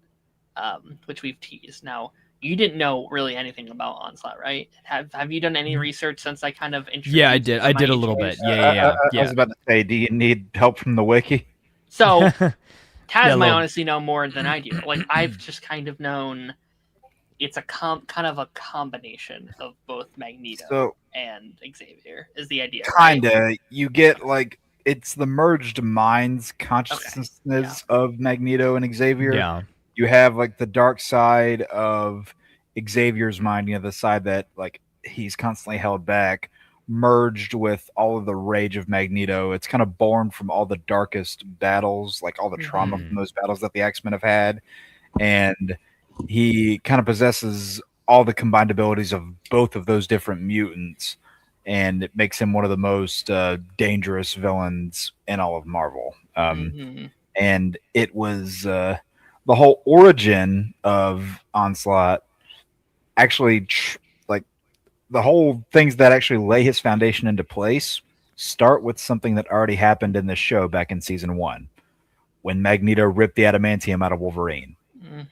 which we've teased now, you didn't know really anything about Onslaught, right? Have you done any research since I kind of introduced? Yeah, I did. I did a little bit. Yeah. I was about to say, do you need help from the wiki? So Taz Yeah, might little- honestly know more than I do. Like I've just kind of known it's a kind of a combination of both Magneto and Xavier is the idea. Kinda. Right? You get like it's the merged minds consciousness of Magneto and Xavier. Yeah. You have like the dark side of Xavier's mind, the side that like he's constantly held back, merged with all of the rage of Magneto. It's kind of born from all the darkest battles, like all the trauma from those battles that the X-Men have had. And he kind of possesses all the combined abilities of both of those different mutants, and it makes him one of the most dangerous villains in all of Marvel. And it was the whole origin of Onslaught actually like the whole things that actually lay his foundation into place start with something that already happened in the show back in season 1 when Magneto ripped the adamantium out of Wolverine.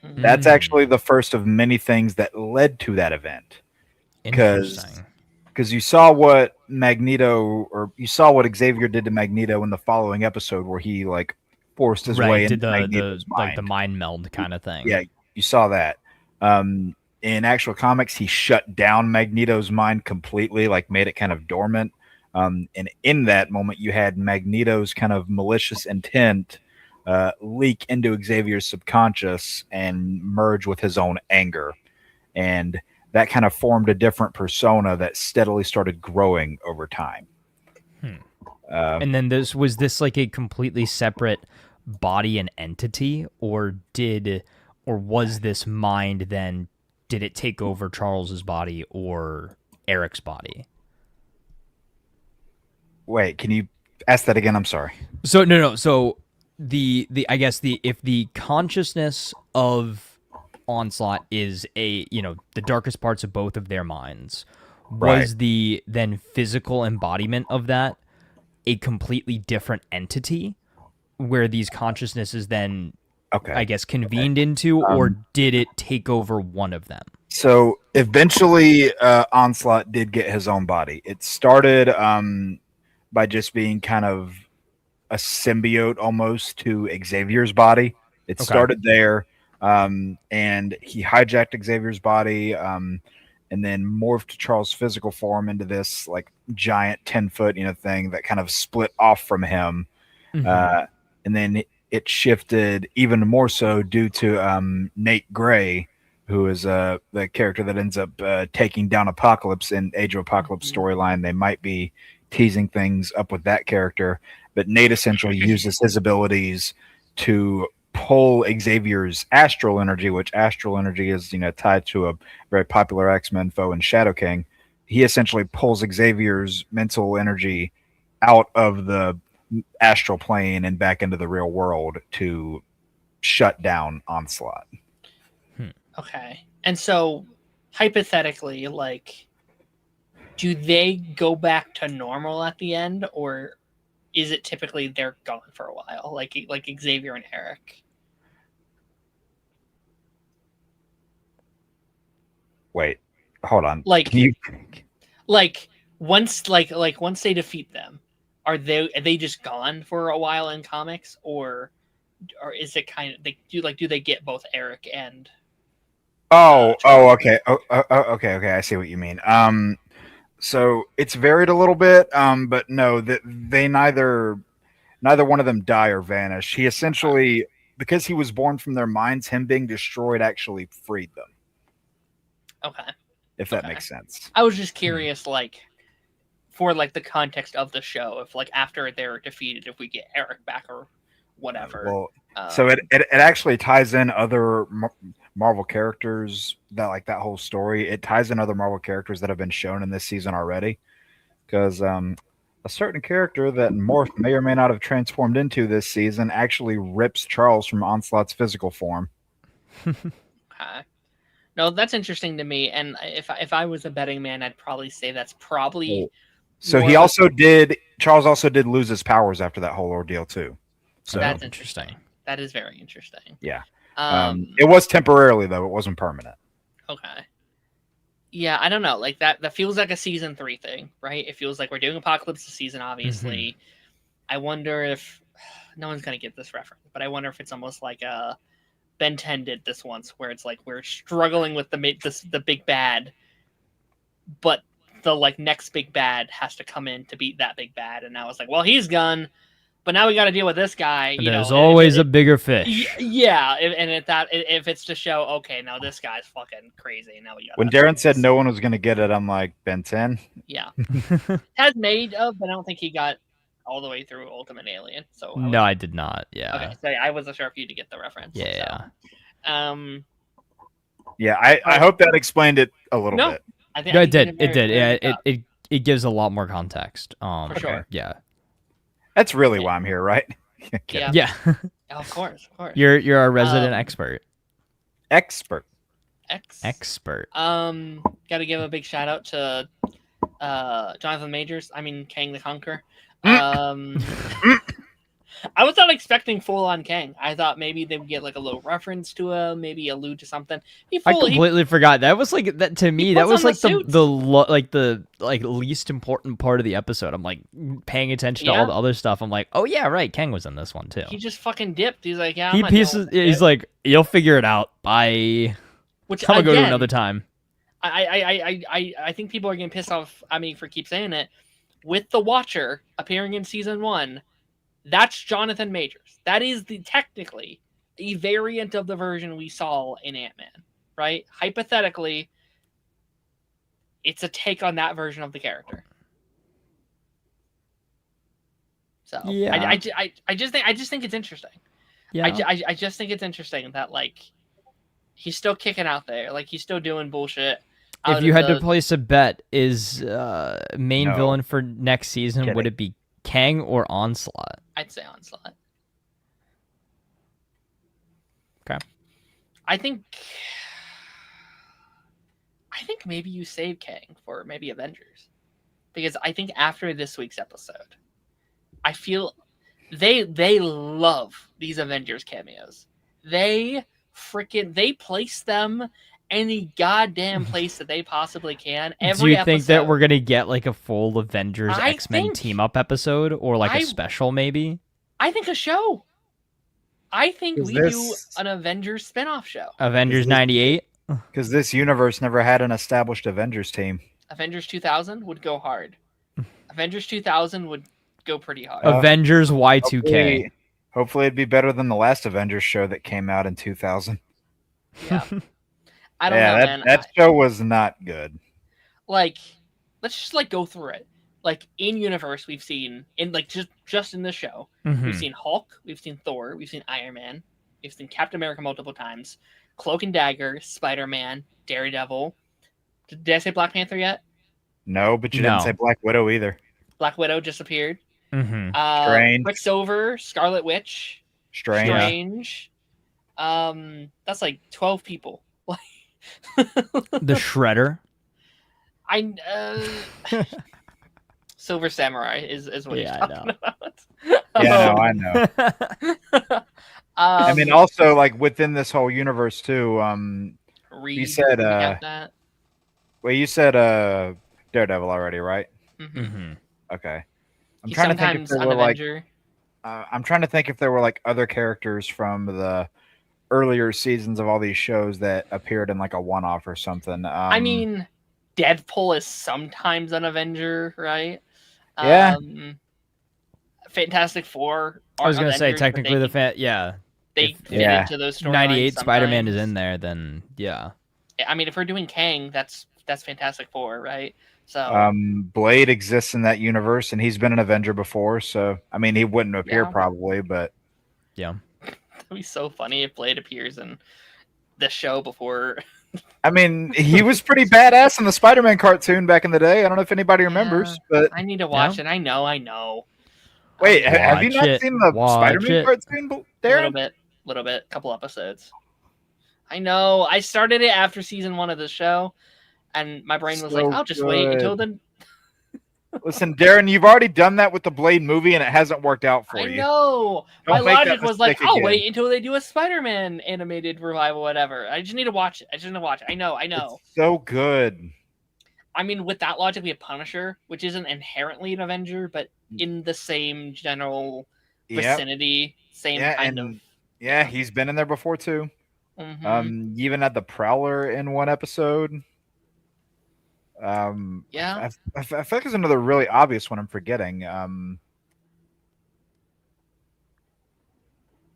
That's actually the first of many things that led to that event. Because you saw what Xavier did to Magneto in the following episode where he like forced his way into Magneto's mind. Like the mind meld kind of thing. Yeah, you saw that. In actual comics, he shut down Magneto's mind completely, like made it kind of dormant. And in that moment, you had Magneto's kind of malicious intent leak into Xavier's subconscious and merge with his own anger. And that kind of formed a different persona that steadily started growing over time. And then was this like a completely separate body and entity, or was this mind then, did it take over Charles's body or Eric's body? Wait, can you ask that again? I'm sorry. So no. So the I guess if the consciousness of Onslaught is the darkest parts of both of their minds, was the then physical embodiment of that a completely different entity where these consciousnesses then I guess convened into, or did it take over one of them? So eventually Onslaught did get his own body. It started by just being kind of a symbiote almost to Xavier's body. It started there, and he hijacked Xavier's body and then morphed Charles' physical form into this like giant 10-foot thing that kind of split off from him. And then it shifted even more so due to Nate Gray, who is the character that ends up taking down Apocalypse in Age of Apocalypse storyline. They might be teasing things up with that character, but Nate essentially uses his abilities to pull Xavier's astral energy, which astral energy is tied to a very popular X-Men foe in Shadow King. He essentially pulls Xavier's mental energy out of the astral plane and back into the real world to shut down Onslaught. Okay. And so hypothetically, like, do they go back to normal at the end, or is it typically they're gone for a while, like Xavier and Eric? Wait, hold on. Like once they defeat them, are they just gone for a while in comics, or is it kind of do they get both Eric and okay. Okay. I see what you mean. So it's varied a little bit, but no, they neither one of them die or vanish. He essentially, because he was born from their minds, him being destroyed actually freed them. Okay. if that Okay. makes sense. I was just curious, like, for like the context of the show, if like after they're defeated, if we get Eric back or whatever. Well, so it actually ties in other Marvel characters, that like that whole story. It ties in other Marvel characters that have been shown in this season already, because a certain character that Morph may or may not have transformed into this season actually rips Charles from Onslaught's physical form. Okay. No, that's interesting to me. And if I was a betting man, I'd probably say that's probably. So he also did. Charles also did lose his powers after that whole ordeal too. So That's interesting. That is very interesting. Yeah. It was temporarily though; it wasn't permanent. Okay. Yeah, I don't know. Like that feels like a season 3 thing, right? It feels like we're doing Apocalypse this season, obviously. I wonder if no one's gonna get this reference, but I wonder if it's almost like Ben 10 did this once, where it's like we're struggling with the big bad, but the like next big bad has to come in to beat that big bad, and now it's like, well, he's gone, but now we got to deal with this guy. There's always a bigger fish. Yeah, if it's to show, okay, now this guy's fucking crazy. Now we got. When Darren said no one was going to get it, I'm like, Ben 10. Yeah, has made of, but I don't think he got all the way through Ultimate Alien. So no, I did not. Yeah. Okay, so I wasn't sure if you to get the reference. Yeah. So. Yeah, I hope that explained it a little bit. I think it did. It did. Yeah, it gives a lot more context. For sure. Yeah. That's really why I'm here, right? Yeah. Yeah. Of course. You're our resident expert. Expert. Got to give a big shout out to Jonathan Majors. I mean, Kang the Conqueror. I was not expecting full on Kang. I thought maybe they would get like a little reference to him, maybe allude to something. I completely forgot. That was like that to me. That was like the least important part of the episode. I'm like paying attention to all the other stuff. I'm like, oh yeah, right. Kang was in this one too. He just fucking dipped. He's like, yeah. He's like, you'll figure it out. Bye. Which I'm gonna go to another time. I think people are getting pissed off at me for keep saying it. With the Watcher appearing in season 1. That's Jonathan Majors. That is technically a variant of the version we saw in Ant-Man, right? Hypothetically, it's a take on that version of the character. So yeah. I just think it's interesting. Yeah. I just think it's interesting that like he's still kicking out there, like he's still doing bullshit. If you had to place a bet, is main villain for next season, would it be Kang or Onslaught? I'd say Onslaught. Okay. I think maybe you save Kang for maybe Avengers. Because I think after this week's episode, I feel they love these Avengers cameos. They place them any goddamn place that they possibly can. Do you think that we're gonna get like a full Avengers X-Men team up episode or like a special maybe? I think a show. I think we do an Avengers spinoff show. Avengers 98? Because this universe never had an established Avengers team. Avengers 2000 would go hard. Avengers 2000 would go pretty hard. Avengers Y2K. Hopefully it'd be better than the last Avengers show that came out in 2000. Yeah. I don't know, man. That show was not good. Like, let's just like go through it. Like in universe, we've seen in like just in this show, we've seen Hulk, we've seen Thor, we've seen Iron Man, we've seen Captain America multiple times, Cloak and Dagger, Spider-Man, Daredevil. Did I say Black Panther yet? No, but you didn't say Black Widow either. Black Widow just appeared. Strange. Quicksilver, Scarlet Witch. Strange. That's like 12 people. The Shredder. Silver Samurai is what he's talking about. Yeah, I know. I mean, also like within this whole universe too. You said you said Daredevil already, right? Okay. I'm trying to think if there were like. I'm trying to think if there were like other characters from the earlier seasons of all these shows that appeared in like a one-off or something. I mean, Deadpool is sometimes an Avenger, right? Yeah. Fantastic Four. I was going to say technically they fit into those stories. 98 Spider-Man is in there, then yeah. I mean, if we're doing Kang, that's Fantastic Four, right? So Blade exists in that universe, and he's been an Avenger before. So I mean, he wouldn't appear yeah, probably, but Yeah. that'd be so funny if Blade appears in the show before. I mean, he was pretty badass in the Spider-Man cartoon back in the day. I don't know if anybody remembers, but I need to watch it. I know. wait, I have you Watch not it. seen the Watch Spider-Man it. cartoon, a Darren? little bit, couple episodes. I know. I started it after season 1 of the show, and my brain was like, So "I'll just wait until good. then." Listen, Darren, you've already done that with the Blade movie, and it hasn't worked out for I you. know. My Don't make that logic was like, mistake "I'll again. wait until they do a Spider-Man animated revival, whatever." I just need to watch it. I know. It's so good. I mean, with that logic, we have Punisher, which isn't inherently an Avenger, but in the same general Yep. vicinity, same Yeah, kind and of. yeah, he's been in there before too. Mhm. You even had the Prowler in one episode. Yeah. I feel like there's another really obvious one I'm forgetting.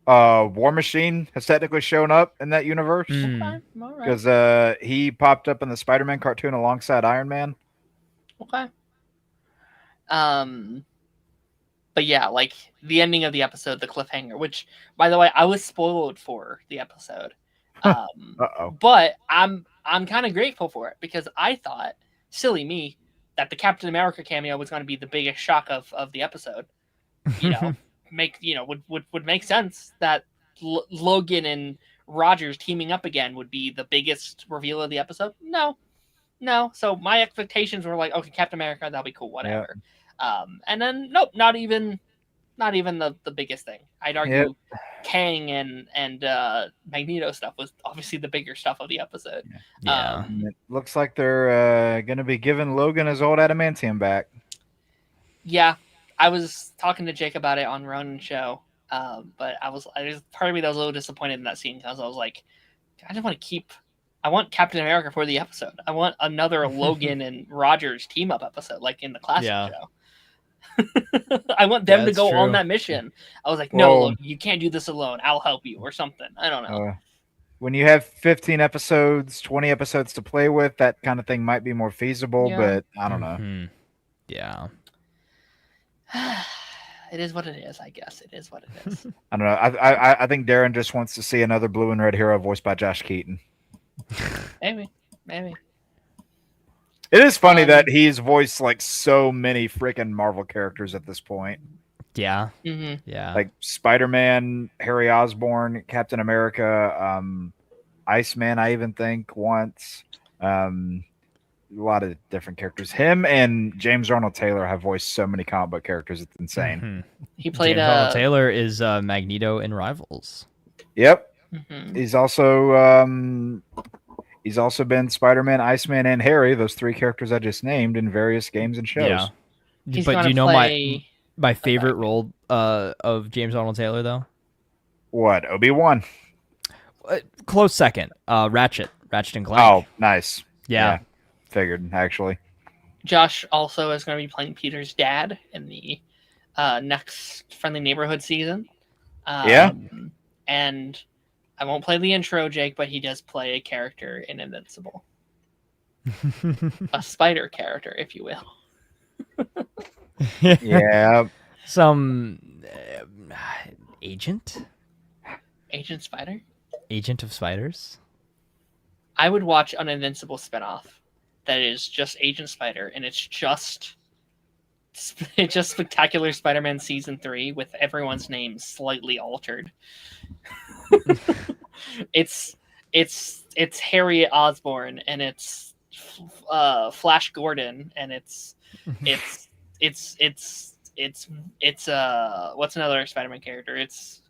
War Machine has technically shown up in that universe Okay. All right. because he popped up in the Spider-Man cartoon alongside Iron Man. Okay. But yeah, like the ending of the episode, the cliffhanger, which, by the way, I was spoiled for the episode. Uh-oh. But I'm kind of grateful for it because I thought, silly me, that the Captain America cameo was going to be the biggest shock of the episode. You know, would make sense that Logan and Rogers teaming up again would be the biggest reveal of the episode. No. So my expectations were like, okay, Captain America, that'll be cool, whatever. And then nope, not even the biggest thing. I'd argue Kang and Magneto stuff was obviously the bigger stuff of the episode. Yeah. It looks like they're going to be giving Logan his old adamantium back. Yeah, I was talking to Jake about it on Ronan's show, but there's part of me that was a little disappointed in that scene because I was like, I want Captain America for the episode. I want another Logan and Rogers team up episode like in the classic show. I want them to go on that mission. I was like, no, look, you can't do this alone. I'll help you or something. I don't know. When you have 15 episodes, 20 episodes to play with, that kind of thing might be more feasible, but I don't know. Yeah. It is what it is, I guess. It is what it is. I don't know. I think Darren just wants to see another blue and red hero voiced by Josh Keaton. Maybe. It is funny that he's voiced like so many freaking Marvel characters at this point. Yeah. Mm-hmm. Yeah. Like Spider-Man, Harry Osborn, Captain America, Iceman, I even think once. A lot of different characters. Him and James Arnold Taylor have voiced so many comic book characters. It's insane. Mm-hmm. He played James Arnold Taylor is Magneto in Rivals. Yep. Mm-hmm. He's also been Spider-Man, Iceman, and Harry, those three characters I just named, in various games and shows. Yeah. He's but do you know play... my favorite role of James Arnold Taylor, though? What? Obi-Wan? Close second. Ratchet and Clank. Oh, nice. Yeah. Figured, actually. Josh also is going to be playing Peter's dad in the next Friendly Neighborhood season. And I won't play the intro, Jake, but he does play a character in Invincible. A spider character, if you will. Yeah. Some agent? Agent Spider? Agent of Spiders? I would watch an Invincible spinoff that is just Agent Spider, and it's just Spectacular Spider-Man Season 3 with everyone's name slightly altered. It's Harriet Osborn, and it's Flash Gordon, and it's what's another Spider-Man character? It's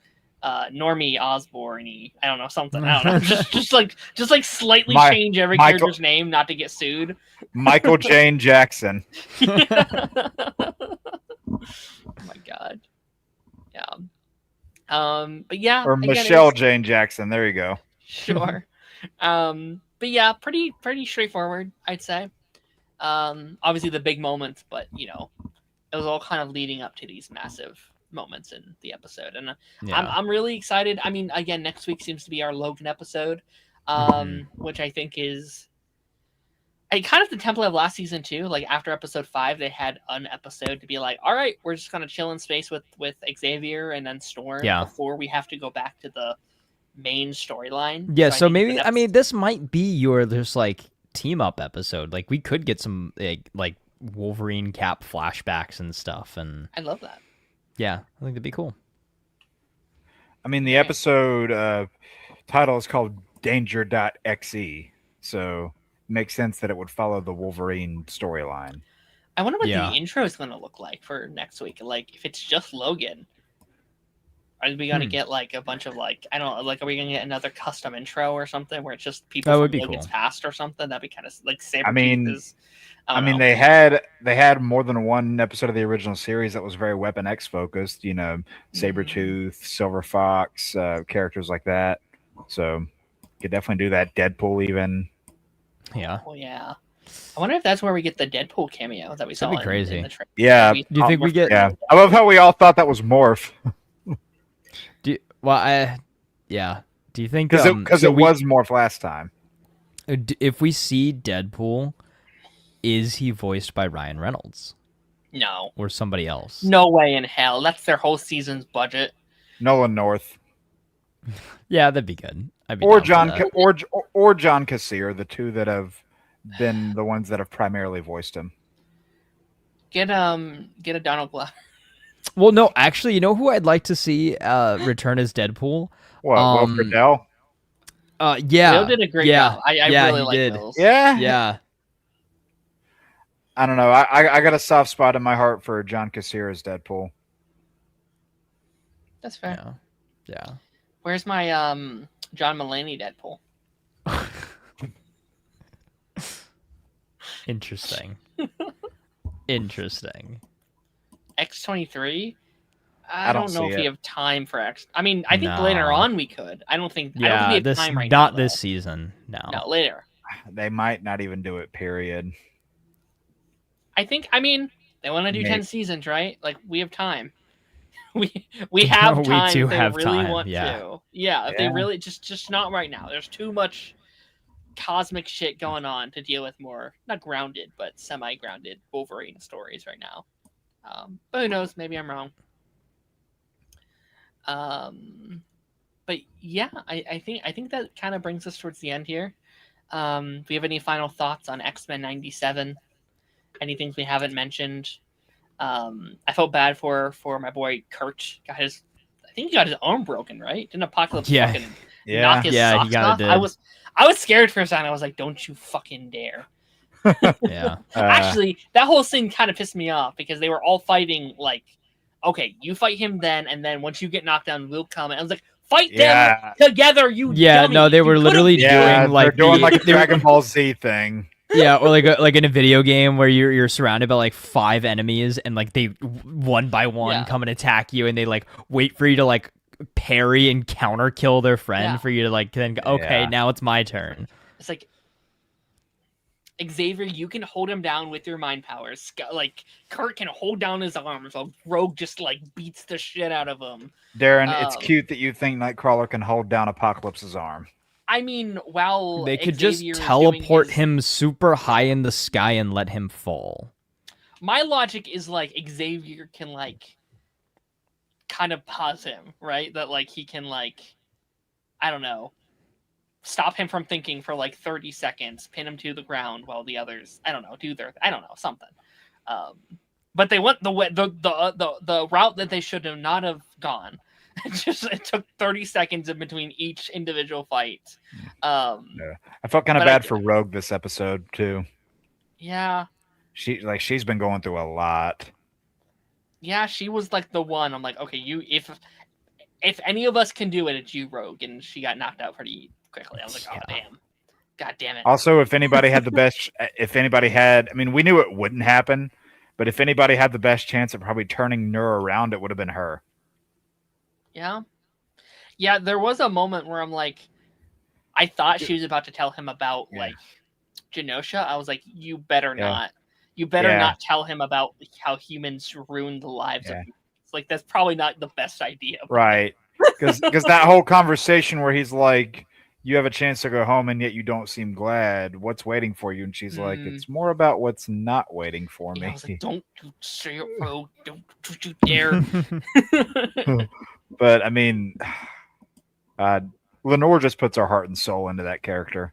Normie Osborn-y. I don't know, something. I don't know. just like slightly change every character's name not to get sued. Michael Jane Jackson. Oh my god. Yeah. But yeah. Or Michelle Jane Jackson. There you go. Sure. But yeah, pretty straightforward, I'd say. Obviously the big moments, but it was all kind of leading up to these massive moments in the episode, and I'm really excited. I mean, again, next week seems to be our Logan episode. which I think is kind of the template of last season too. Like after episode 5, they had an episode to be like, all right, we're just gonna chill in space with Xavier and then Storm before we have to go back to the main storyline. Yeah, so maybe I mean this might be your just like team up episode. Like we could get some like Wolverine Cap flashbacks and stuff, and I love that. Yeah, I think that'd be cool. I mean, the episode title is called Danger.exe, so it makes sense that it would follow the Wolverine storyline. I wonder what the intro is going to look like for next week. Like, if it's just Logan, are we going to get like a bunch of like, I don't know, like, are we going to get another custom intro or something where it's just people from Logan's past or something? That'd be kind of like Sabretooth is. I mean, they had more than one episode of the original series that was very Weapon X focused. You know, Sabretooth, Silver Fox, characters like that. So you could definitely do that. Deadpool, even. Yeah. Oh yeah. I wonder if that's where we get the Deadpool cameo that we saw. That'd be crazy. In the trailer. Yeah. Do you think we get? Yeah. I love how we all thought that was Morph. Do you think because it was Morph last time? If we see Deadpool, is he voiced by Ryan Reynolds? No. Or somebody else? No way in hell. That's their whole season's budget. Nolan North. Yeah, that'd be good. Or John Cassier, the two that have been the ones that have primarily voiced him. Get a Donald Glover. Well, no, actually, you know who I'd like to see return as Deadpool? What, Will Friedle? Yeah. Will did a great job. I really like Will's. Yeah. I don't know. I got a soft spot in my heart for John Cassier as Deadpool. That's fair. Yeah. Where's my John Mulaney Deadpool? Interesting. X-23? I don't know if we have time for X. I mean, I think No. later on we could. I don't think we have time right not now. This season. No, later. They might not even do it, period. I mean, they want to do 10 seasons, right? Like, we have time. We have time. We do if they have really time. want to. Yeah, if they really just not right now. There's too much cosmic shit going on to deal with more not grounded but semi-grounded Wolverine stories right now. But who knows? Maybe I'm wrong. But yeah, I think that kind of brings us towards the end here. Do we have any final thoughts on X-Men 97? Any things we haven't mentioned? I felt bad for my boy Kurt. I think he got his arm broken, right? Didn't Apocalypse fucking knock his socks off? I was scared for a second. I was like, don't you fucking dare. Yeah. Actually, that whole scene kind of pissed me off because they were all fighting like, okay, you fight him then, and then once you get knocked down, we'll come. And I was like, fight them together, you dummy. No, they were literally doing like a Dragon Ball Z thing. Yeah, or like in a video game where you're surrounded by like 5 enemies and like they one by one come and attack you, and they like wait for you to like parry and counter kill their friend for you to like then go, okay, now it's my turn. It's like, Xavier, you can hold him down with your mind powers. Like, Kurt can hold down his arms while Rogue just like beats the shit out of him. Darren, it's cute that you think Nightcrawler can hold down Apocalypse's arm. I mean, while they could Xavier just teleport him super high in the sky and let him fall. My logic is like Xavier can like kind of pause him, right? That like he can like, I don't know, stop him from thinking for like 30 seconds, pin him to the ground while the others, I don't know, something. But they went the route that they should have not have gone. It took 30 seconds in between each individual fight. I felt kind of bad for Rogue this episode too. Yeah. She's been going through a lot. Yeah, she was like the one. I'm like, okay, if any of us can do it, it's you, Rogue, and she got knocked out pretty quickly. I was like, oh damn. God damn it. Also, if anybody had the best I mean, we knew it wouldn't happen, but if anybody had the best chance of probably turning Nur around, it would have been her. Yeah. Yeah, there was a moment where I'm like, I thought she was about to tell him about like Genosha. I was like, you better not. You better not tell him about how humans ruin the lives of people. It's like, that's probably not the best idea. Right. Because that whole conversation where he's like, you have a chance to go home and yet you don't seem glad. What's waiting for you? And she's like, it's more about what's not waiting for Yeah, I me. was like, don't you say it, Rogue. Don't you dare. But I mean, uh, Lenore just puts her heart and soul into that character.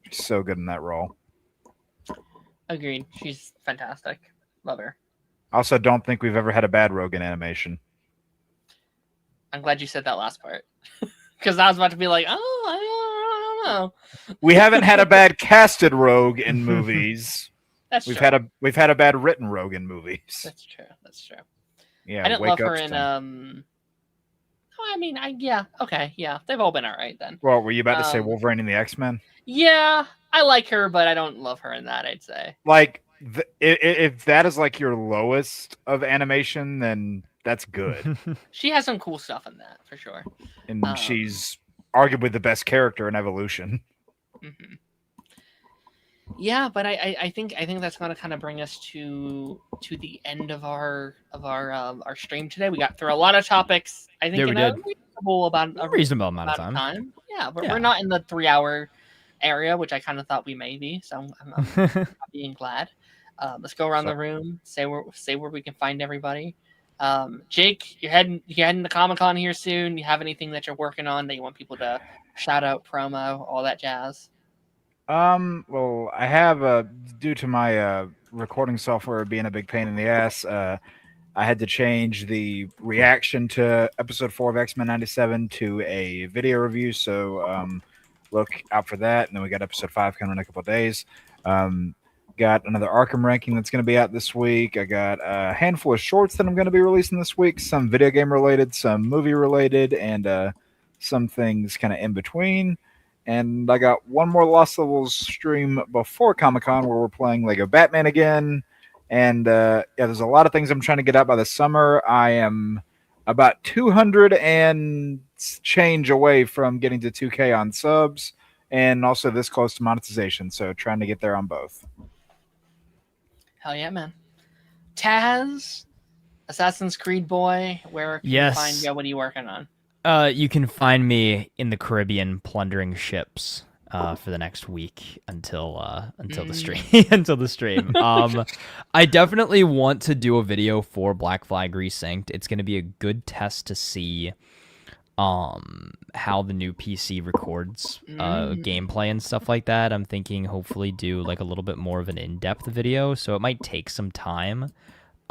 She's so good in that role. Agreed. She's fantastic. Love her. I also don't think we've ever had a bad Rogue in animation. I'm glad you said that last part. Because I was about to be like, oh, I don't know. We haven't had a bad casted Rogue in movies. That's we've true. we've had a bad written Rogue in movies. That's true. That's true. Yeah, I didn't love her Sting. in Oh, I mean, yeah, okay, yeah, they've all been all right then. Well, were you about to say Wolverine and the X-Men? Yeah, I like her, but I don't love her in that. I'd say like if that is like your lowest of animation, then that's good. She has some cool stuff in that for sure, and she's arguably the best character in Evolution. Mm-hmm. Yeah, but I think that's going to kind of bring us to the end of our stream today. We got through a lot of topics. I think we did. a reasonable amount of time. Yeah, but we're not in the 3-hour area, which I kind of thought we may be. So I'm being glad. Let's go around the room. Say where we can find everybody. Jake, you're heading to Comic-Con here soon. You have anything that you're working on that you want people to shout out, promo, all that jazz? Well, I have due to my recording software being a big pain in the ass, I had to change the reaction to episode 4 of X-Men 97 to a video review, so look out for that. And then we got episode 5 coming in a couple of days. Got another Arkham ranking that's going to be out this week. I got a handful of shorts that I'm going to be releasing this week, some video game related, some movie related, and some things kind of in between. And I got one more Lost Levels stream before Comic-Con where we're playing Lego Batman again. And there's a lot of things I'm trying to get out by the summer. I am about 200 and change away from getting to 2K on subs, and also this close to monetization. So trying to get there on both. Hell yeah, man. Taz, Assassin's Creed boy, where can you find you? What are you working on? You can find me in the Caribbean plundering ships for the next week until the stream. until the stream. I definitely want to do a video for Black Flag Resynced. It's going to be a good test to see how the new PC records gameplay and stuff like that. I'm thinking hopefully do like a little bit more of an in-depth video, so it might take some time.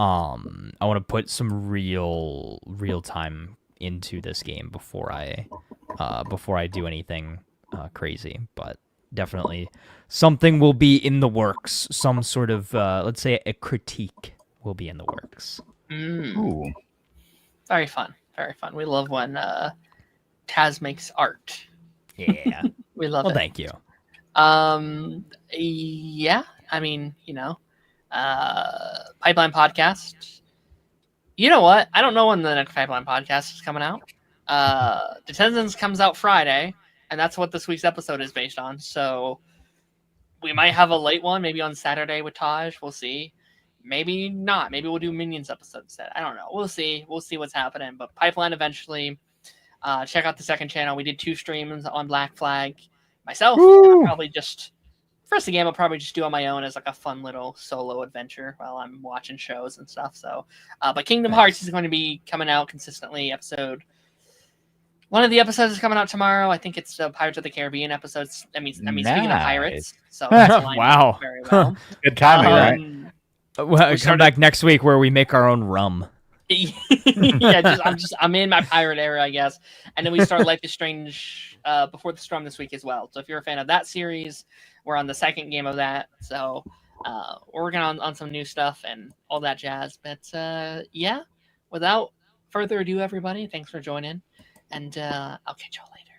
I want to put some real time into this game before I do anything crazy, but definitely something will be in the works. Some sort of let's say a critique will be in the works. Ooh, very fun. We love when Taz makes art. Yeah, we love it. Well, thank you. Yeah, I mean, Pipeline Podcast. You know what? I don't know when the next Pipeline Podcast is coming out. Descendants comes out Friday, and that's what this week's episode is based on. So we might have a late one, maybe on Saturday with Taj. We'll see. Maybe not. Maybe we'll do Minions episode instead. I don't know. We'll see. We'll see what's happening. But Pipeline eventually. Check out the second channel. We did 2 streams on Black Flag. Myself, I'll probably just... First game I'll probably just do on my own as like a fun little solo adventure while I'm watching shows and stuff. So, but Kingdom Hearts is going to be coming out consistently. One of the episodes is coming out tomorrow. I think it's the Pirates of the Caribbean episodes. I mean, speaking of pirates, so wow, very well. Good timing, right? Well, come back next week where we make our own rum. Yeah, I'm in my pirate era, I guess. And then we start Life is Strange Before the Storm this week as well. So if you're a fan of that series, we're on the second game of that. So we're working on some new stuff and all that jazz. But yeah, without further ado, everybody, thanks for joining. And I'll catch y'all later.